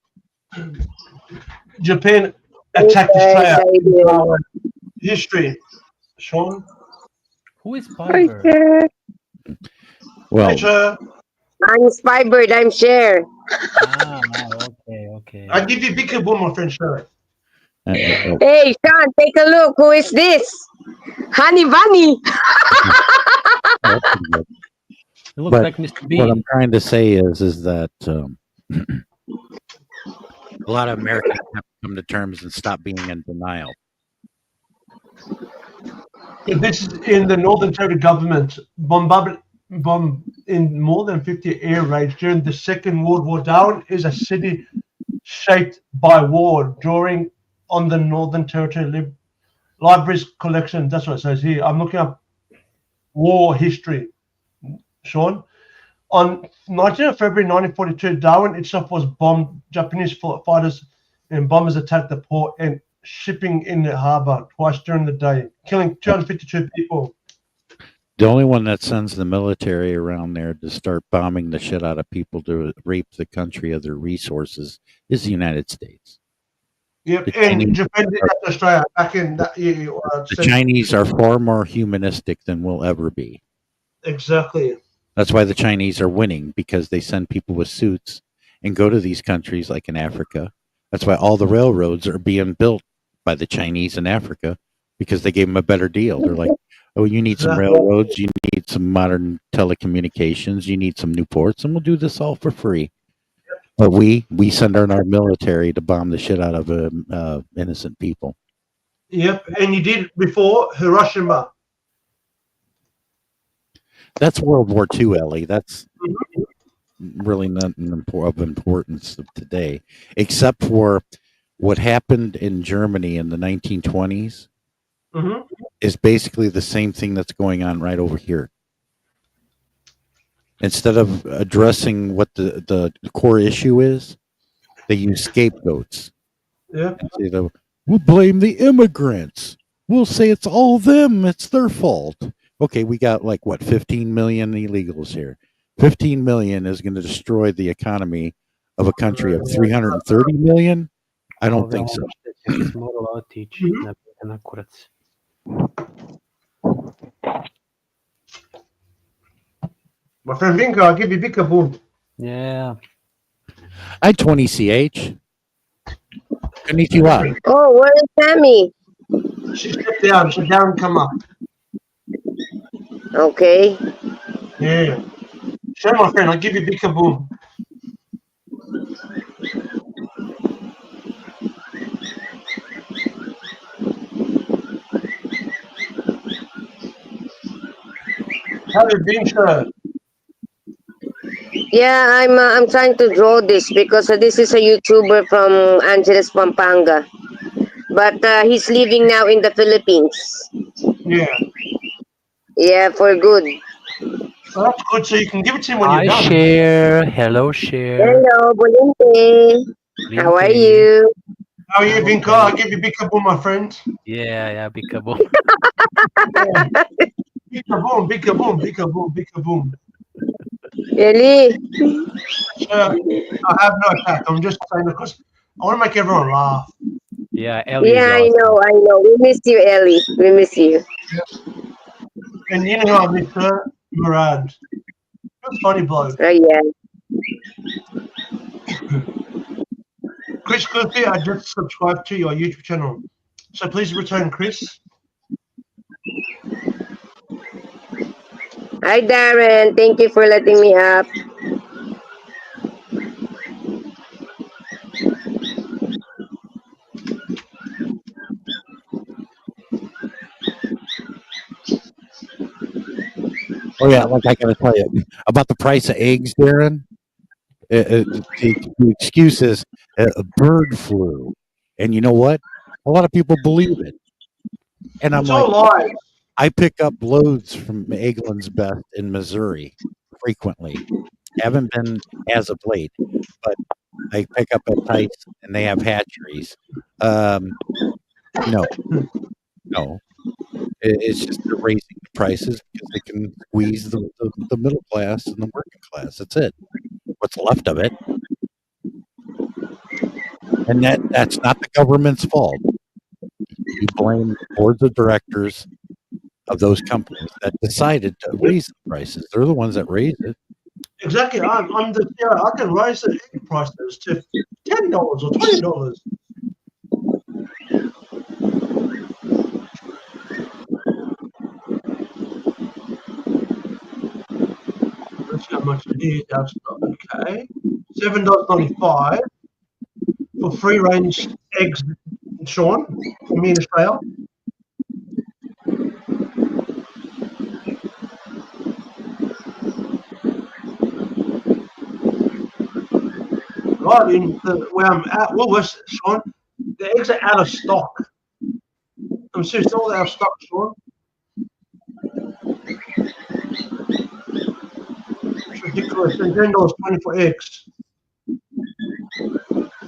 Japan attacked Australia in Darwin. History, Sean. Who is Piper? Well, I'm Spybird. I'm Cher. Okay. I give you big boom, my friend, Cher. Hey, Sean, take a look. Who is this? Honey Bunny. It looks like Mr. Bean. What I'm trying to say is that a lot of Americans have to come to terms and stop being in denial. This is in the Northern Territory government bomb in more than 50 air raids during the Second World War. Darwin is a city shaped by war, drawing on the Northern Territory Library's collection. That's what it says here. I'm looking up war history, Sean. On 19th February 1942, Darwin itself was bombed. Japanese fighters and bombers attacked the port and shipping in the harbor twice during the day, killing 252 people. The only one that sends the military around there to start bombing the shit out of people to rape the country of their resources is the United States. Yep, and Japan did that to Australia back in that year. The Chinese are far more humanistic than we'll ever be. Exactly. That's why the Chinese are winning, because they send people with suits and go to these countries like in Africa. That's why all the railroads are being built by the Chinese in Africa, because they gave them a better deal. They're like, oh, you need some railroads, you need some modern telecommunications, you need some new ports, and we'll do this all for free. But we send our military to bomb the shit out of innocent people. Yep, and you did before Hiroshima. That's World War II, Ellie. That's really nothing of importance of today, except for what happened in Germany in the 1920s Mm-hmm. is basically the same thing that's going on right over here. Instead of addressing what the core issue is, they use scapegoats. Yeah. And say, we'll blame the immigrants. We'll say it's all them. It's their fault. Okay, we got like, what, 15 million illegals here. 15 million is going to destroy the economy of a country of 330 million? I don't think so. My friend Vinko, I'll give you big kaboom. Yeah. I 20CH. Konnichiwa. Oh, where is Sammy? She stepped down. She's down, come up. Okay. Yeah. Sure, my friend, I'll give you big kaboom. How have you been, sir? Yeah, I'm trying to draw this because this is a YouTuber from Angeles, Pampanga, but he's living now in the Philippines. Yeah. Yeah, for good. Oh, that's good. So you can give it to him when Hi, you're done. Cher. Hello, Cher. Hello, Bolinte. How are you? How are you, Vinko? I'll give you big kaboom, my friend. Yeah, big kaboom. Yeah. Big kaboom, big kaboom, big kaboom, big kaboom. Really? I have no attack. I'm just saying because I want to make everyone laugh. Yeah, Ellie Yeah, is awesome. I know. We miss you, Ellie. We miss you. And you know who I miss her? Murad. You're a funny bloke. Oh, yeah. Chris Cliffy, I just subscribed to your YouTube channel. So please return, Chris. Hi, Darren. Thank you for letting me up. Oh yeah, like I gotta tell you about the price of eggs, Darren. The excuse is a bird flu, and you know what? A lot of people believe it. And I'm It's like, all lies. I pick up loads from Eaglin's Best in Missouri frequently. Haven't been as of late, but I pick up at Tice and they have hatcheries. No. It's just they're raising the prices because they can squeeze the middle class and the working class. That's it. What's left of it. And that's not the government's fault. You blame boards of directors of those companies that decided to raise the prices. They're the ones that raised it. Exactly. I'm the CEO. I can raise the egg prices to $10 or $20. Let's see how much it is. That's okay. $7.95 for free range eggs, Sean, from me in Australia. Right in where I'm at, Woolworths, Sean, the eggs are out of stock. I'm serious, they're all out of stock, Sean. It's ridiculous. And $10.20 for eggs.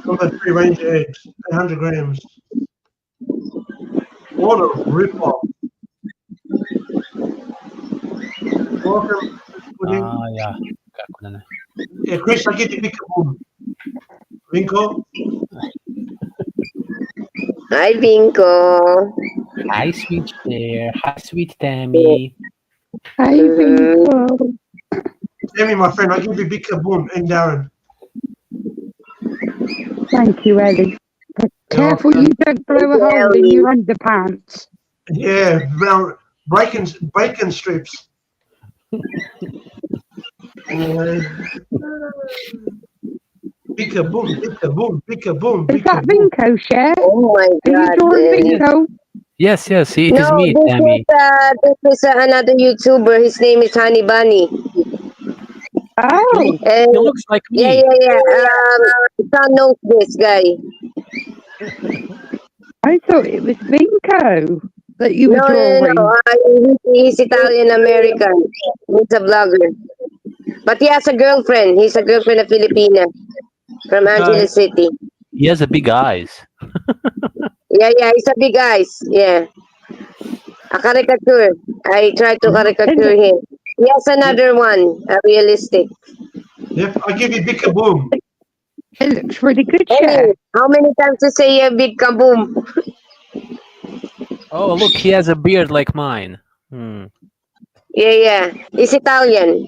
Some of those free range eggs, 800 grams. What a rip-off. Welcome. Yeah. Yeah, Chris, I get you big kaboom. Vinko. Hi, Vinko. Hi, sweet Cher. Hi, sweet Tammy. Hi, Vinko. Tammy, my friend, I give you big kaboom. And Darren. Thank you, Ellie. But careful you don't blow a hole in your underpants. Yeah, bacon strips. Big kaboom, big kaboom, big kaboom, big Is that kaboom. Vinko, Cher? Oh my Are you God. drawing Vinko? Yes, yes, it is No, me, Tammy. this is another YouTuber. His name is Honey Bunny. Oh, And He looks like yeah, me. yeah, yeah. Son knows this guy. I thought it was Vinco that you were No, no, no. drawing. He's Italian American. He's a vlogger. But he has a girlfriend. He's a girlfriend of Filipina from Angeles City. He has a big eyes. Yeah, yeah. He's a big eyes. Yeah. A caricature. I tried to caricature him. He has another one, a realistic. Yep, I give you big kaboom. It looks really good, Hey, Chef. how many times you say a big kaboom? Oh, look, he has a beard like mine. Hmm. Yeah, yeah. He's Italian.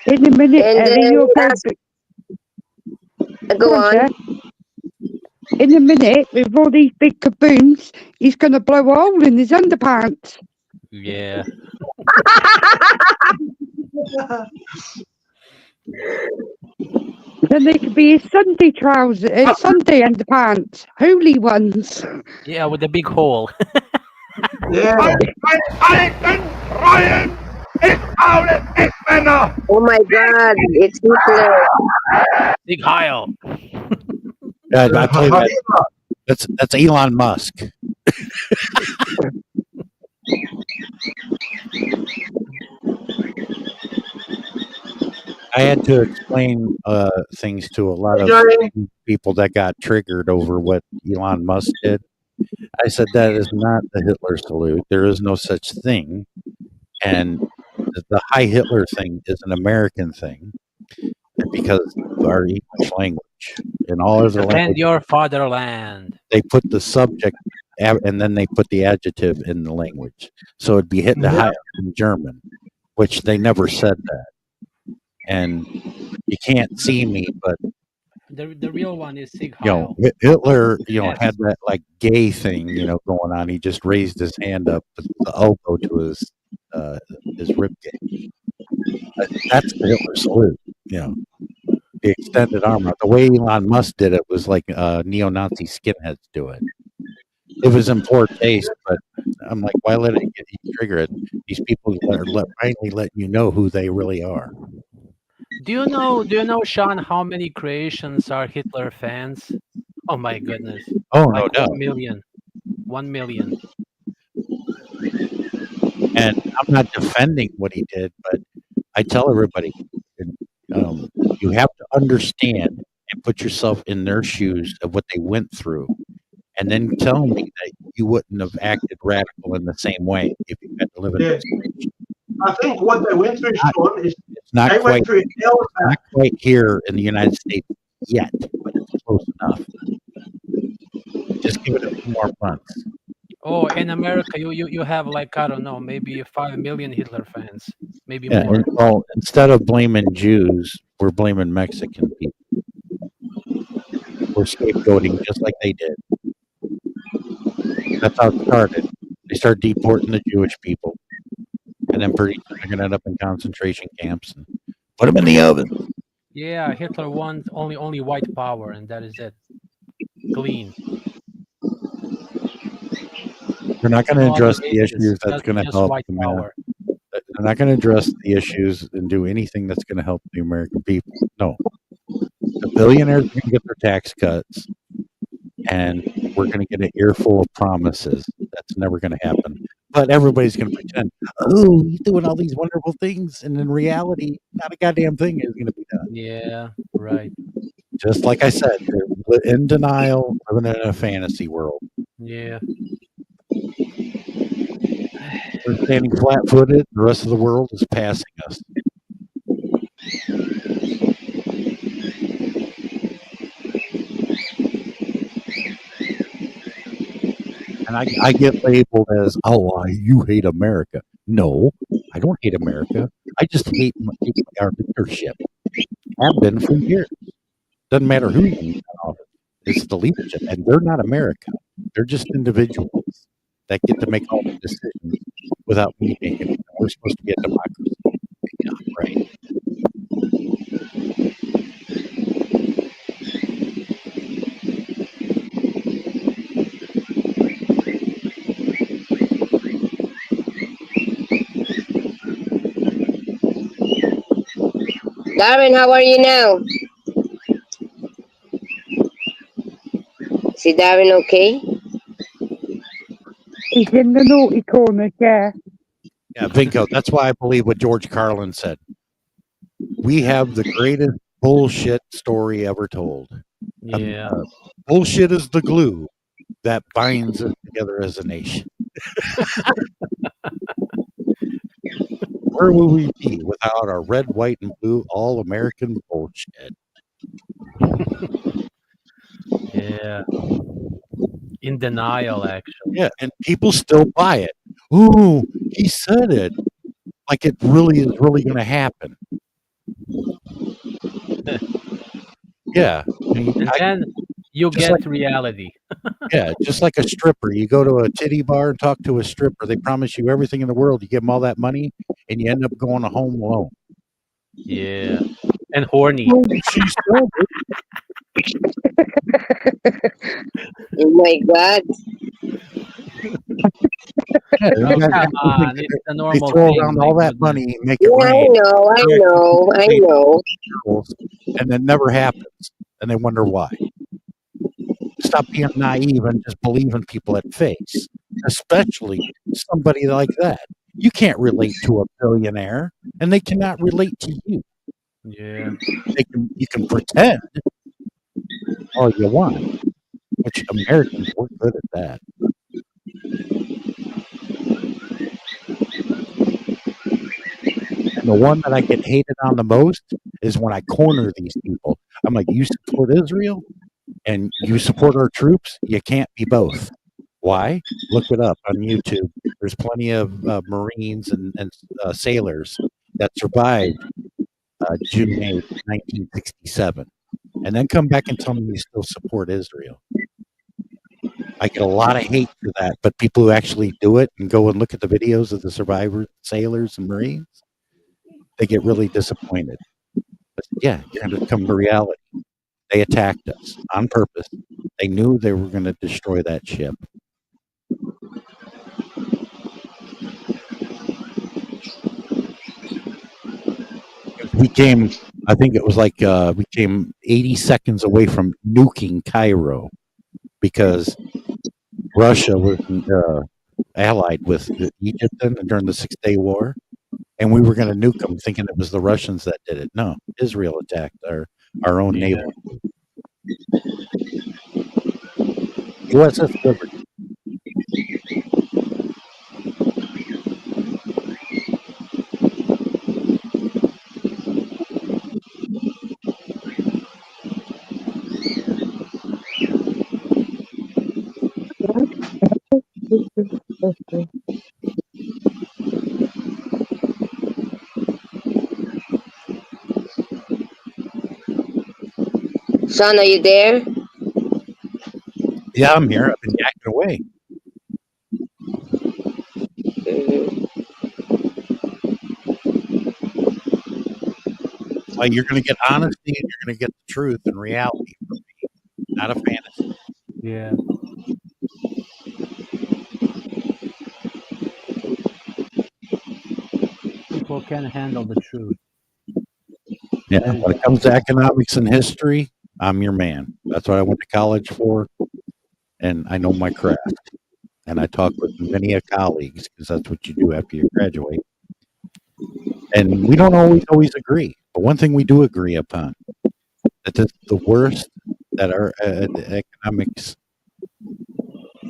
In a minute, And Ellie, you're going to go on. Chef. In a minute, with all these big kabooms, he's going to blow a hole in his underpants. Yeah. Then they could be his Sunday trousers, Sunday underpants, holy ones. Yeah, with a big hole. Yeah. Alten Reihen ist alles X-Männer! Oh my God, it's Hitler. Big Heil. I tell you that's Elon Musk. I had to explain things to a lot of people that got triggered over what Elon Musk did. I said that is not the Hitler salute. There is no such thing. And the High Hitler thing is an American thing because of our English language. In all other Defend languages, your fatherland. they put the subject and then they put the adjective in the language. So it'd be Hitler Heil in German, which they never said that. And you can't see me, but The real one is Sig Heil. Hitler, Yes. had that like gay thing, going on. He just raised his hand up, the elbow to his rib cage. That's the Hitler salute. The extended arm. The way Elon Musk did it was like neo-Nazi skinheads do it. It was in poor taste, but I'm like, why let it get you triggered? These people are finally letting you know who they really are. Do you know, Sean, how many creations are Hitler fans? Oh my goodness. Oh, like no doubt. 1 million. 1 million. And I'm not defending what he did, but I tell everybody, you have to understand and put yourself in their shoes of what they went through. And then tell me that you wouldn't have acted radical in the same way if you had to live in this nation. I think what they went through, Sean, is It's not they quite, went through hell. not quite here in the United States yet, but it's close enough. Just give it a few more months. Oh, in America, you have like, I don't know, maybe 5 million Hitler fans, maybe Yeah, more. and so instead of blaming Jews, we're blaming Mexican people. We're scapegoating just like they did. That's how it started. They started deporting the Jewish people, and then pretty soon they're going to end up in concentration camps and put them in the oven. Yeah, Hitler wants only white power, and that is it. Clean. They're not going to All address the the ages, issues that's just- going to just help white the man. power. They're not going to address the issues and do anything that's going to help the American people. No. The billionaires are going to get their tax cuts, and we're going to get an earful of promises. That's never going to happen. But everybody's going to pretend, oh, he's doing all these wonderful things, and in reality, not a goddamn thing is going to be done. Yeah, right. Just like I said, they're in denial, living in a fantasy world. Yeah. We're standing flat-footed. The rest of the world is passing us. And I get labeled as, oh, you hate America. No, I don't hate America. I just hate our leadership. Have been for years. Doesn't matter who's in office. It's the leadership. And they're not America. They're just individuals that get to make all the decisions without me making them. We're supposed to be a democracy. Yeah, right. Darwin, how are you now? Is Darwin okay? He's in the naughty corner, yeah. Yeah, Vinko. That's why I believe what George Carlin said. We have the greatest bullshit story ever told. Yeah. Bullshit is the glue that binds us together as a nation. Where will we be without our red, white, and blue all American bullshit? Yeah. In denial, actually. Yeah, and people still buy it. Ooh, he said it. Like it really is really going to happen. Yeah. And then you just get like- reality. Yeah, just like a stripper. You go to a titty bar and talk to a stripper. They promise you everything in the world. You give them all that money, and you end up going home alone. Yeah. And horny. She's so Oh my God. Yeah, Oh, they come on. It's a they normal throw thing. around My all that goodness. money, make it Yeah, I rain, know. and then never happens, and they wonder why. Stop being naive and just believing people at face, especially somebody like that. You can't relate to a billionaire, and they cannot relate to you. Yeah. You can pretend all you want, which Americans we're good at that. And the one that I get hated on the most is when I corner these people. I'm like, you support Israel and you support our troops. You can't be both. Why? Look it up on YouTube. There's plenty of Marines and sailors that survived June 8th, 1967. And then come back and tell me you still support Israel. I get a lot of hate for that, but people who actually do it and go and look at the videos of the survivors, sailors, and Marines, they get really disappointed. But yeah, you're going to come to reality. They attacked us on purpose. They knew they were going to destroy that ship. We came, I think it was like we came 80 seconds away from nuking Cairo because Russia was allied with Egypt during the 6-Day War, and we were going to nuke them, thinking it was the Russians that did it. No, Israel attacked our own naval. USS Liberty. Sean, are you there? Yeah, I'm here. I've been yakking away. Like, you're going to get honesty and you're going to get the truth and reality from me, not a fantasy. Yeah. People can't handle the truth. Yeah, when it comes to economics and history, I'm your man. That's what I went to college for, and I know my craft. And I talk with many colleagues because that's what you do after you graduate. And we don't always agree, but one thing we do agree upon, that the worst that our economics,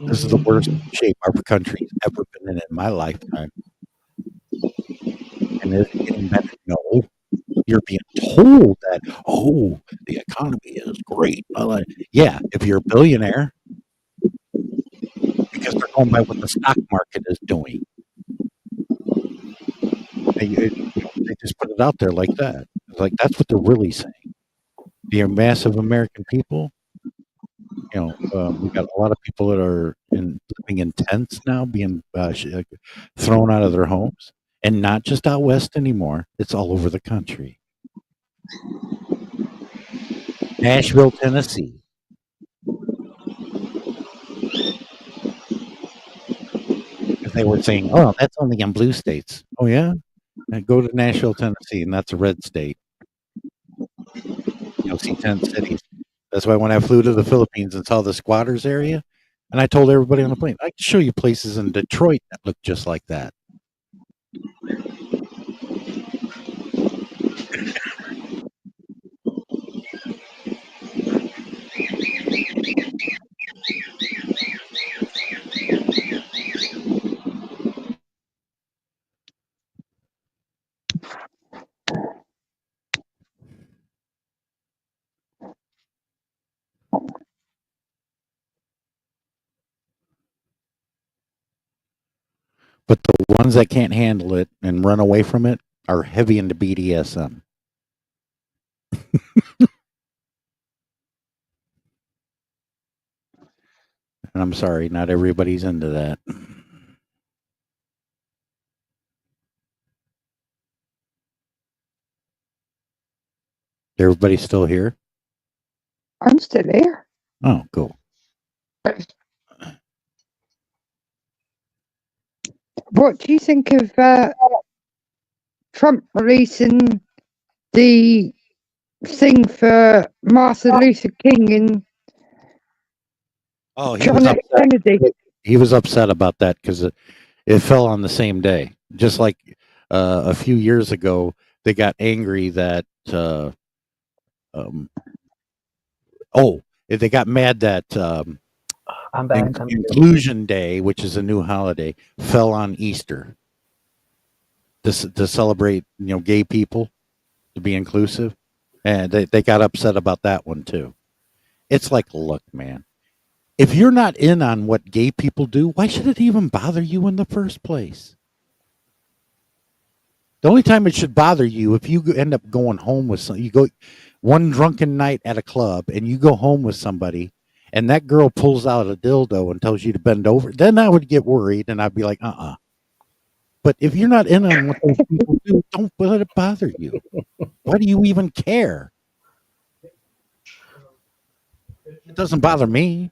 this is the worst shape our country's ever been in my lifetime. And is it getting better? No. You're being told that, oh, the economy is great. Yeah, if you're a billionaire, because they're going by what the stock market is doing. They just put it out there like that. Like, that's what they're really saying. The massive American people, we got a lot of people that are living in tents now, being thrown out of their homes. And not just out west anymore. It's all over the country. Nashville, Tennessee. If they were saying, oh, that's only in blue states. Oh, yeah? Go to Nashville, Tennessee, and that's a red state. see tent cities. That's why when I flew to the Philippines and saw the squatters area, and I told everybody on the plane, I can show you places in Detroit that look just like that. But the ones that can't handle it and run away from it are heavy into BDSM. And I'm sorry, not everybody's into that. Everybody still here? I'm still here. Oh, cool. What do you think of Trump releasing the thing for Martin Luther King and John F. Kennedy? He was upset about that because it fell on the same day. Just like a few years ago, they got angry that they got mad that Inclusion Day, which is a new holiday, fell on Easter to celebrate, gay people, to be inclusive, and they got upset about that one too. It's like, look, man, if you're not in on what gay people do, why should it even bother you in the first place? The only time it should bother you if you end up going home with you go one drunken night at a club and you go home with somebody and that girl pulls out a dildo and tells you to bend over, then I would get worried and I'd be like, But if you're not in on what those people do, don't let it bother you. Why do you even care? It doesn't bother me.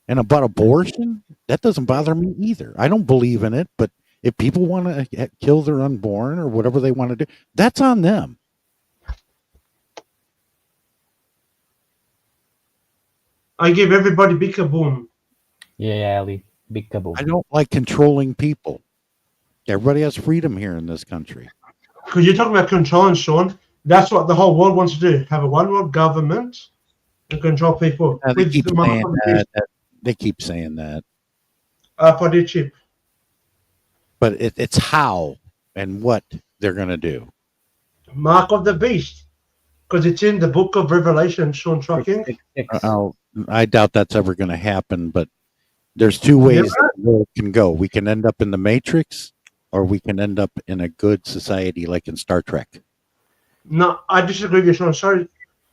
And about abortion, that doesn't bother me either. I don't believe in it, but if people want to kill their unborn or whatever they want to do, that's on them. I give everybody big kaboom. Yeah, Ali, big kaboom. I don't like controlling people. Everybody has freedom here in this country. Because you're talking about controlling, Sean. That's what the whole world wants to do. Have a one world government and control people. They keep saying that. They keep saying that. For the chip. But it's how and what they're going to do. Mark of the beast. Because it's in the book of Revelation, Sean Trucking. I doubt that's ever going to happen, but there's two ways that the world can go. We can end up in the Matrix, or we can end up in a good society like in Star Trek. No, I disagree with you, Sean. Sorry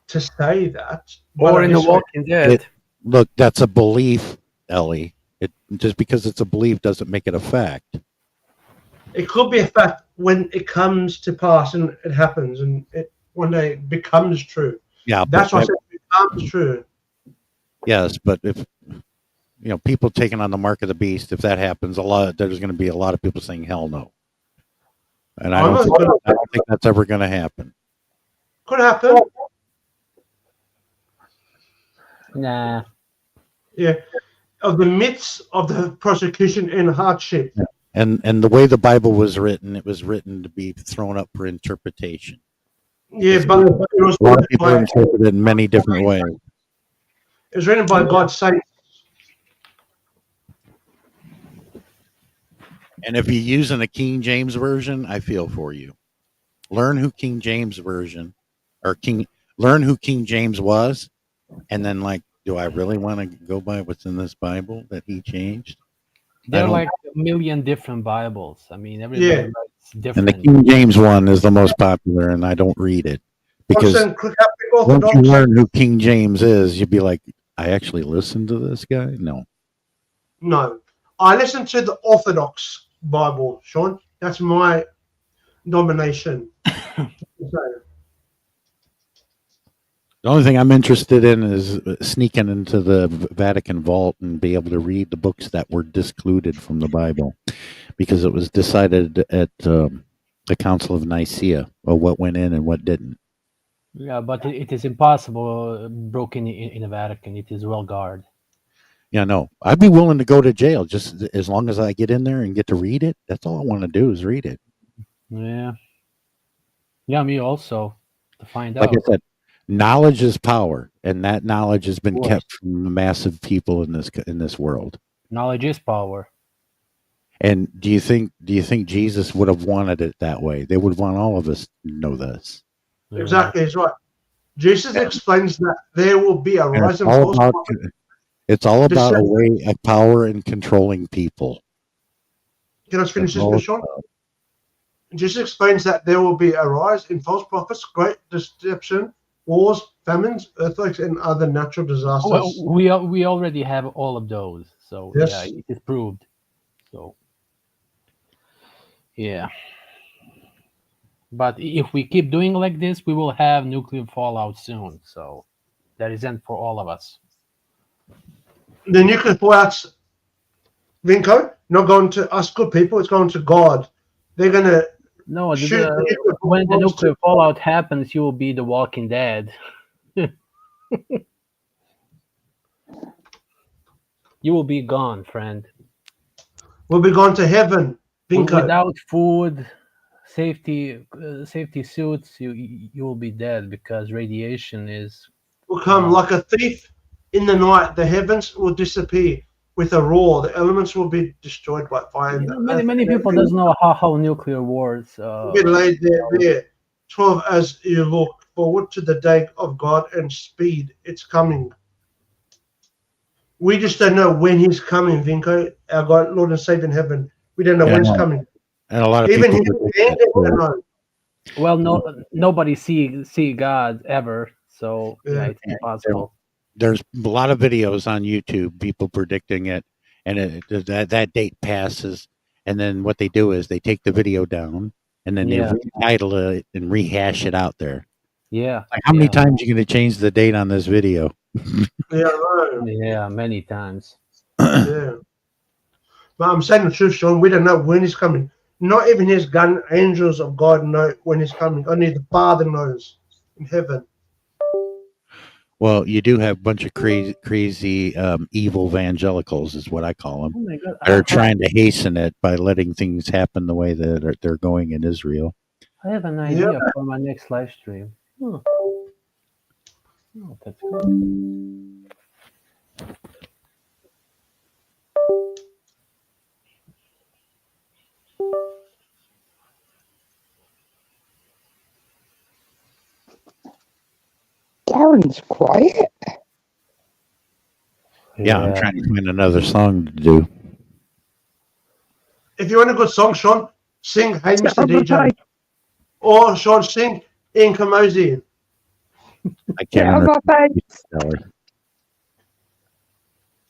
to say that. Or in The Walking Dead. Look, that's a belief, Ellie. Just because it's a belief doesn't make it a fact. It could be a fact when it comes to pass and it happens and it one day becomes true. Yeah, that's why I said it becomes true. Yes, but if people taking on the mark of the beast, if that happens, there's going to be a lot of people saying hell no. And I don't think that's ever going to happen. Could happen. Nah. Yeah. Of the midst of the persecution and hardship. Yeah. And the way the Bible was written, it was written to be thrown up for interpretation. Yeah, but it was a lot of people interpret it in many different ways. It was written by God's saints. And if you're using a King James version, I feel for you. Learn who King James version learn who King James was, and then do I really want to go by what's in this Bible that he changed? There are like a million different Bibles. I mean, everybody writes different. And the King James one is the most popular, and I don't read it because once you learn who King James is, you'd be like, I actually listened to this guy? No. No. I listen to the Orthodox Bible, Sean. That's my nomination. The only thing I'm interested in is sneaking into the Vatican vault and be able to read the books that were discluded from the Bible, because it was decided at the Council of Nicaea what went in and what didn't. Yeah, but it is impossible broken in the Vatican. It is well guarded. Yeah, no, I'd be willing to go to jail just as long as I get in there and get to read it. That's all I want to do is read it. Yeah. Yeah, me also to find Like I out. said, knowledge is power, and that knowledge has been Of course. kept from the massive people in this world. Knowledge is power. And do you think Jesus would have wanted it that way? They would want all of us to know this. Exactly, it's right. Jesus explains that there will be a And rise in false prophets. it's all about a Deception. way of power and controlling people. Can I just finish That's this all bit, it's Sean? about. Jesus explains that there will be a rise in false prophets, great deception, wars, famines, earthquakes, and other natural disasters. Well, we already have all of those, so Yes. yeah, it is proved. So yeah, but if we keep doing like this, we will have nuclear fallout soon. So that is end for all of us. The nuclear fallout's, Vinco, not going to us good people, it's going to God. They're going to No, shoot the nuclear when the bombs nuclear fallout happens, you will be the Walking Dead. You will be gone, friend. We'll be going to heaven, Vinco. Without food, safety suits, you will be dead because radiation is. Will come like a thief in the night. The heavens will disappear with a roar. The elements will be destroyed by fire. You know, many people doesn't know how nuclear wars. Will be laid there. 12, as you look forward to the day of God and speed, it's coming. We just don't know when he's coming, Vinco, our God, Lord and Savior in heaven. We don't know when he's coming. And a lot of Even people his angels don't know. Well, nobody see God ever, so yeah, it's impossible. There's a lot of videos on YouTube, people predicting it, and that date passes, and then what they do is they take the video down, and then they retitle it and rehash it out there. Yeah. Like, how many times are you going to change the date on this video? Yeah, many times. Yeah. But I'm saying the truth, Sean. We don't know when he's coming. Not even his gun angels of God know when he's coming. Only the Father knows in heaven. Well, you do have a bunch of crazy evil evangelicals, is what I call them. Oh my God. They're trying to hasten it by letting things happen the way that they're going in Israel. I have an idea for my next live stream. Oh, that's good. Darren's quiet. Yeah, I'm trying to find another song to do. If you want a good song, Sean, sing Hey Mr. DJ. Or Sean, sing In Kamosi. I can't remember.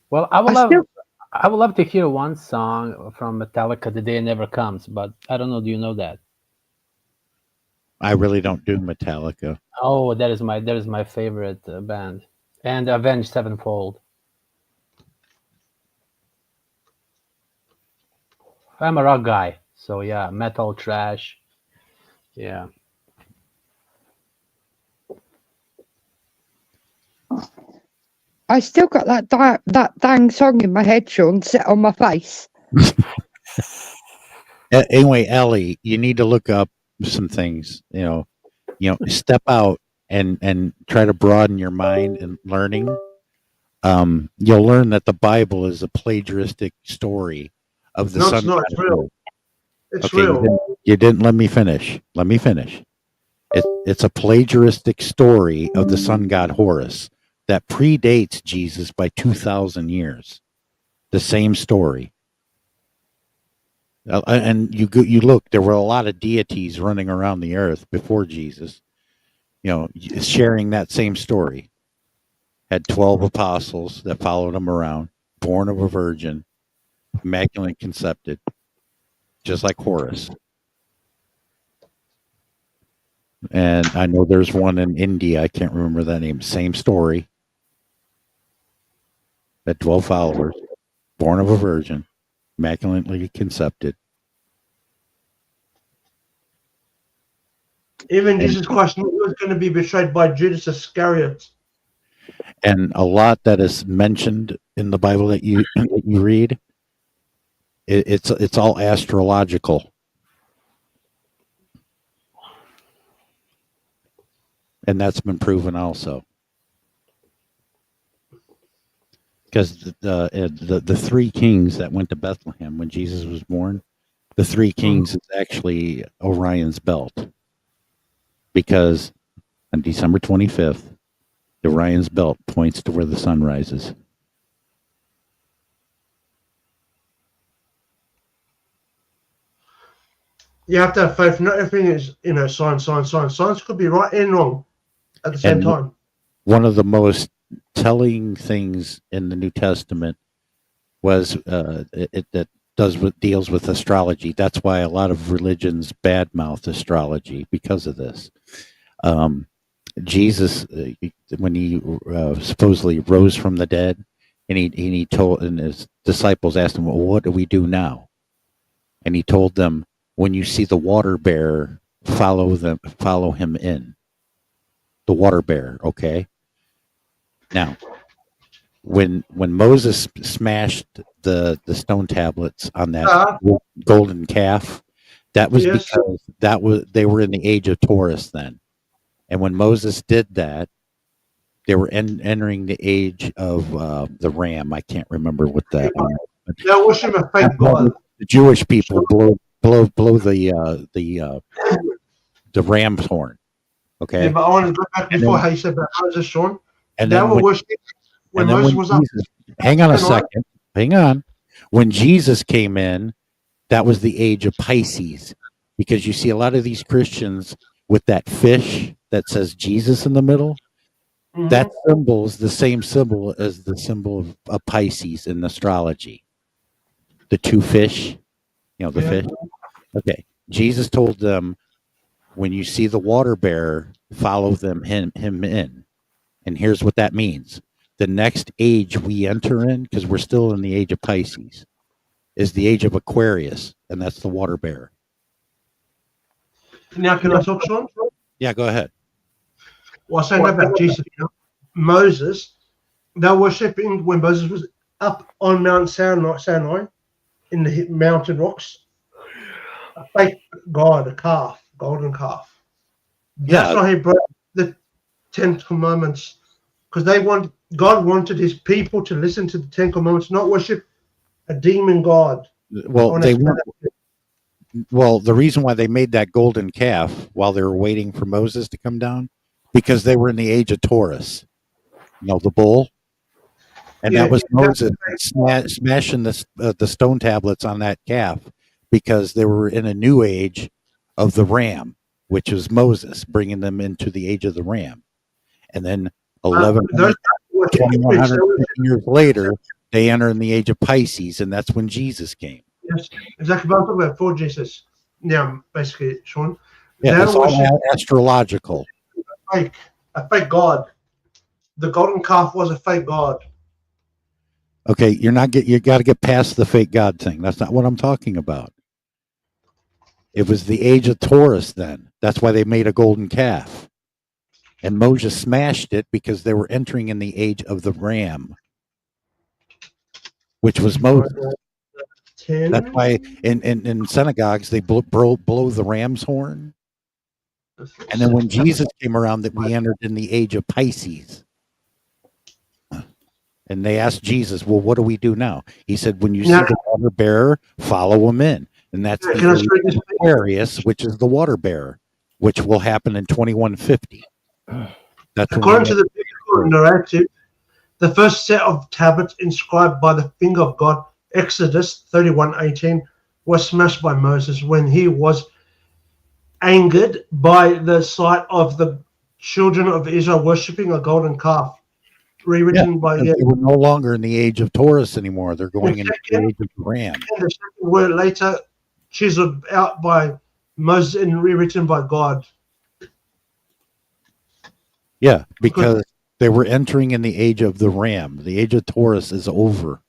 Well, I would love to hear one song from Metallica, The Day Never Comes, but I don't know. Do you know that? I really don't do Metallica. Oh, that is my favorite band, and Avenged Sevenfold. I'm a rock guy, so yeah, metal, trash, yeah. I still got that dang song in my head, Sean, set on my face. Anyway, Ellie, you need to look up some things. You know, step out and try to broaden your mind and learning. You'll learn that the Bible is a plagiaristic story of the sun. It's not. It's real. It's okay, real. You didn't let me finish. Let me finish. It's a plagiaristic story of the sun god Horus that predates Jesus by 2,000 years. The same story. And you look, there were a lot of deities running around the earth before Jesus, sharing that same story. Had 12 apostles that followed him around, born of a virgin, immaculately conceived, just like Horus. And I know there's one in India, I can't remember that name, same story. Had 12 followers, born of a virgin, immaculately conceived. Even Jesus Christ knew he was going to be betrayed by Judas Iscariot. And a lot that is mentioned in the Bible that you read, it's all astrological. And that's been proven also. Because the three kings that went to Bethlehem when Jesus was born, the three kings is actually Orion's belt. Because on December 25th, Orion's belt points to where the sun rises. You have to have faith. Not everything is, science. Science could be right and wrong at the same time. One of the most telling things in the New Testament was that deals with astrology. That's why a lot of religions badmouth astrology because of this. Jesus, when he supposedly rose from the dead, and he told, and his disciples asked him, "Well, what do we do now?" And he told them, "When you see the water bearer, follow him in." The water bearer, okay. Now, when Moses smashed the stone tablets on that golden calf, that was because they were in the age of Taurus then, and when Moses did that, they were entering the age of the ram. I can't remember what that. They're worshiping a fake god. The Jewish people blow the ram's horn. Okay. Yeah, but I want to go back before how you said about Moses, Sean. And they then were worshiping when Moses was up. Hang on a second. Hang on. When Jesus came in, that was the age of Pisces, because you see a lot of these Christians with that fish that says Jesus in the middle. Mm-hmm. That symbol is the same symbol as the symbol of Pisces in astrology. The two fish, the fish. Okay. Jesus told them, when you see the water bearer, follow him in. And here's what that means. The next age we enter in, because we're still in the age of Pisces, is the age of Aquarius, and that's the water bearer. Now, can I talk, Sean? Yeah, go ahead. Well, I saying about Jesus, Moses, they were worshipping when Moses was up on Mount Sinai in the mountain rocks. A fake god, a calf, golden calf. That's why he broke the 10 Commandments, because God wanted his people to listen to the 10 Commandments, not worship a demon god. Well, the reason why they made that golden calf while they were waiting for Moses to come down, because they were in the age of Taurus, the bull, and that was Moses smashing the stone tablets on that calf, because they were in a new age of the ram, which was Moses, bringing them into the age of the ram. And then 2100 years later, they enter in the age of Pisces, and that's when Jesus came. Yes, exactly. But I'm talking about for Jesus now, basically, Sean. Yeah, it's all astrological. A fake god. The golden calf was a fake god. Okay, you got to get past the fake god thing. That's not what I'm talking about. It was the age of Taurus then. That's why they made a golden calf. And Moses smashed it because they were entering in the age of the ram, which was Moses. That's why in synagogues they blow the ram's horn. And then when Jesus came around, that we entered in the age of Pisces. And they asked Jesus, "Well, what do we do now?" He said, "When you see the water bearer, follow him in." And that's the Aquarius, which is the water bearer, which will happen in 2150. According to the biblical narrative, the first set of tablets inscribed by the finger of God, Exodus 31:18, was smashed by Moses when he was angered by the sight of the children of Israel worshipping a golden calf. Rewritten by they were no longer in the age of Taurus anymore. They're going into the age of the ram. And the second word later chiseled out by Moses and rewritten by God. Yeah, because they were entering in the age of the ram. The age of Taurus is over.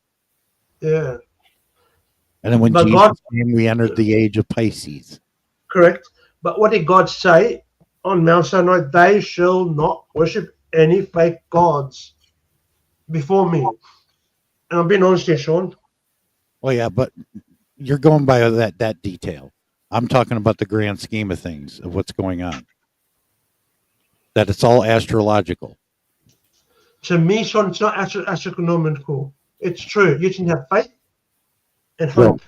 Yeah. And then when Jesus came, we entered the age of Pisces. Correct. But what did God say on Mount Sinai, they shall not worship any fake gods before me. And I'm being honest here, Sean. Well, yeah, but you're going by that detail. I'm talking about the grand scheme of things, of what's going on. That it's all astrological. To me, Sean, it's not astronomical. It's true. You can have faith and hope.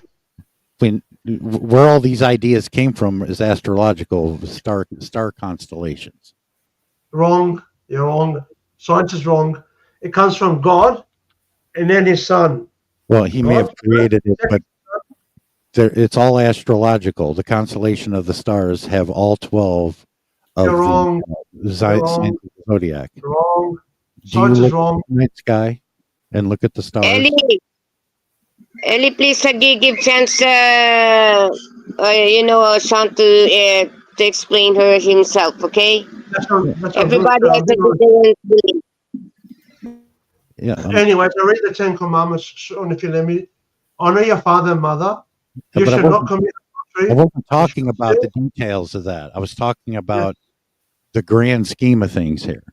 Where all these ideas came from is astrological, star constellations. Wrong. You're wrong. Science is wrong. It comes from God and then his son. Well, he may have created it, but it's all astrological. The constellation of the stars have all 12 of You're wrong. the signs of the zodiac. You're wrong. Do Science you is look wrong. at the night sky and look at the stars? Ellie, please give chance, Sean to explain himself, okay? That's Everybody has a different. Yeah. Anyway, to read the 10 Commandments, Sean, if you let me, honor your father and mother. You But should not commit I adultery. wasn't talking about the details of that. I was talking about the grand scheme of things here.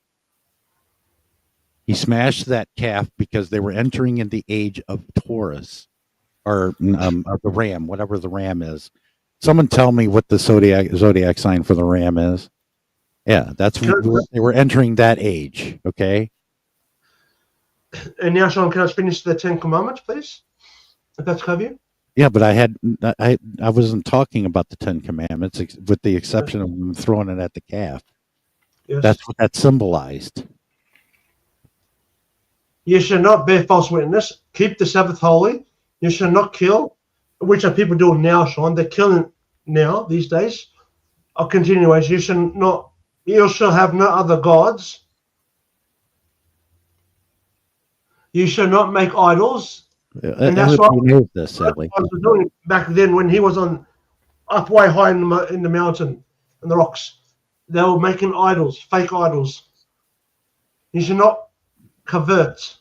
He smashed that calf because they were entering in the age of Taurus, or of the ram, whatever the ram is. Someone tell me what the zodiac sign for the ram is. Yeah, that's they were entering that age. Okay. And now, Sean, can I finish the 10 Commandments, please? If that's cover you? Yeah, but I wasn't talking about the 10 Commandments, with the exception of them throwing it at the calf. Yes. That's what that symbolized. You shall not bear false witness. Keep the Sabbath holy. You shall not kill, which are people doing now, Sean. They're killing now, these days. I'll continue anyways. You shall have no other gods. You shall not make idols. And that's what Everybody knows this, sadly. I was doing back then when he was up way high in the mountain and the rocks. They were making idols, fake idols. You should not covet.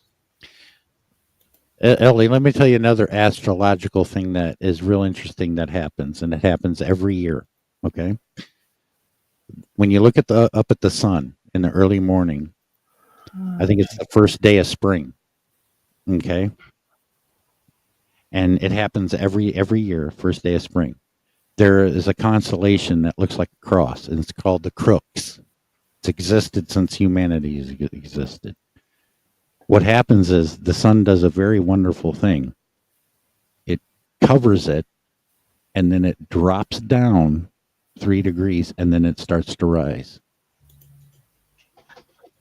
Ellie, let me tell you another astrological thing that is real interesting that happens, and it happens every year. Okay, when you look at up at the sun in the early morning, I think it's the first day of spring. Okay, and it happens every year, first day of spring. There is a constellation that looks like a cross, and it's called the Crooks. It's existed since humanity has existed. What happens is the sun does a very wonderful thing. It covers it, and then it drops down 3 degrees, and then it starts to rise.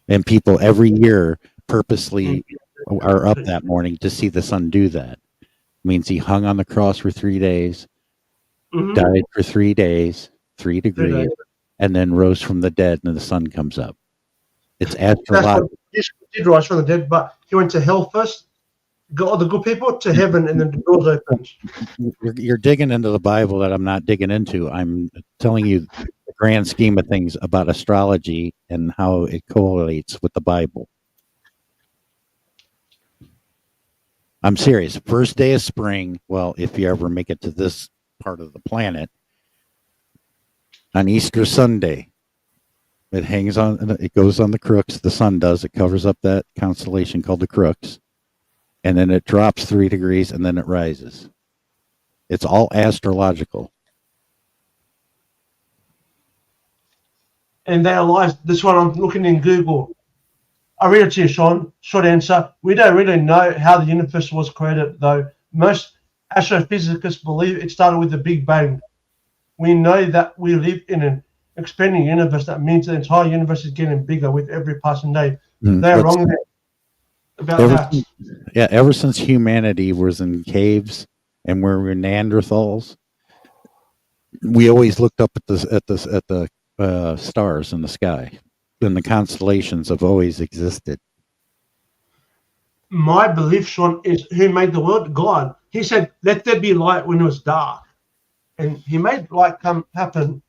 And people every year purposely are up that morning to see the sun do that. It means he hung on the cross for 3 days, died for 3 days, 3 degrees, and then rose from the dead, and the sun comes up. It's astrological. He did rise from the dead, but he went to hell first, got all the good people to heaven, and then the doors opened. You're digging into the Bible that I'm not digging into. I'm telling you the grand scheme of things about astrology and how it correlates with the Bible. I'm serious. First day of spring, well, if you ever make it to this part of the planet, on Easter Sunday, it goes on the Crooks. The sun does. It covers up that constellation called the Crooks. And then it drops 3 degrees, and then it rises. It's all astrological. And they are lies. This one I'm looking in Google. I read it to you, Sean. Short answer. We don't really know how the universe was created, though. Most astrophysicists believe it started with the Big Bang. We know that we live in an expanding universe. That means the entire universe is getting bigger with every passing day. They're wrong there about that. Yeah, ever since humanity was in caves and we were Neanderthals, we always looked up at the stars in the sky, and the constellations have always existed. My belief, Sean, is who made the world? God. He said, "Let there be light" when it was dark, and He made light happen.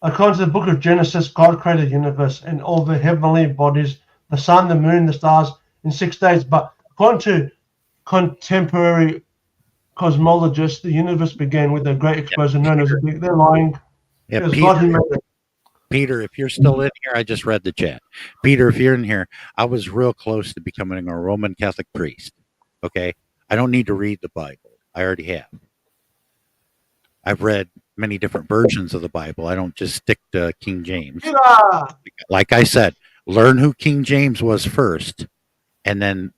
According to the book of Genesis, God created the universe and all the heavenly bodies, the sun, the moon, the stars, in 6 days. But according to contemporary cosmologists, the universe began with a great explosion known as a big. They're lying. Yeah, It was God who made it. Peter, if you're still in here, I just read the chat. Peter, if you're in here, I was real close to becoming a Roman Catholic priest. Okay, I don't need to read the Bible. I already have. I've read many different versions of the Bible. I don't just stick to King James. Yeah. Like I said, learn who King James was first, and then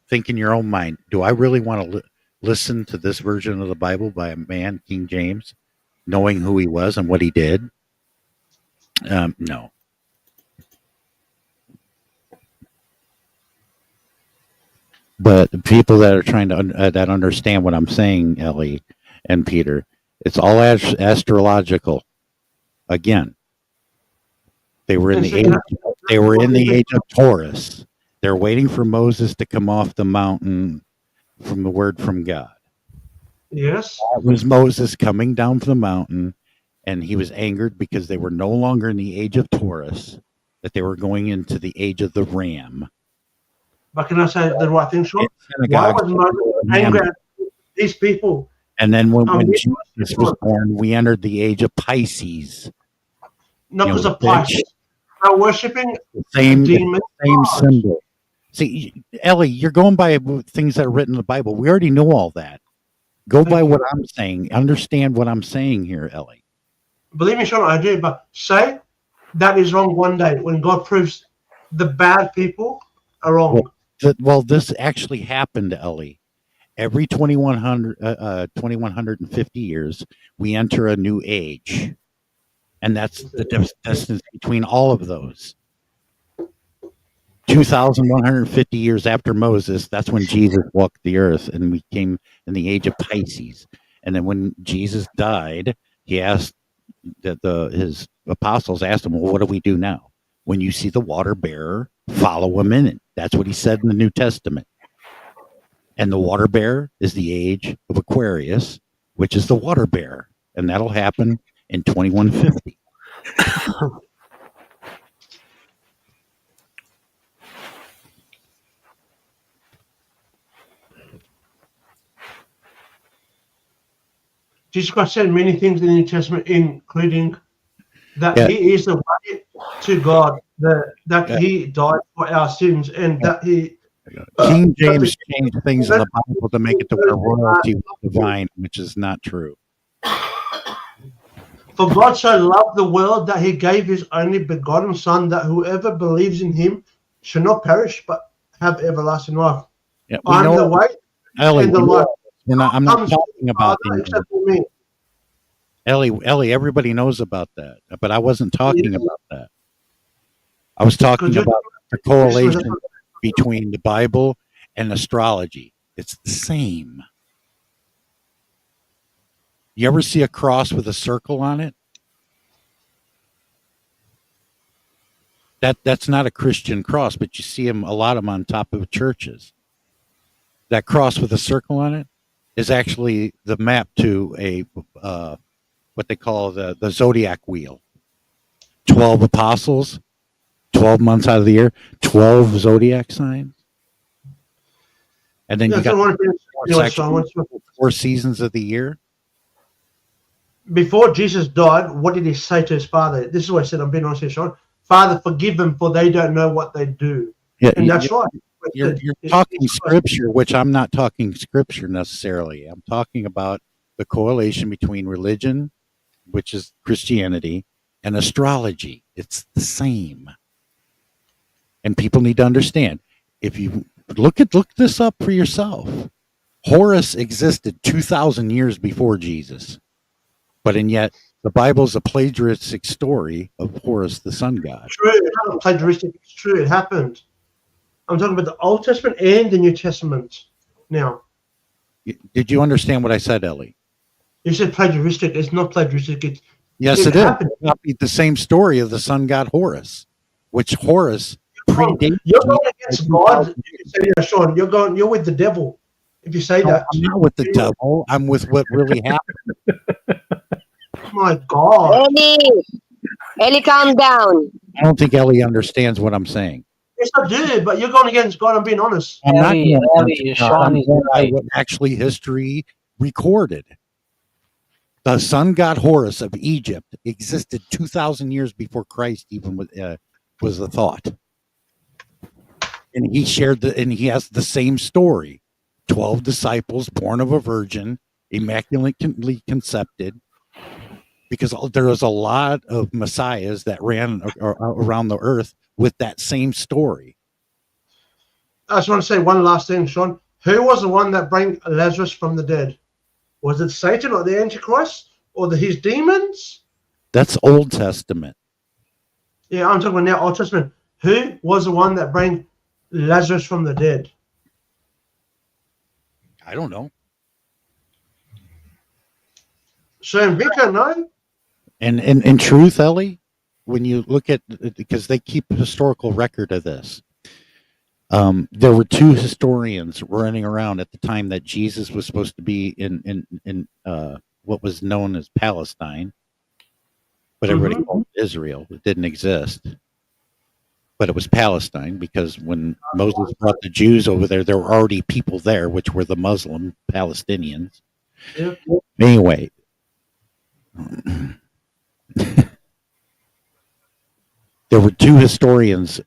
think in your own mind, do I really want to listen to this version of the Bible by a man, King James, knowing who he was and what he did? No. But the people that are trying to that understand what I'm saying, Ellie and Peter, it's all astrological. Again, they were in the age of Taurus. They're waiting for Moses to come off the mountain from the word from God. Yes. It was Moses coming down from the mountain, and he was angered because they were no longer in the age of Taurus, that they were going into the age of the ram. But can I say the right thing, Sean? Why was Moses angry at these people? And then when Jesus was born, we entered the age of Pisces. Not because of Pisces. They're worshipping the same gods. symbol. See, Ellie, you're going by things that are written in the Bible. We already know all that. Go by what I'm saying. Understand what I'm saying here, Ellie. Believe me, Sean, I do. But say that is wrong one day when God proves the bad people are wrong. Well, this actually happened, Ellie. Every 2150 years, we enter a new age. And that's the distance between all of those. 2,150 years after Moses, that's when Jesus walked the earth, and we came in the age of Pisces. And then when Jesus died, he asked that his apostles asked him, well, what do we do now? When you see the water bearer, follow him in it. That's what he said in the New Testament. And the water bearer is the age of Aquarius, which is the water bearer. And that'll happen in 2150. Jesus Christ said many things in the New Testament, including that he is the way to God, that he died for our sins, and that he... King James changed things in the Bible to make it to where royalty was divine, which is not true. For God so loved the world that he gave his only begotten Son, that whoever believes in him shall not perish but have everlasting life. Yeah, I'm the way and the life. I'm not talking about the Ellie, everybody knows about that, but I wasn't talking about that. I was talking about the correlation between the Bible and astrology. It's the same. You ever see a cross with a circle on it? That's not a Christian cross, but you see a lot of them on top of churches. That cross with a circle on it is actually the map to a what they call the zodiac wheel. 12 apostles, 12 months out of the year, 12 zodiac signs. And then you got 4 seasons of the year. Before Jesus died, what did he say to his Father? This is what I said, I'm being honest here, Sean. Father, forgive them, for they don't know what they do. Yeah, and that's right. You're talking scripture, which I'm not talking scripture necessarily. I'm talking about the correlation between religion, which is Christianity, and astrology. It's the same. And people need to understand. If you look this up for yourself, Horus existed 2,000 years before Jesus. But and yet the Bible is a plagiaristic story of Horus, the sun god. True, it's not plagiaristic. It's true. It happened. I'm talking about the Old Testament and the New Testament. Now, did you understand what I said, Ellie? You said plagiaristic. It's not plagiaristic. Yes, it is. It the same story of the sun god Horus, which Horus predates. You're going against God. You say that, Sean. You're with the devil. If you say that, I'm not with the devil. I'm with what really happened. Oh my God, Ellie, calm down. I don't think Ellie understands what I'm saying. Yes, I do, but you're going against God. I'm being honest. I'm not Ellie, going Ellie, against God. Sean I'm is going by right. what actually history recorded. The sun god Horus of Egypt existed 2,000 years before Christ even was a thought. And he has the same story. 12 disciples born of a virgin, immaculately conceived, because there was a lot of messiahs that ran around the earth with that same story. I just want to say one last thing, Sean. Who was the one that brought Lazarus from the dead? Was it Satan or the Antichrist or his demons? That's Old Testament. Yeah, I'm talking about now Old Testament. Who was the one that brought Lazarus from the dead? I don't know. Sam Vicker, no? And in truth, Ellie, when you look at, because they keep a historical record of this, there were two historians running around at the time that Jesus was supposed to be in what was known as Palestine, but everybody called it Israel. It didn't exist, but it was Palestine because when Moses brought the Jews over there were already people there, which were the Muslim Palestinians. Yep. Anyway. There were two historians.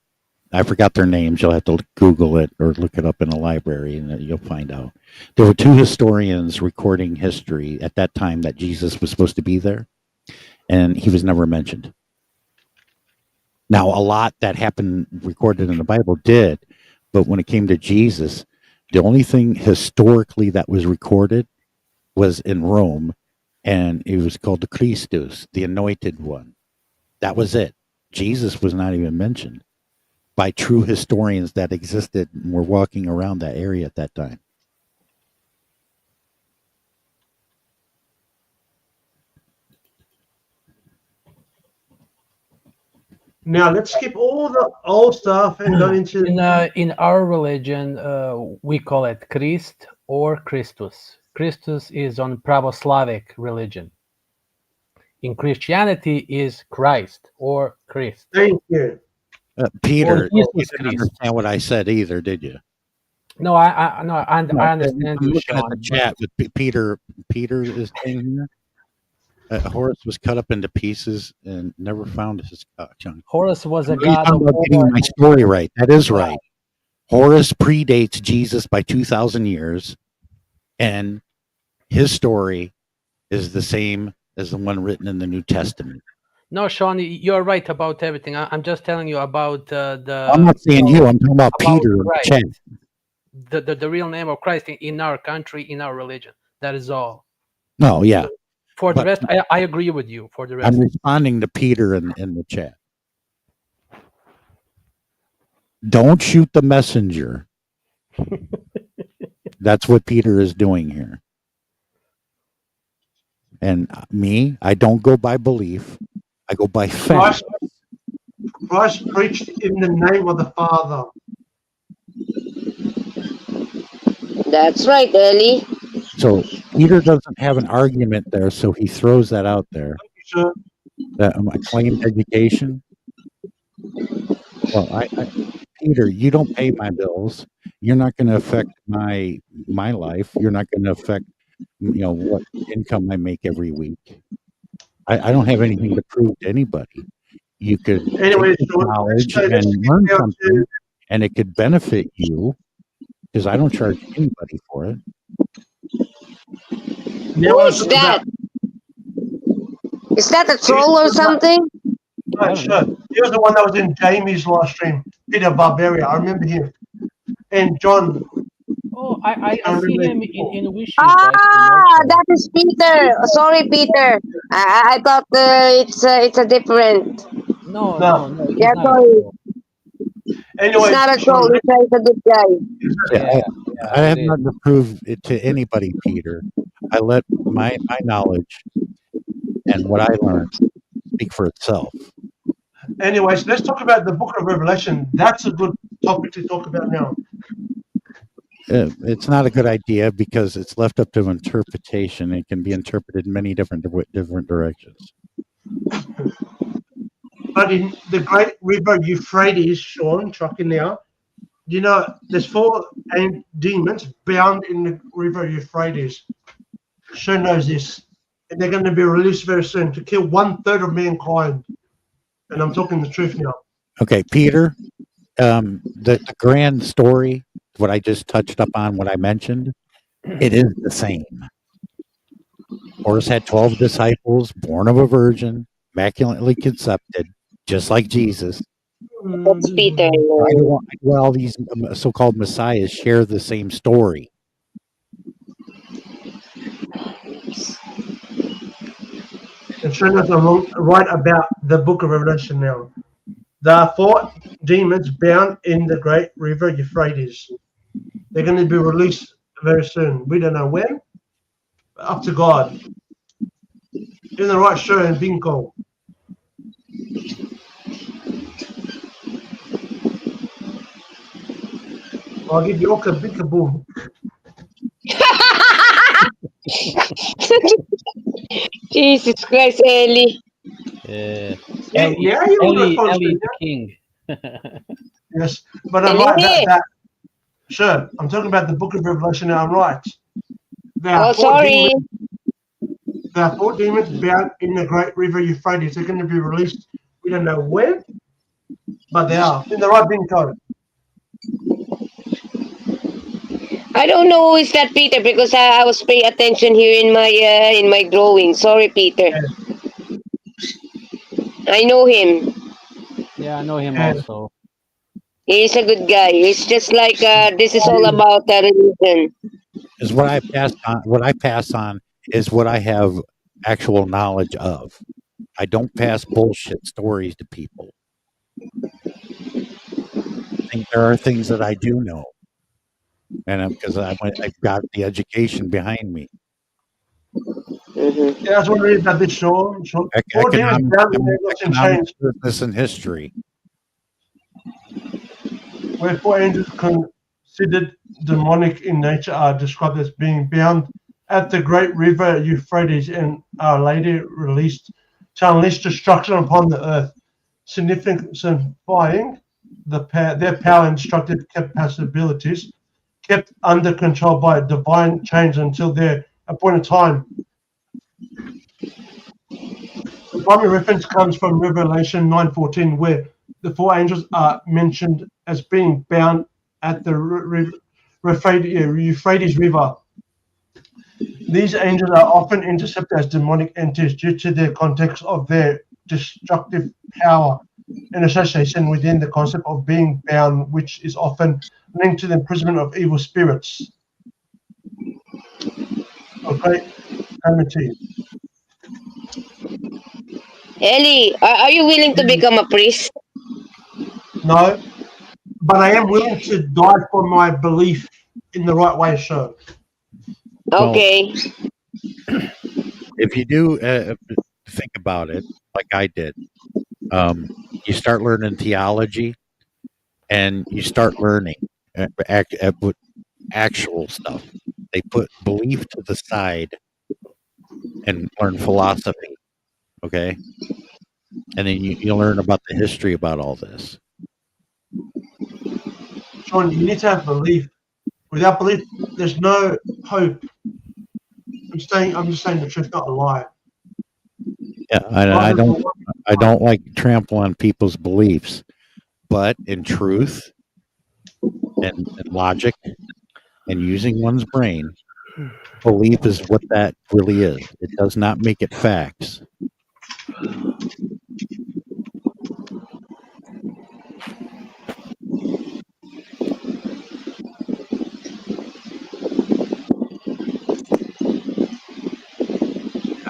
I forgot their names. You'll have to Google it or look it up in a library and you'll find out. There were two historians recording history at that time that Jesus was supposed to be there, and he was never mentioned. Now, a lot that happened recorded in the Bible did, but when it came to Jesus, the only thing historically that was recorded was in Rome, and it was called the Christus, the Anointed One. That was it. Jesus was not even mentioned by true historians that existed and were walking around that area at that time. Now let's skip all the old stuff and go into in our religion. We call it Christ or Christus. Christus is on Pravoslavic religion. In Christianity is Christ or Christ. Thank you. Peter, you didn't understand what I said either, did you? No, I understand I'm you, looking Sean. at the chat with Peter. Peter is in here. Horus was cut up into pieces and never found his chunk. Horus was a Are you god talking of about getting war. my story right? That is right. Horus predates Jesus by 2,000 years, and his story is the same as the one written in the New Testament. No, Sean, you're right about everything. I'm just telling you about the. I'm not saying you. I'm talking about Peter in the Christ. chat. The real name of Christ in our country, in our religion. That is all. No, yeah. For the rest, I agree with you. For the rest, I'm responding to Peter in the chat. Don't shoot the messenger. That's what Peter is doing here. And me, I don't go by belief. I go by fact. Christ preached in the name of the Father. That's right, Ellie. So Peter doesn't have an argument there, so he throws that out there. Sure. That I claimed education. Well, Peter, you don't pay my bills. You're not going to affect my life. You're not going to affect what income I make every week. I don't have anything to prove to anybody. You could take knowledge and learn something, and it could benefit you because I don't charge anybody for it. Who is that? Is that a troll or something? Right, sure. He was the one that was in Jamie's live stream, Peter Barbaria. I remember him. And John. Oh, I see him in Wish. That is Peter. Sorry, Peter. I thought it's a different. No. Yeah, sorry. Anyway, it's not a troll. He's a good guy. Yeah, I have not to prove it to anybody, Peter. I let my knowledge and what I learned speak for itself. Anyways, let's talk about the book of Revelation. That's a good topic to talk about now. It's not a good idea because it's left up to interpretation. It can be interpreted in many different directions. But in the great river Euphrates, Sean, trucking now, you know, there's 4 demons bound in the river Euphrates. Sean knows this. And they're going to be released very soon to kill 1/3 of mankind. And I'm talking the truth now. Okay, Peter, the grand story, what I just touched up on, what I mentioned, it is the same. Horus had 12 disciples, born of a virgin, immaculately conceived, just like Jesus. That's Peter. Well, these so-called messiahs share the same story. And Sean knows I'm right about the book of Revelation now. There are 4 demons bound in the great river Euphrates. They're going to be released very soon. We don't know when. Up to God. In the right show and bingo. I'll give you all a big boom. Jesus Christ, Ellie. Yeah, you were responsible. Ellie the king. Yes, but I'm right about that. Sure, I'm talking about the book of Revelation now. I'm right. Oh, sorry. There are 4 demons bound in the great river Euphrates. They're going to be released. We don't know when, but they are in the right bin code. I don't know who is that Peter because I was paying attention here in my drawing. Sorry, Peter. I know him. Yeah, I know him also. He's a good guy. It's just like this is all about religion. Is what I pass on. What I pass on is what I have actual knowledge of. I don't pass bullshit stories to people. I think there are things that I do know, and because I've got the education behind me. Yeah, that's what it is about this show. Economics, business, and history. Where 4 angels considered demonic in nature are described as being bound at the great river Euphrates and are later released to unleash destruction upon the earth, signifying their power and destructive capabilities kept under control by divine change until their appointed time. The primary reference comes from Revelation 9:14, where the 4 angels are mentioned as being bound at the Euphrates River. These angels are often intercepted as demonic entities due to the context of their destructive power and association within the concept of being bound, which is often linked to the imprisonment of evil spirits. Okay, Amity. Ellie, are you willing to become a priest? No, but I am willing to die for my belief in the right way, sure. Okay. Well, if you do think about it, like I did, you start learning theology, and you start learning actual stuff. They put belief to the side and learn philosophy. Okay, and then you learn about the history about all this. Sean, you need to have belief. Without belief, there's no hope. I'm just saying the truth, not a lie. Yeah, I don't like to trample on people's beliefs, but in truth and logic and using one's brain, belief is what that really is. It does not make it facts.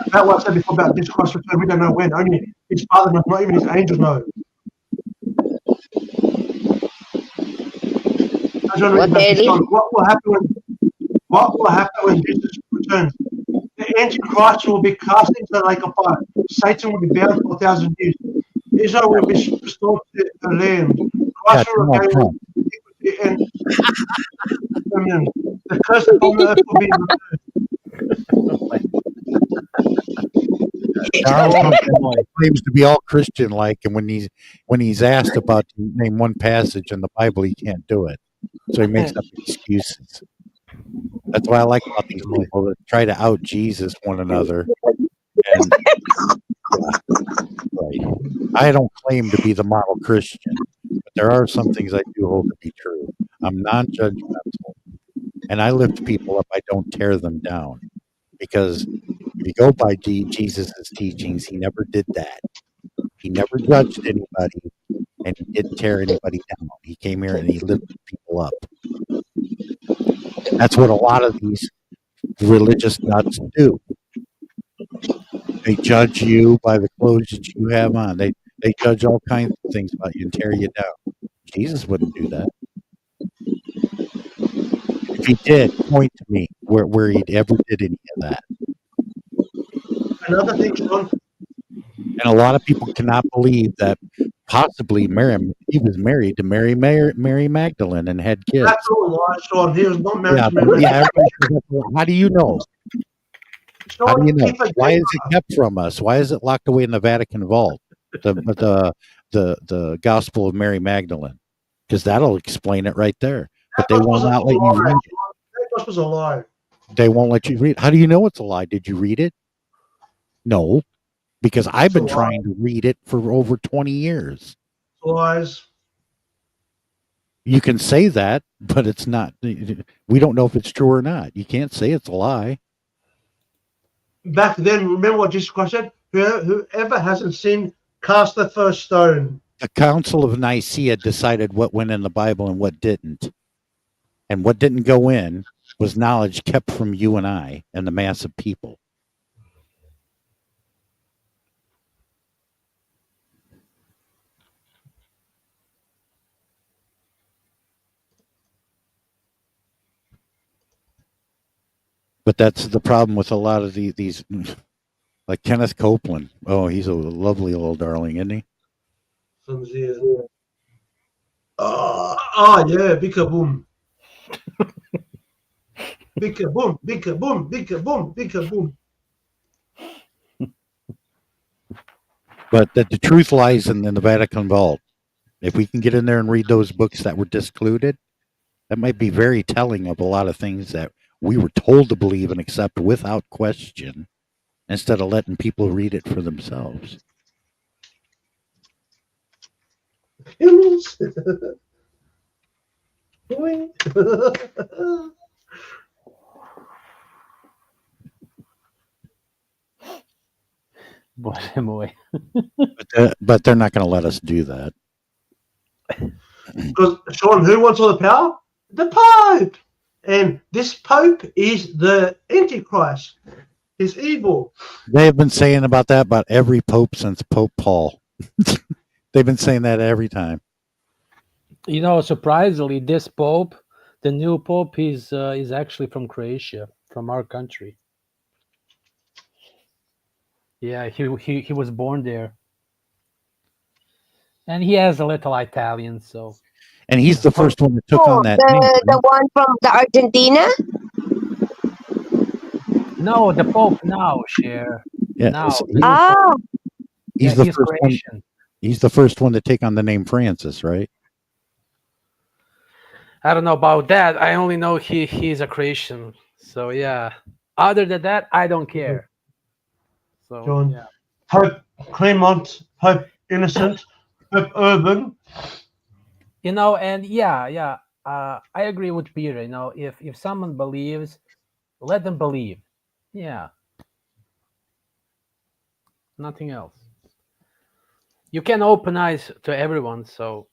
That's what I said before about discourse return. We don't know when. Only his father knows, not even his angels know. What will happen when Jesus returns? The Antichrist will be cast into the lake of fire. Satan will be bound for 1,000 years. Israel will be restored to the land. Christ will regain and the curse upon the earth will be removed. Charles claims to be all Christian like, and when he's asked about name one passage in the Bible, he can't do it. So he makes up excuses. That's what I like about these people that try to out Jesus one another. And right. I don't claim to be the model Christian, but there are some things I do hold to be true. I'm non-judgmental, and I lift people up. I don't tear them down, because if you go by Jesus' teachings, he never did that. He never judged anybody, and he didn't tear anybody down. He came here and he lifted people up. That's what a lot of these religious nuts do. They judge you by the clothes that you have on. They judge all kinds of things about you and tear you down. Jesus wouldn't do that. If he did, point to me where he ever did any of that. Another thing, Sean. And a lot of people cannot believe that possibly he was married to Mary Magdalene and had kids. That's all lie, Sean. He was not married to Mary. Yeah, how do you know? How do you know? Why is it kept from us? Why is it locked away in the Vatican vault? The Gospel of Mary Magdalene, because that'll explain it right there. But they will not let you read it. That was a lie. They won't let you read it. How do you know it's a lie? Did you read it? No, because I've been trying to read it for over 20 years. Lies. You can say that, but it's not. We don't know if it's true or not. You can't say it's a lie. Back then, remember what Jesus Christ said? Whoever hasn't sinned, cast the first stone. The Council of Nicaea decided what went in the Bible and what didn't. And what didn't go in was knowledge kept from you and I and the mass of people. But that's the problem with a lot of these, like Kenneth Copeland. Oh, he's a lovely little darling, isn't he? Oh, yeah, big kaboom. Big kaboom, big kaboom, big kaboom, big kaboom. But the truth lies in the Vatican vault. If we can get in there and read those books that were discluded, that might be very telling of a lot of things that we were told to believe and accept without question, instead of letting people read it for themselves. Boy. But they're not going to let us do that. Because, Sean, who wants all the power? The Pope. And this Pope is the Antichrist. He's evil. They have been saying about every Pope since Pope Paul. They've been saying that every time. You know, surprisingly, this Pope, the new Pope, is actually from Croatia, from our country. Yeah, he was born there. And he has a little Italian, so. And he's the first one that took on that name. The one from the Argentina? No, the Pope now, Cher. Yeah, now. He's the first Croatian. one. He's the first one to take on the name Francis, right? I don't know about that. I only know he's a Croatian. So yeah. Other than that, I don't care. So John, yeah. Pope Clement, Pope Innocent, Pope Urban. You know, and yeah. I agree with Peter. You know, if someone believes, let them believe. Yeah. Nothing else. You can open eyes to everyone, so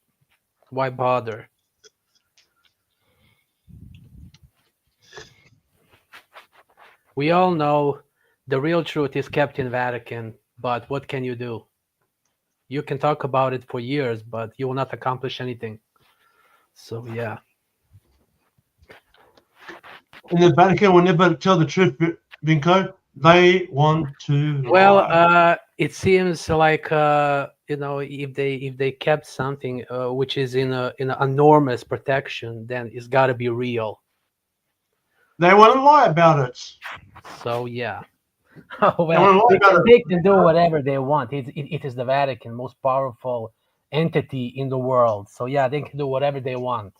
why bother? We all know the real truth is kept in Vatican, but what can you do? You can talk about it for years, but you will not accomplish anything. So yeah. In the Vatican will never tell the truth, Vinko. They want to lie. Well, it seems like you know, if they kept something which is in an enormous protection, then it's got to be real. They want to lie about it. So yeah, Well, they can do whatever they want. It is the Vatican, most powerful entity in the world. So yeah, they can do whatever they want.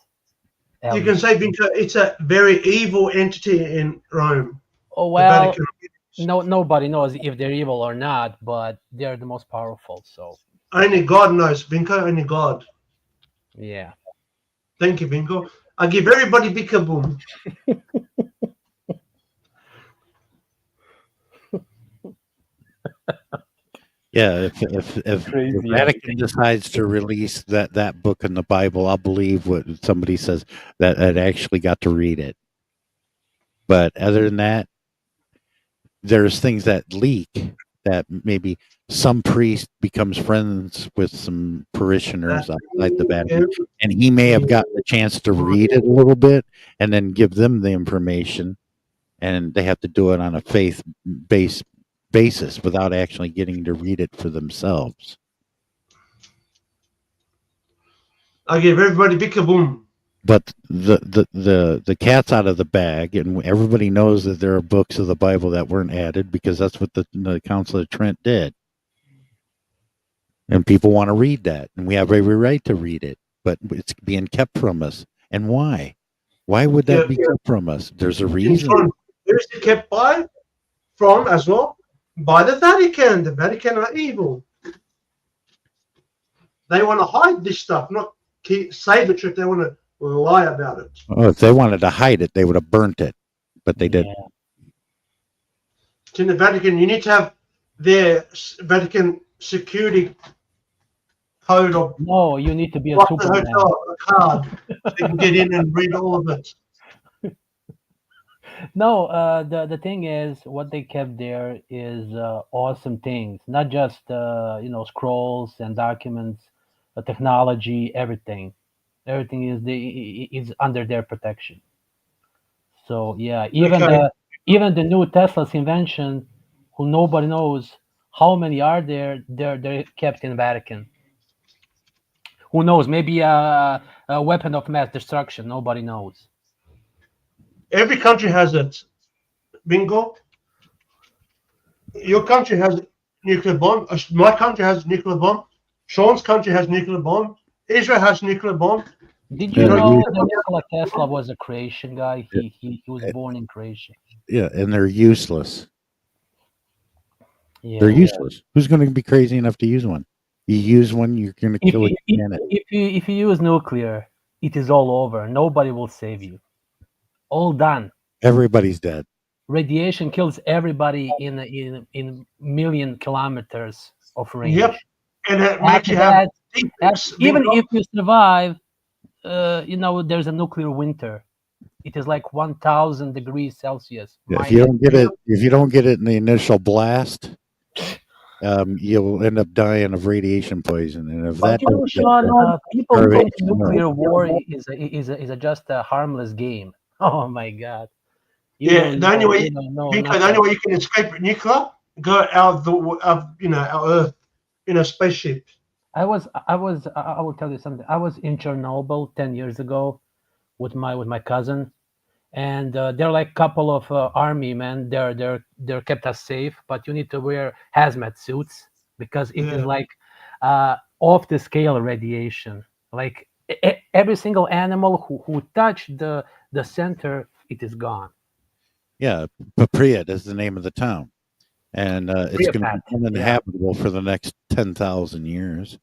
You can say, Vinko, it's a very evil entity in Rome. Oh well, nobody knows if they're evil or not, but they're the most powerful. So only God knows, Vinko. Only God. Yeah. Thank you, Vinko. I give everybody big kaboom. Yeah, if the Vatican decides to release that book in the Bible, I'll believe what somebody says that I actually got to read it. But other than that, there's things that leak that maybe some priest becomes friends with some parishioners outside the Vatican, and he may have gotten a chance to read it a little bit and then give them the information, and they have to do it on a faith-based basis without actually getting to read it for themselves. I give everybody big kaboom. But the cat's out of the bag, and everybody knows that there are books of the Bible that weren't added because that's what the Council of Trent did. And people want to read that, and we have every right to read it, but it's being kept from us. And why? Why would that be kept from us? There's a reason. Where's it kept from as well? By the Vatican. The Vatican are evil. They want to hide this stuff, not say the truth. They want to lie about it. Oh, if they wanted to hide it, they would have burnt it, but they didn't. It's in the Vatican. You need to have their Vatican security code of. No, you need to be a Superman. A card, so you can get in and read all of it. No, the thing is, what they kept there is awesome things, not just scrolls and documents, technology, everything. Everything is under their protection. So yeah, even the new Tesla's invention, who nobody knows how many are there, they're kept in Vatican. Who knows? Maybe a weapon of mass destruction. Nobody knows. Every country has it. Bingo. Your country has nuclear bomb. My country has nuclear bomb. Sean's country has nuclear bomb. Israel has nuclear bomb. Did you know that Nikola Tesla was a Croatian guy? He was born in Croatia. Yeah, and they're useless. Yeah, they're useless. Who's going to be crazy enough to use one? You use one, you're going to kill a planet. If you use nuclear, it is all over. Nobody will save you. All done. Everybody's dead. Radiation kills everybody in million kilometers of range. Yep, and it makes you have even if you survive, there's a nuclear winter. It is like 1,000 degrees Celsius. Yeah, if you don't get it in the initial blast, you'll end up dying of radiation poison. And if that people think nuclear war is just a harmless game. Oh my God! The only way you can escape nuclear, go out of our Earth in a spaceship. I will tell you something. I was in Chernobyl 10 years ago with my cousin, and they're like a couple of army men. They're kept us safe, but you need to wear hazmat suits because it is like off the scale radiation. Like every single animal who touched the center, it is gone. Yeah, Papriot is the name of the town, and it's going to be uninhabitable for the next 10,000 years.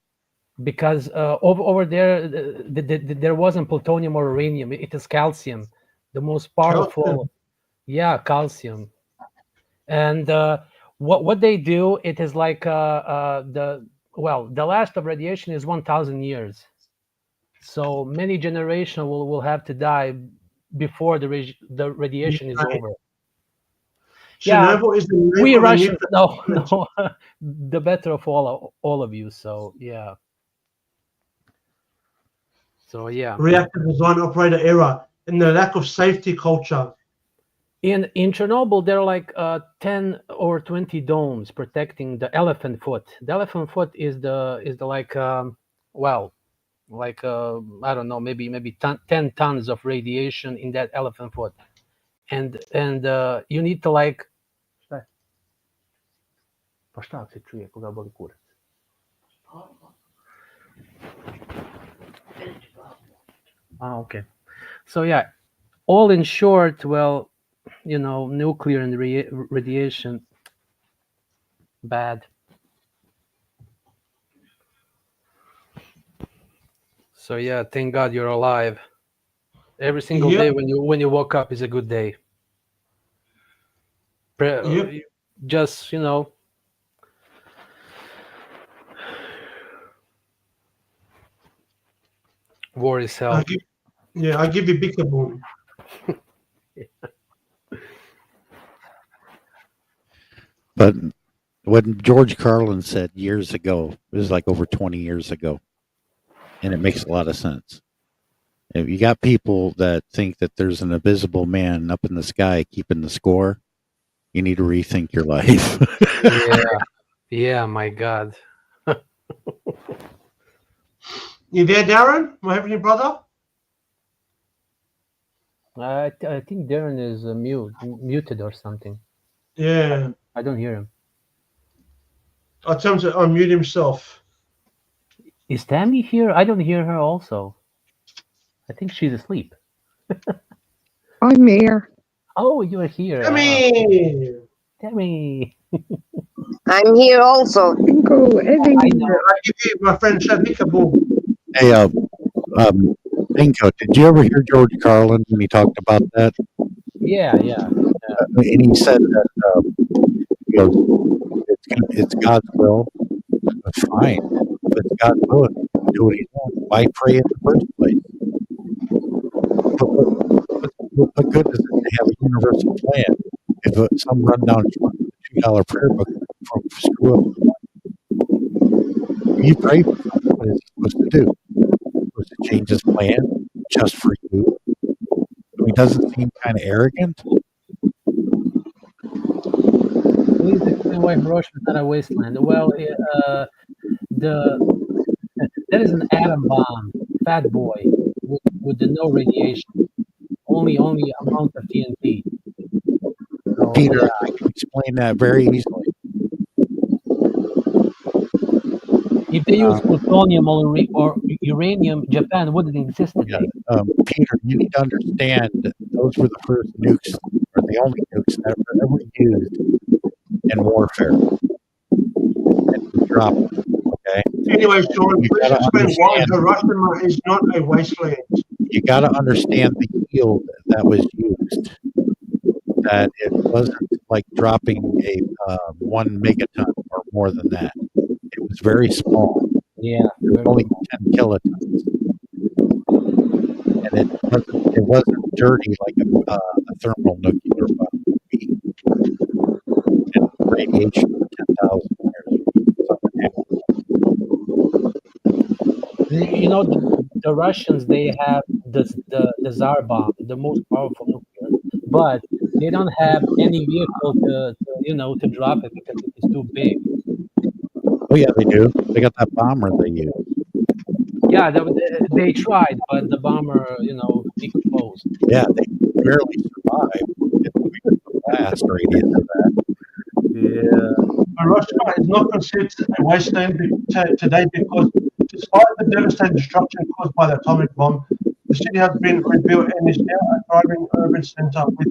Because over there, there wasn't plutonium or uranium. It is calcium, the most powerful. Calcium. And what they do, it is like the last of radiation is 1,000 years. So many generations will have to die before the radiation is over. Chernobyl is the name we of Russians, no, the better of all of you. So yeah. So yeah. Reactor design operator error and the lack of safety culture. In Chernobyl, there are like 10 or 20 domes protecting the elephant foot. The elephant foot is the like I don't know, maybe 10 tons of radiation in that elephant foot, and you need to like Pa šta ako se čuje koga boli kurac? Okay. So yeah, all in short, well, nuclear and radiation, bad. So yeah, thank God you're alive. Every single day when you woke up is a good day. Just war is hell. I give you big kaboom. But what George Carlin said years ago, it was like over 20 years ago, and it makes a lot of sense. If you got people that think that there's an invisible man up in the sky keeping the score, you need to rethink your life. Yeah, my God. You there, Darren? My heavenly brother? I think Darren is muted or something. Yeah. I don't hear him. I'll tell him to unmute himself. Is Tammy here? I don't hear her also. I think she's asleep. I'm here. Oh, you're here. Tammy! I'm here also. I give you my friend Shabika Boom. Hey, Inko, did you ever hear George Carlin when he talked about that? Yeah. And he said that it's God's will. That's fine. If it's God's will, do what He wants. Why pray in the first place? What good is it to have a universal plan if some rundown $2 prayer book from screw up? You pray for something. What is He supposed to do? He's supposed to change His plan just for you. He doesn't seem kind of arrogant. Please explain why Hiroshima is not a wasteland. Well, there is an atom bomb, fat boy, with no radiation, only amount of TNT. So, Peter, I can explain that very easily. If they use plutonium or uranium, Japan wouldn't exist today. Peter, you need to understand that those were the first nukes, or the only nukes that were ever used in warfare. And we dropped them, okay? Anyway, Sean, please explain why Hiroshima is not a wasteland. You got to understand the yield that was used. That it wasn't like dropping a 1 megaton or more than that. It was very small. Yeah, only 10 kilotons, and it wasn't dirty like a thermal nuclear bomb would be. And radiation for 10,000 years. The Russians, they have the Tsar bomb, the most powerful nuclear, but they don't have any vehicle to drop it because it is too big. Oh yeah, they do. They got that bomber they use. Yeah, they tried, but the bomber, exposed. Yeah, they barely survived. It's weird the blast radius of that. Yeah. Hiroshima is not considered a wasteland today because, despite the devastating destruction caused by the atomic bomb, the city has been rebuilt and is now a thriving urban center with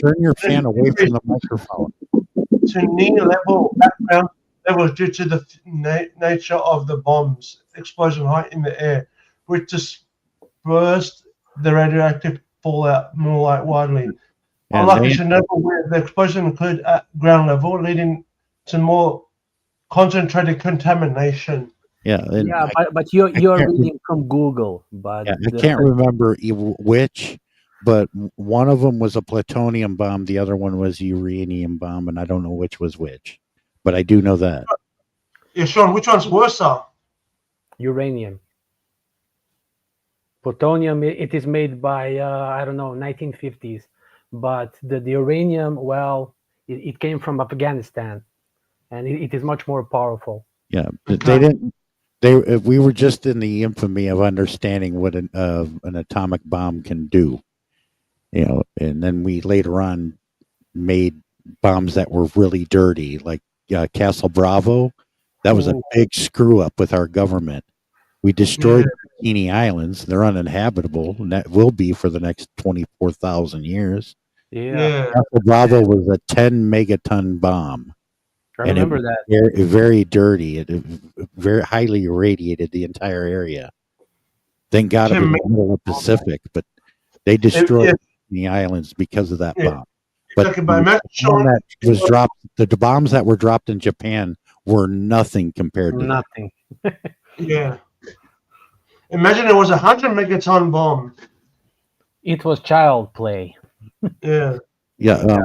Turn your fan away from the microphone. To near level background levels due to the nature of the bomb's explosion height in the air, which dispersed the radioactive fallout more widely. Unlike Chernobyl, where the explosion occurred at ground level, leading to more concentrated contamination. Yeah, but you're reading from Google, but I can't remember which, but one of them was a plutonium bomb, the other one was a uranium bomb, and I don't know which was which, but I do know that. Yeah, Sean, which one's worse? Uranium. Plutonium, it is made by 1950s, but the uranium, well, it came from Afghanistan, and it is much more powerful. Yeah, but they didn't. We were just in the infamy of understanding what an atomic bomb can do, and then we later on made bombs that were really dirty, like Castle Bravo. That was a big screw up with our government. We destroyed Bikini Islands. They're uninhabitable, and that will be for the next 24,000 years. Yeah. Castle Bravo was a 10 megaton bomb. I And remember it was that. very dirty. It very highly irradiated the entire area. Thank God it was in the middle of the Pacific, but they destroyed the islands because of that bomb. But the bomb that was dropped, the bombs that were dropped in Japan were nothing compared to Nothing. Yeah. Imagine it was 100 megaton bomb. It was child play. Yeah. Yeah,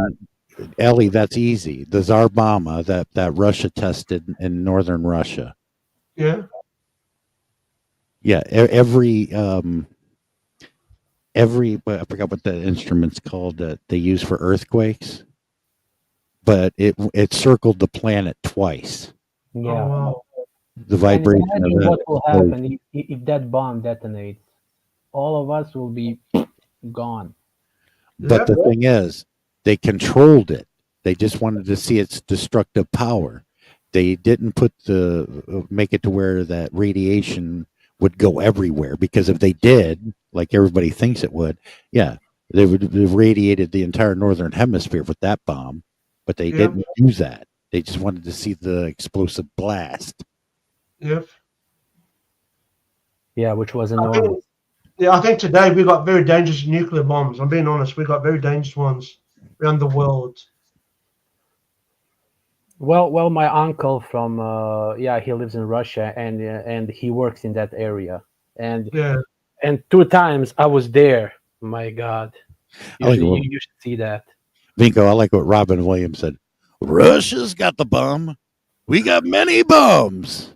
Ellie, that's easy. The Tsar Bomba that Russia tested in northern Russia. Yeah. Yeah, every I forgot what the instrument's called that they use for earthquakes, but it circled the planet twice. Yeah. Oh, wow. The vibration And of imagine that. what will happen if that bomb detonates. All of us will be gone. But the thing is, they controlled it. They just wanted to see its destructive power. They didn't make it to where that radiation would go everywhere, because if they did, like everybody thinks it would, yeah, they would have radiated the entire northern hemisphere with that bomb. But they didn't use that. They just wanted to see the explosive blast. Yep. Yeah, which was enormous. I think today we got very dangerous nuclear bombs. I'm being honest. We got very dangerous ones around the world. Well, my uncle from he lives in Russia, and he works in that area, and 2 times I was there. My God, you should see that. Vinko, I like what Robin Williams said. Russia's got the bomb. We got many bombs.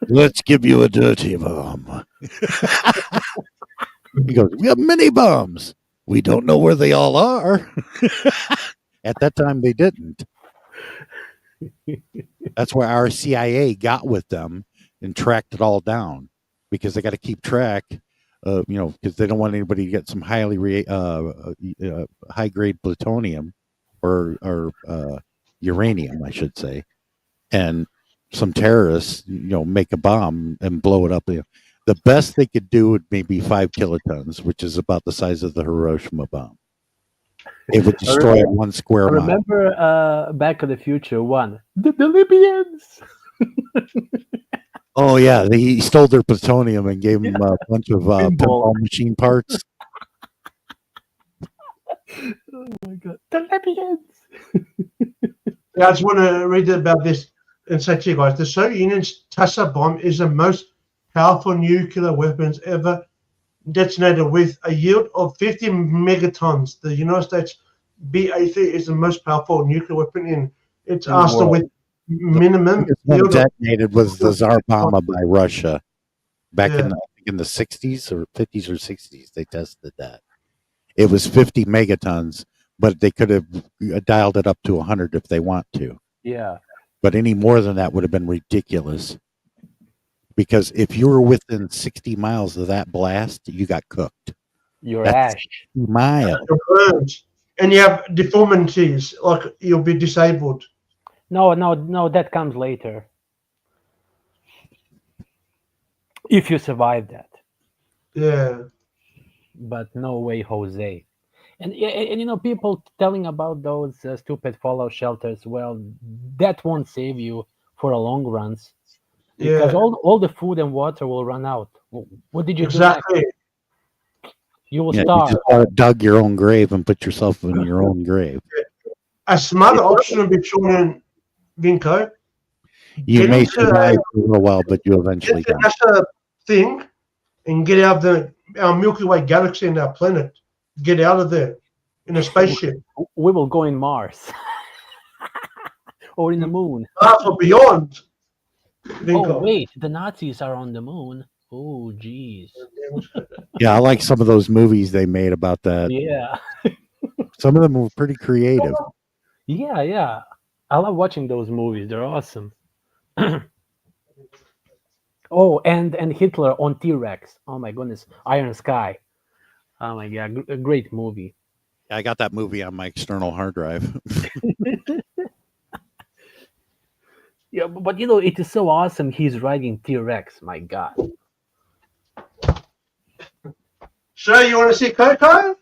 Let's give you a dirty bomb. He goes, we have many bombs. We don't know where they all are. At that time, they didn't. That's why our CIA got with them and tracked it all down, because they got to keep track, because they don't want anybody to get some highly high grade plutonium or uranium, I should say, and some terrorists, make a bomb and blow it up. The best they could do would maybe 5 kilotons, which is about the size of the Hiroshima bomb. It would destroy 1 square mile. Remember Back to the Future 1? The Libyans! Oh, yeah. He stole their plutonium and gave them a bunch of pinball machine parts. Oh, my God. The Libyans! I just want to read about this and say to you guys, the Soviet Union's Tassa bomb is the most powerful nuclear weapons ever detonated with a yield of 50 megatons. The United States B-83 is the most powerful nuclear weapon in its arsenal with minimum yield. Detonated was the Tsar Bomba by Russia back in the 60s or 50s or 60s. They tested that. It was 50 megatons, but they could have dialed it up to 100 if they want to. Yeah. But any more than that would have been ridiculous. Because if you were within 60 miles of that blast, you got cooked. You're ash. Miles. And you have deformities, like you'll be disabled. No, that comes later. If you survive that. Yeah. But no way, Jose. And people telling about those stupid fallout shelters, well, that won't save you for a long runs. Because all the food and water will run out. What did you do next? You will starve. You just dug your own grave and put yourself in your own grave. A smarter option would be Sean and Vinko. You may survive for a little while, but you eventually die. That's a thing, and get out of our Milky Way galaxy and our planet. Get out of there in a spaceship. We will go in Mars or in the moon. Or beyond. Oh, wait, the Nazis are on the moon. Oh, geez. Yeah, I like some of those movies they made about that. Yeah. Some of them were pretty creative. Yeah. I love watching those movies. They're awesome. Oh, and Hitler on T-Rex. Oh, my goodness. Iron Sky. Oh, my God. A great movie. I got that movie on my external hard drive. Yeah, but you know, it is so awesome. He's riding T-Rex. My God. So you want to see Coco?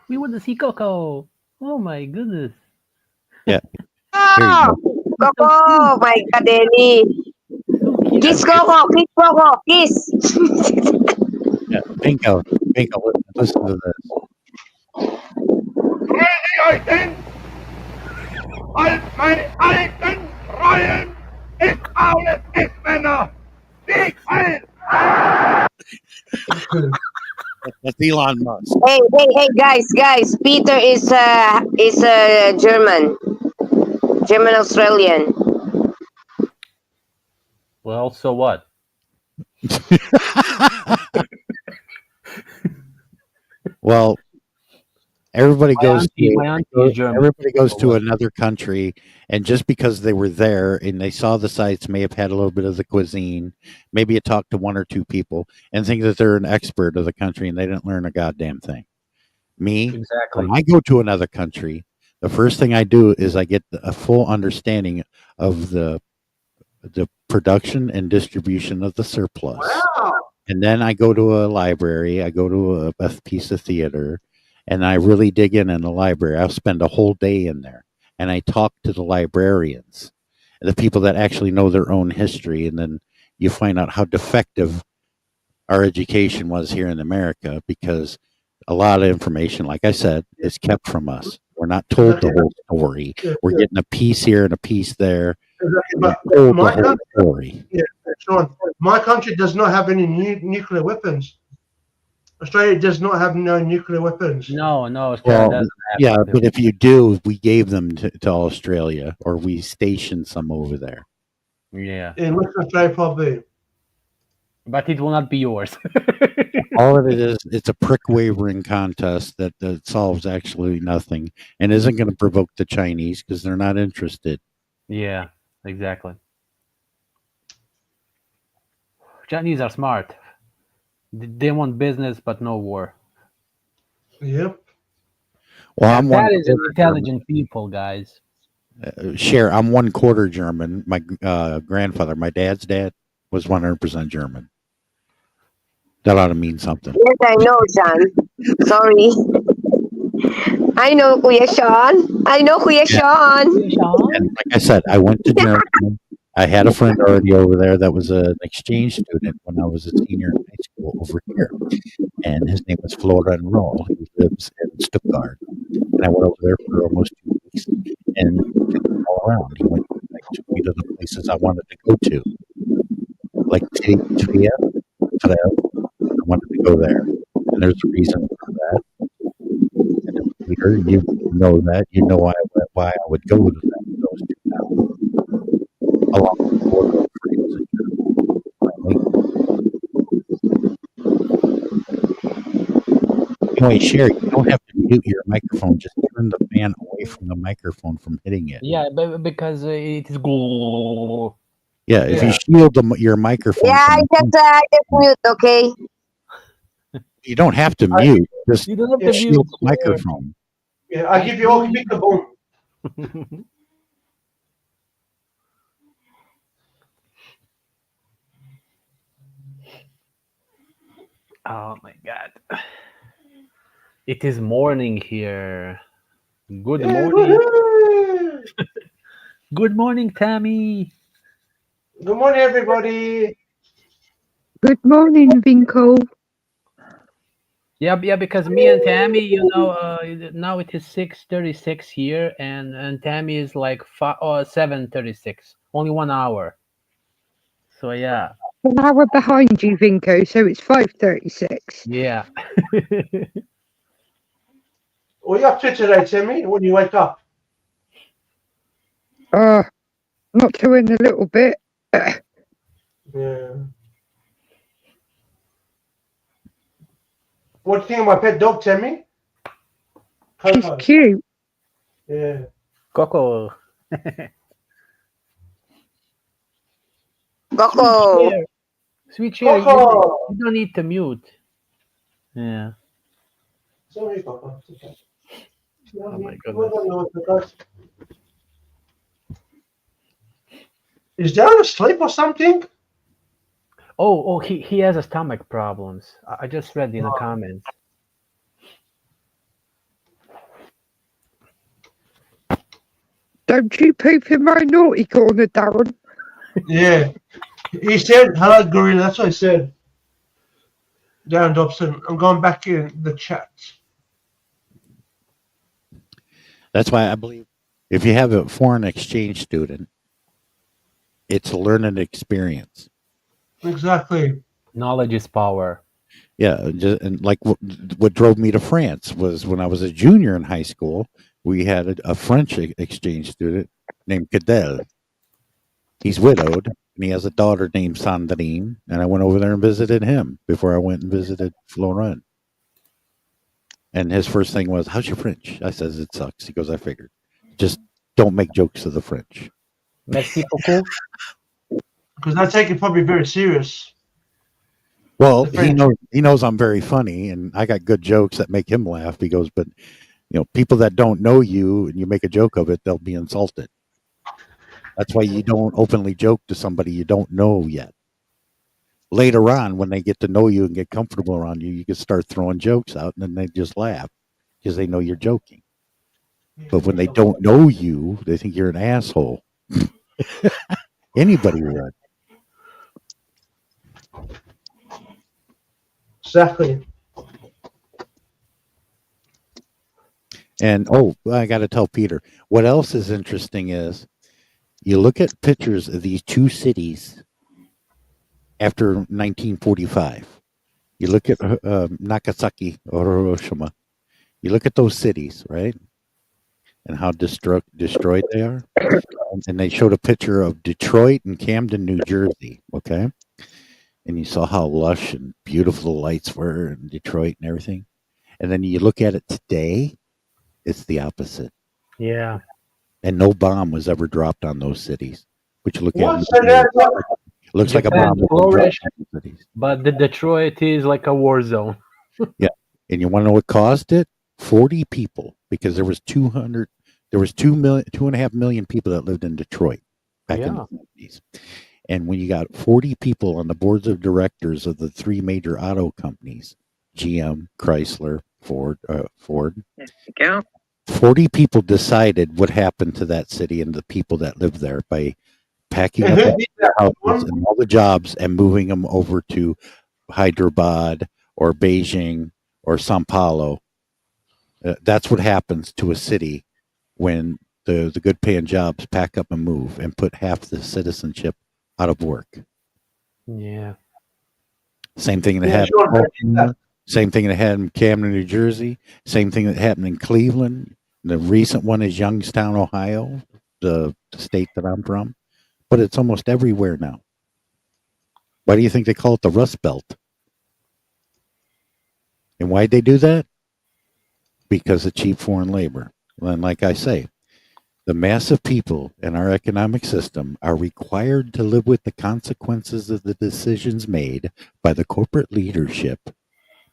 We want to see Coco. Oh my goodness. Yeah. Oh, Coco, my God, Denny. Kiss Coco, kiss Coco, kiss. Yeah. Bingo. Listen to this. Euch den als meine alten Treuen ist alles Ex-Männer. Die Welt. That's Elon Musk. Hey, guys. Peter is German Australian. Well, so what? Well, everybody goes to German. another country, and just because they were there and they saw the sights, may have had a little bit of the cuisine, maybe you talked to one or two people and think that they're an expert of the country, and they didn't learn a goddamn thing. Me, Exactly. when I go to another country, the first thing I do is I get a full understanding of the production and distribution of the surplus. Wow. And then I go to a library, I go to a piece of theater, and I really dig in the library. I'll spend a whole day in there, and I talk to the librarians, the people that actually know their own history, and then you find out how defective our education was here in America, because a lot of information, like I said, is kept from us. We're not told the whole story. We're getting a piece here and a piece there. But Told my the whole country, story. yeah, Sean, my country does not have any nuclear weapons. Australia does not have no nuclear weapons. No, Australia doesn't have yeah, nuclear but if you do, we gave them to Australia, or we stationed some over there. Yeah. In Western Australia, probably. But it will not be yours. All of it is, it's a prick wavering contest that solves actually nothing and isn't going to provoke the Chinese because they're not interested. Yeah, exactly. Chinese are smart. They want business, but no war. Yep. Well, And that is an intelligent people, guys. I'm 1/4 German. My grandfather, my dad's dad, was 100% German. That ought to mean something. Yes, I know, John. Sorry. I know Kuya Sean. And like I said, I went to Germany. I had a friend already over there that was an exchange student when I was a senior in high school over here. And his name was Florian Roll. He lives in Stuttgart. And I went over there for almost 2 weeks and took him all around. He took me to the places I wanted to go to. Like Trier. I wanted to go there. And there's a reason for that. And Peter, you know that. You know why I would go to those two towns. Along with the border of France and Germany. Anyway, Sherry, you don't have to mute your microphone. Just turn the fan away from the microphone from hitting it. Yeah, but because it is. Yeah, if you shield your microphone. Yeah, I just mute, okay? You don't have to mute. Just you don't have to shield mute the microphone. Yeah, I give you all big kaboom. Oh my God. It is morning here. Good morning. Good morning, Tammy. Good morning, everybody. Good morning, Vinko. Yeah, because me and Tammy, now it is 6:36 here, and Tammy is like 7:36. Only 1 hour. So yeah. An hour behind you, Vinko, so it's 5:36. Yeah. What are you up to today, Timmy? When you wake up? Not till in a little bit. Yeah. What do you think of my pet dog, Timmy? She's cute. Yeah. Coco. Coco. Switch here. Coco! You don't need to mute. Yeah. Sorry, Coco. It's okay. Oh my I goodness. don't know what the guy's- Is Darren asleep or something? Oh, he has a stomach problems. I just read in the comments. Don't you poop in my naughty corner, Darren. Yeah. He said, hello, Gorilla. That's what he said. Darren Dobson. I'm going back in the chat. That's why I believe if you have a foreign exchange student, it's a learning experience. Exactly. Knowledge is power. Yeah, and like what drove me to France was when I was a junior in high school, we had a French exchange student named Cadell. He's widowed, and he has a daughter named Sandrine, and I went over there and visited him before I went and visited Florent. And his first thing was, "How's your French?" I says, "It sucks." He goes, "I figured. Just don't make jokes of the French." Merci beaucoup. Because I take it probably very serious. Well, The French. he knows I'm very funny, and I got good jokes that make him laugh. He goes, "But people that don't know you and you make a joke of it, they'll be insulted. That's why you don't openly joke to somebody you don't know yet. Later on, when they get to know you and get comfortable around you, you can start throwing jokes out, and then they just laugh because they know you're joking. But when they don't know you, they think you're an asshole." Anybody would. Exactly. And I got to tell Peter, what else is interesting is you look at pictures of these two cities after 1945. You look at Nagasaki or Hiroshima. You look at those cities, right? And how destroyed they are. And they showed a picture of Detroit and Camden, New Jersey. Okay. And you saw how lush and beautiful the lights were in Detroit and everything. And then you look at it today, it's the opposite. Yeah. And no bomb was ever dropped on those cities. Which you look What? at, So that, looks like a Japan bomb was flourished, dropped on those cities. but the Detroit is like a war zone. Yeah. And you want to know what caused it? 40 people, because there was 2.5 million people that lived in Detroit back in the 70s. And when you got 40 people on the boards of directors of the three major auto companies, GM, Chrysler, Ford, 40 people decided what happened to that city and the people that lived there by packing up all the houses and all the jobs and moving them over to Hyderabad or Beijing or Sao Paulo. That's what happens to a city when the good paying jobs pack up and move and put half the citizenship out of work. Yeah. Same thing that happened. Same thing that happened in Camden, New Jersey. Same thing that happened in Cleveland. The recent one is Youngstown, Ohio, the state that I'm from. But it's almost everywhere now. Why do you think they call it the Rust Belt? And why'd they do that? Because of cheap foreign labor. And like I say, the mass of people in our economic system are required to live with the consequences of the decisions made by the corporate leadership,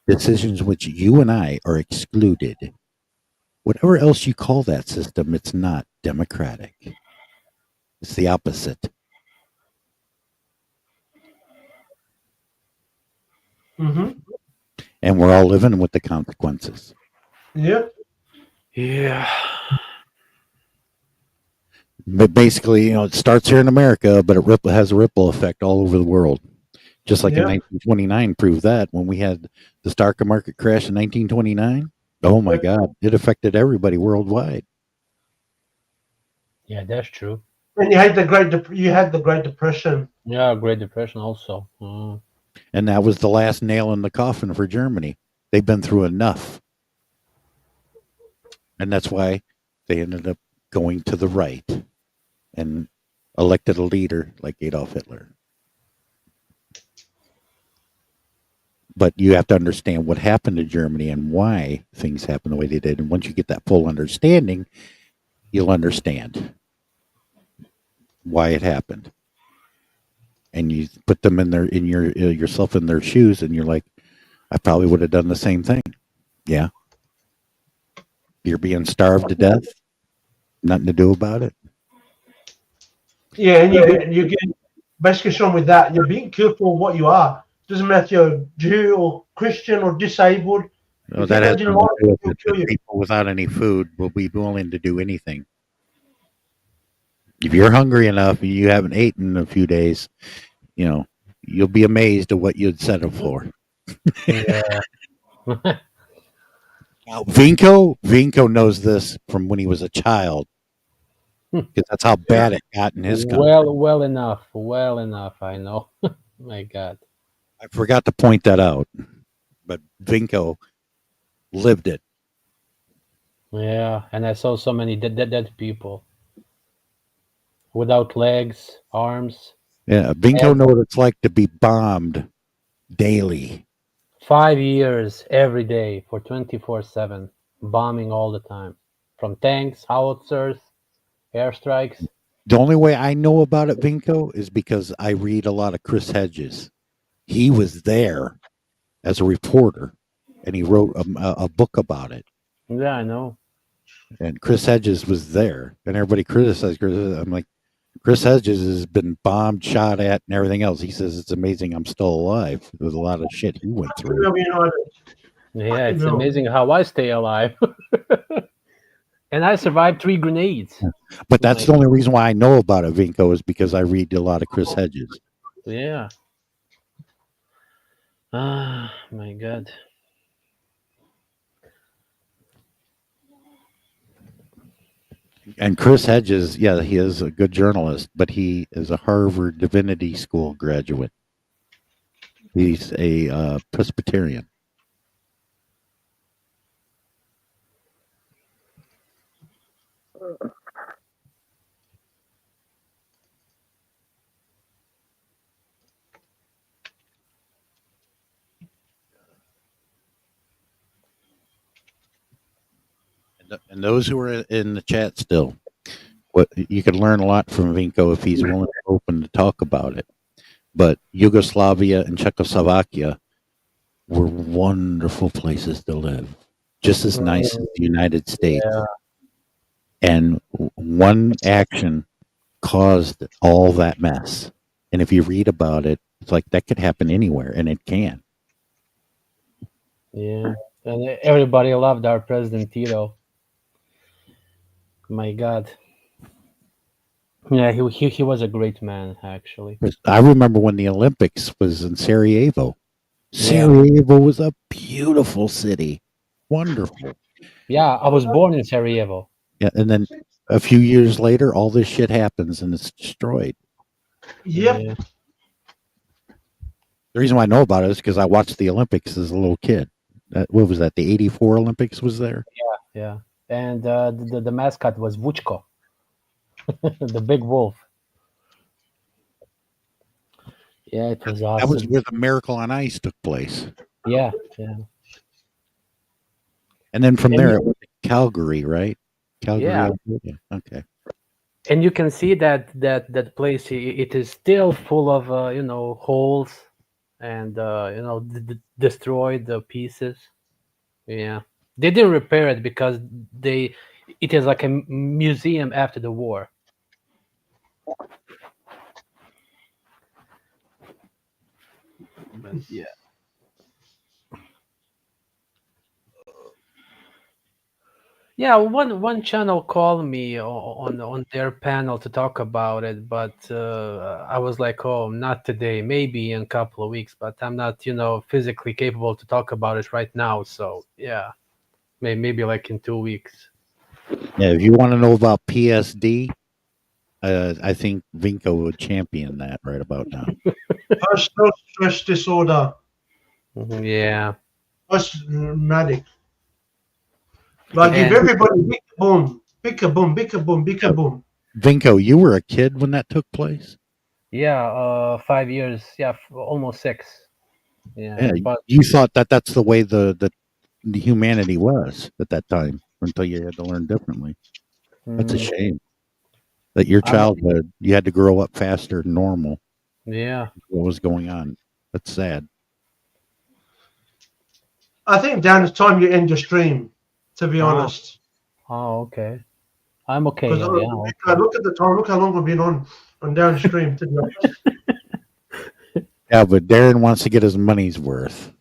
decisions which you and I are excluded. Whatever else you call that system, it's not democratic. It's the opposite. Mm-hmm. And we're all living with the consequences. Yep. Yeah. But basically, it starts here in America, but it has a ripple effect all over the world. Just like in 1929 proved that when we had the stock market crash in 1929. Oh my God, it affected everybody worldwide. Yeah, that's true. And you had the Great Depression. Yeah, Great Depression also. Mm. And that was the last nail in the coffin for Germany. They've been through enough. And that's why they ended up going to the right and elected a leader like Adolf Hitler. But you have to understand what happened to Germany and why things happened the way they did. And once you get that full understanding, you'll understand why it happened. and you put them in yourself in their shoes, and you're like, I probably would have done the same thing. Yeah. You're being starved to death. Nothing to do about it. Yeah, and you get basically shown with that. You're being careful what you are. Doesn't matter you're Jew or Christian or disabled. No, If that you has didn't nothing like to do it, with they'll it. kill you. People without any food will be willing to do anything. If you're hungry enough and you haven't eaten in a few days, you'll be amazed at what you'd settle for. Yeah. Now, Vinko knows this from when he was a child, because that's how bad it got in his country. Well enough. I know. My God. I forgot to point that out, but Vinko lived it. Yeah, and I saw so many dead people without legs, arms. Yeah, Vinko know what it's like to be bombed daily. 5 years every day for 24/7, bombing all the time, from tanks, howitzers, airstrikes. The only way I know about it, Vinko, is because I read a lot of Chris Hedges. He was there as a reporter, and he wrote a book about it. Yeah, I know. And Chris Hedges was there, and everybody criticized Chris. I'm like, Chris Hedges has been bombed, shot at, and everything else. He says it's amazing I'm still alive. There's a lot of shit he went through. Yeah, it's amazing how I stay alive. And I survived 3 grenades. But that's the only reason why I know about it, Vinko, is because I read a lot of Chris Hedges. Yeah. Ah, my God. And Chris Hedges, yeah, he is a good journalist, but he is a Harvard Divinity School graduate. He's a Presbyterian. And those who are in the chat still, you could learn a lot from Vinko if he's willing to open to talk about it. But Yugoslavia and Czechoslovakia were wonderful places to live, just as nice as the United States. Yeah. And one action caused all that mess. And if you read about it, it's like that could happen anywhere, and it can. Yeah. And everybody loved our President Tito. My God. Yeah, he was a great man, actually. I remember when the Olympics was in Sarajevo. Sarajevo was a beautiful city. Wonderful. Yeah, I was born in Sarajevo. Yeah, and then a few years later, all this shit happens and it's destroyed. Yep. Yeah. The reason why I know about it is because I watched the Olympics as a little kid. What was that? The '84 Olympics was there. Yeah. And the mascot was Vuchko, the big wolf. Yeah, it was awesome. That was where the Miracle on Ice took place. Yeah. And then from there, it went to Calgary, right? Calgary. Yeah. Okay. And you can see that place. It is still full of holes and destroyed pieces. Yeah, they didn't repair it because it is like a museum after the war. But yeah. Yeah, one channel called me on their panel to talk about it, but I was like, oh, not today, maybe in a couple of weeks, but I'm not, physically capable to talk about it right now. So yeah, maybe like in 2 weeks. Yeah, if you want to know about PSD, I think Vinko would champion that right about now. Post-stress disorder. Yeah. Post-traumatic. Like if everybody pick a boom. Vinko, you were a kid when that took place? Yeah, 5 years. Yeah, almost 6. Yeah, but you thought that's the way the humanity was at that time until you had to learn differently. That's a shame. That your childhood, you had to grow up faster than normal. Yeah. What was going on? That's sad. I think, Dan, it's time you end your stream, to be honest. Oh, okay. I'm okay. Because Yeah, okay. look at the time. Look how long we've been on down the stream, to be honest. Yeah, but Darren wants to get his money's worth.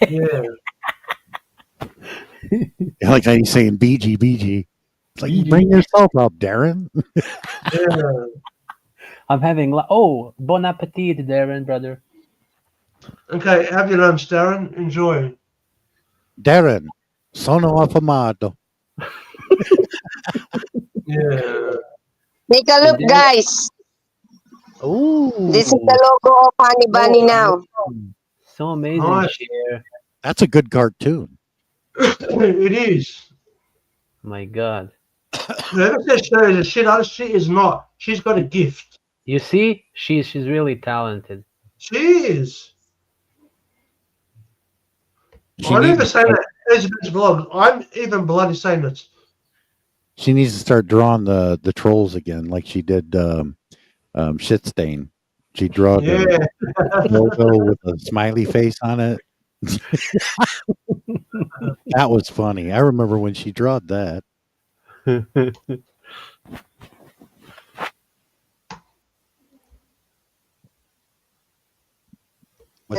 Yeah. Like he's saying BG, BG. It's like, you bring yourself up, Darren. Yeah. I'm having oh, bon appetit, Darren, brother. Okay, have your lunch, Darren. Enjoy. Darren, sono affamato. Yeah. Take a look, guys. Ooh. This is the logo of Honey Bunny now. So amazing, Nice. Cher. That's a good cartoon. It is. My God. Whoever says Cher is a shit artist, she is not. She's got a gift. You see, she's really talented. She is. She I'm needs, even saying that Elizabeth's vlog. I'm even bloody saying it. she needs to start drawing the trolls again, like she did Shitstain. She drew Yeah. the logo with a smiley face on it. That was funny. I remember when she drawed that.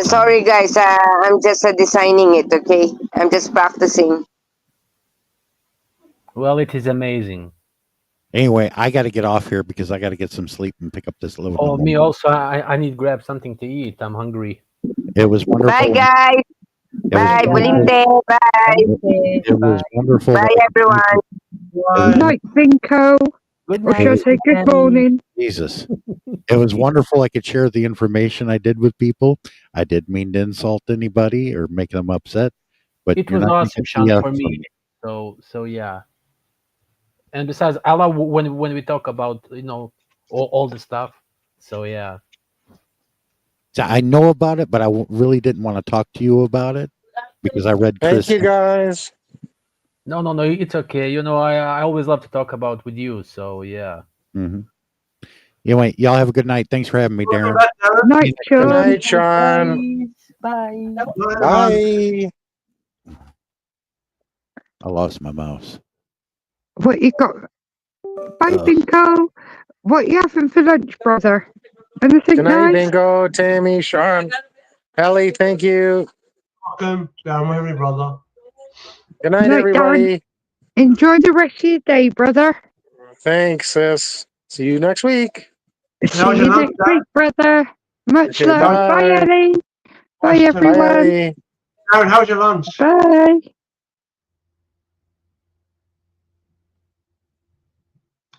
Sorry, guys. I'm just designing it, okay? I'm just practicing. Well, it is amazing. Anyway, I got to get off here because I got to get some sleep and pick up this little. Oh, me also. I need to grab something to eat. I'm hungry. It was wonderful. Bye, guys. Bye, Bolinte. Bye. It was wonderful. Bye, everyone. Good night, Pinko. Good Or should I say good morning? Jesus. It was wonderful. I could share the information I did with people. I didn't mean to insult anybody or make them upset. But It you're was not gonna awesome, get Sean, BS for from me. So yeah. And besides, I love when we talk about all the stuff. So yeah. So I know about it, but I really didn't want to talk to you about it because I read Chris. Thank you, guys. No, it's okay. I always love to talk about with you. So yeah. Mm-hmm. Anyway, y'all have a good night. Thanks for having me, Darren. Night, Good Sean. night, Sean. Bye. Bye. I lost my mouse. What you got? Bye, Pinko. What you having for lunch, brother? Anything Good night, nice? Bingo, Tammy, Sean, Ellie. Thank you. Welcome down with me, brother. Good night, Night, everybody. Enjoy the rest of your day, brother. Thanks, sis. See you next week. See you next week, brother. Much Okay, love. Bye, bye. Ellie. Bye, Bye, everyone. Ellie. Darren, how's your lunch? Bye.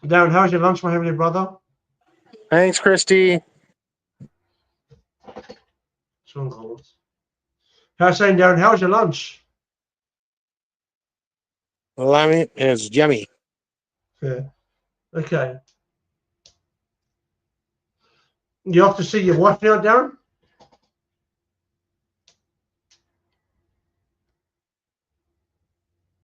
Darren, how's your lunch, my heavenly brother? Thanks, Christy. How's saying, Darren, how's your lunch? Lemon is yummy. Yeah. Okay. You off to see your wife now, Darren?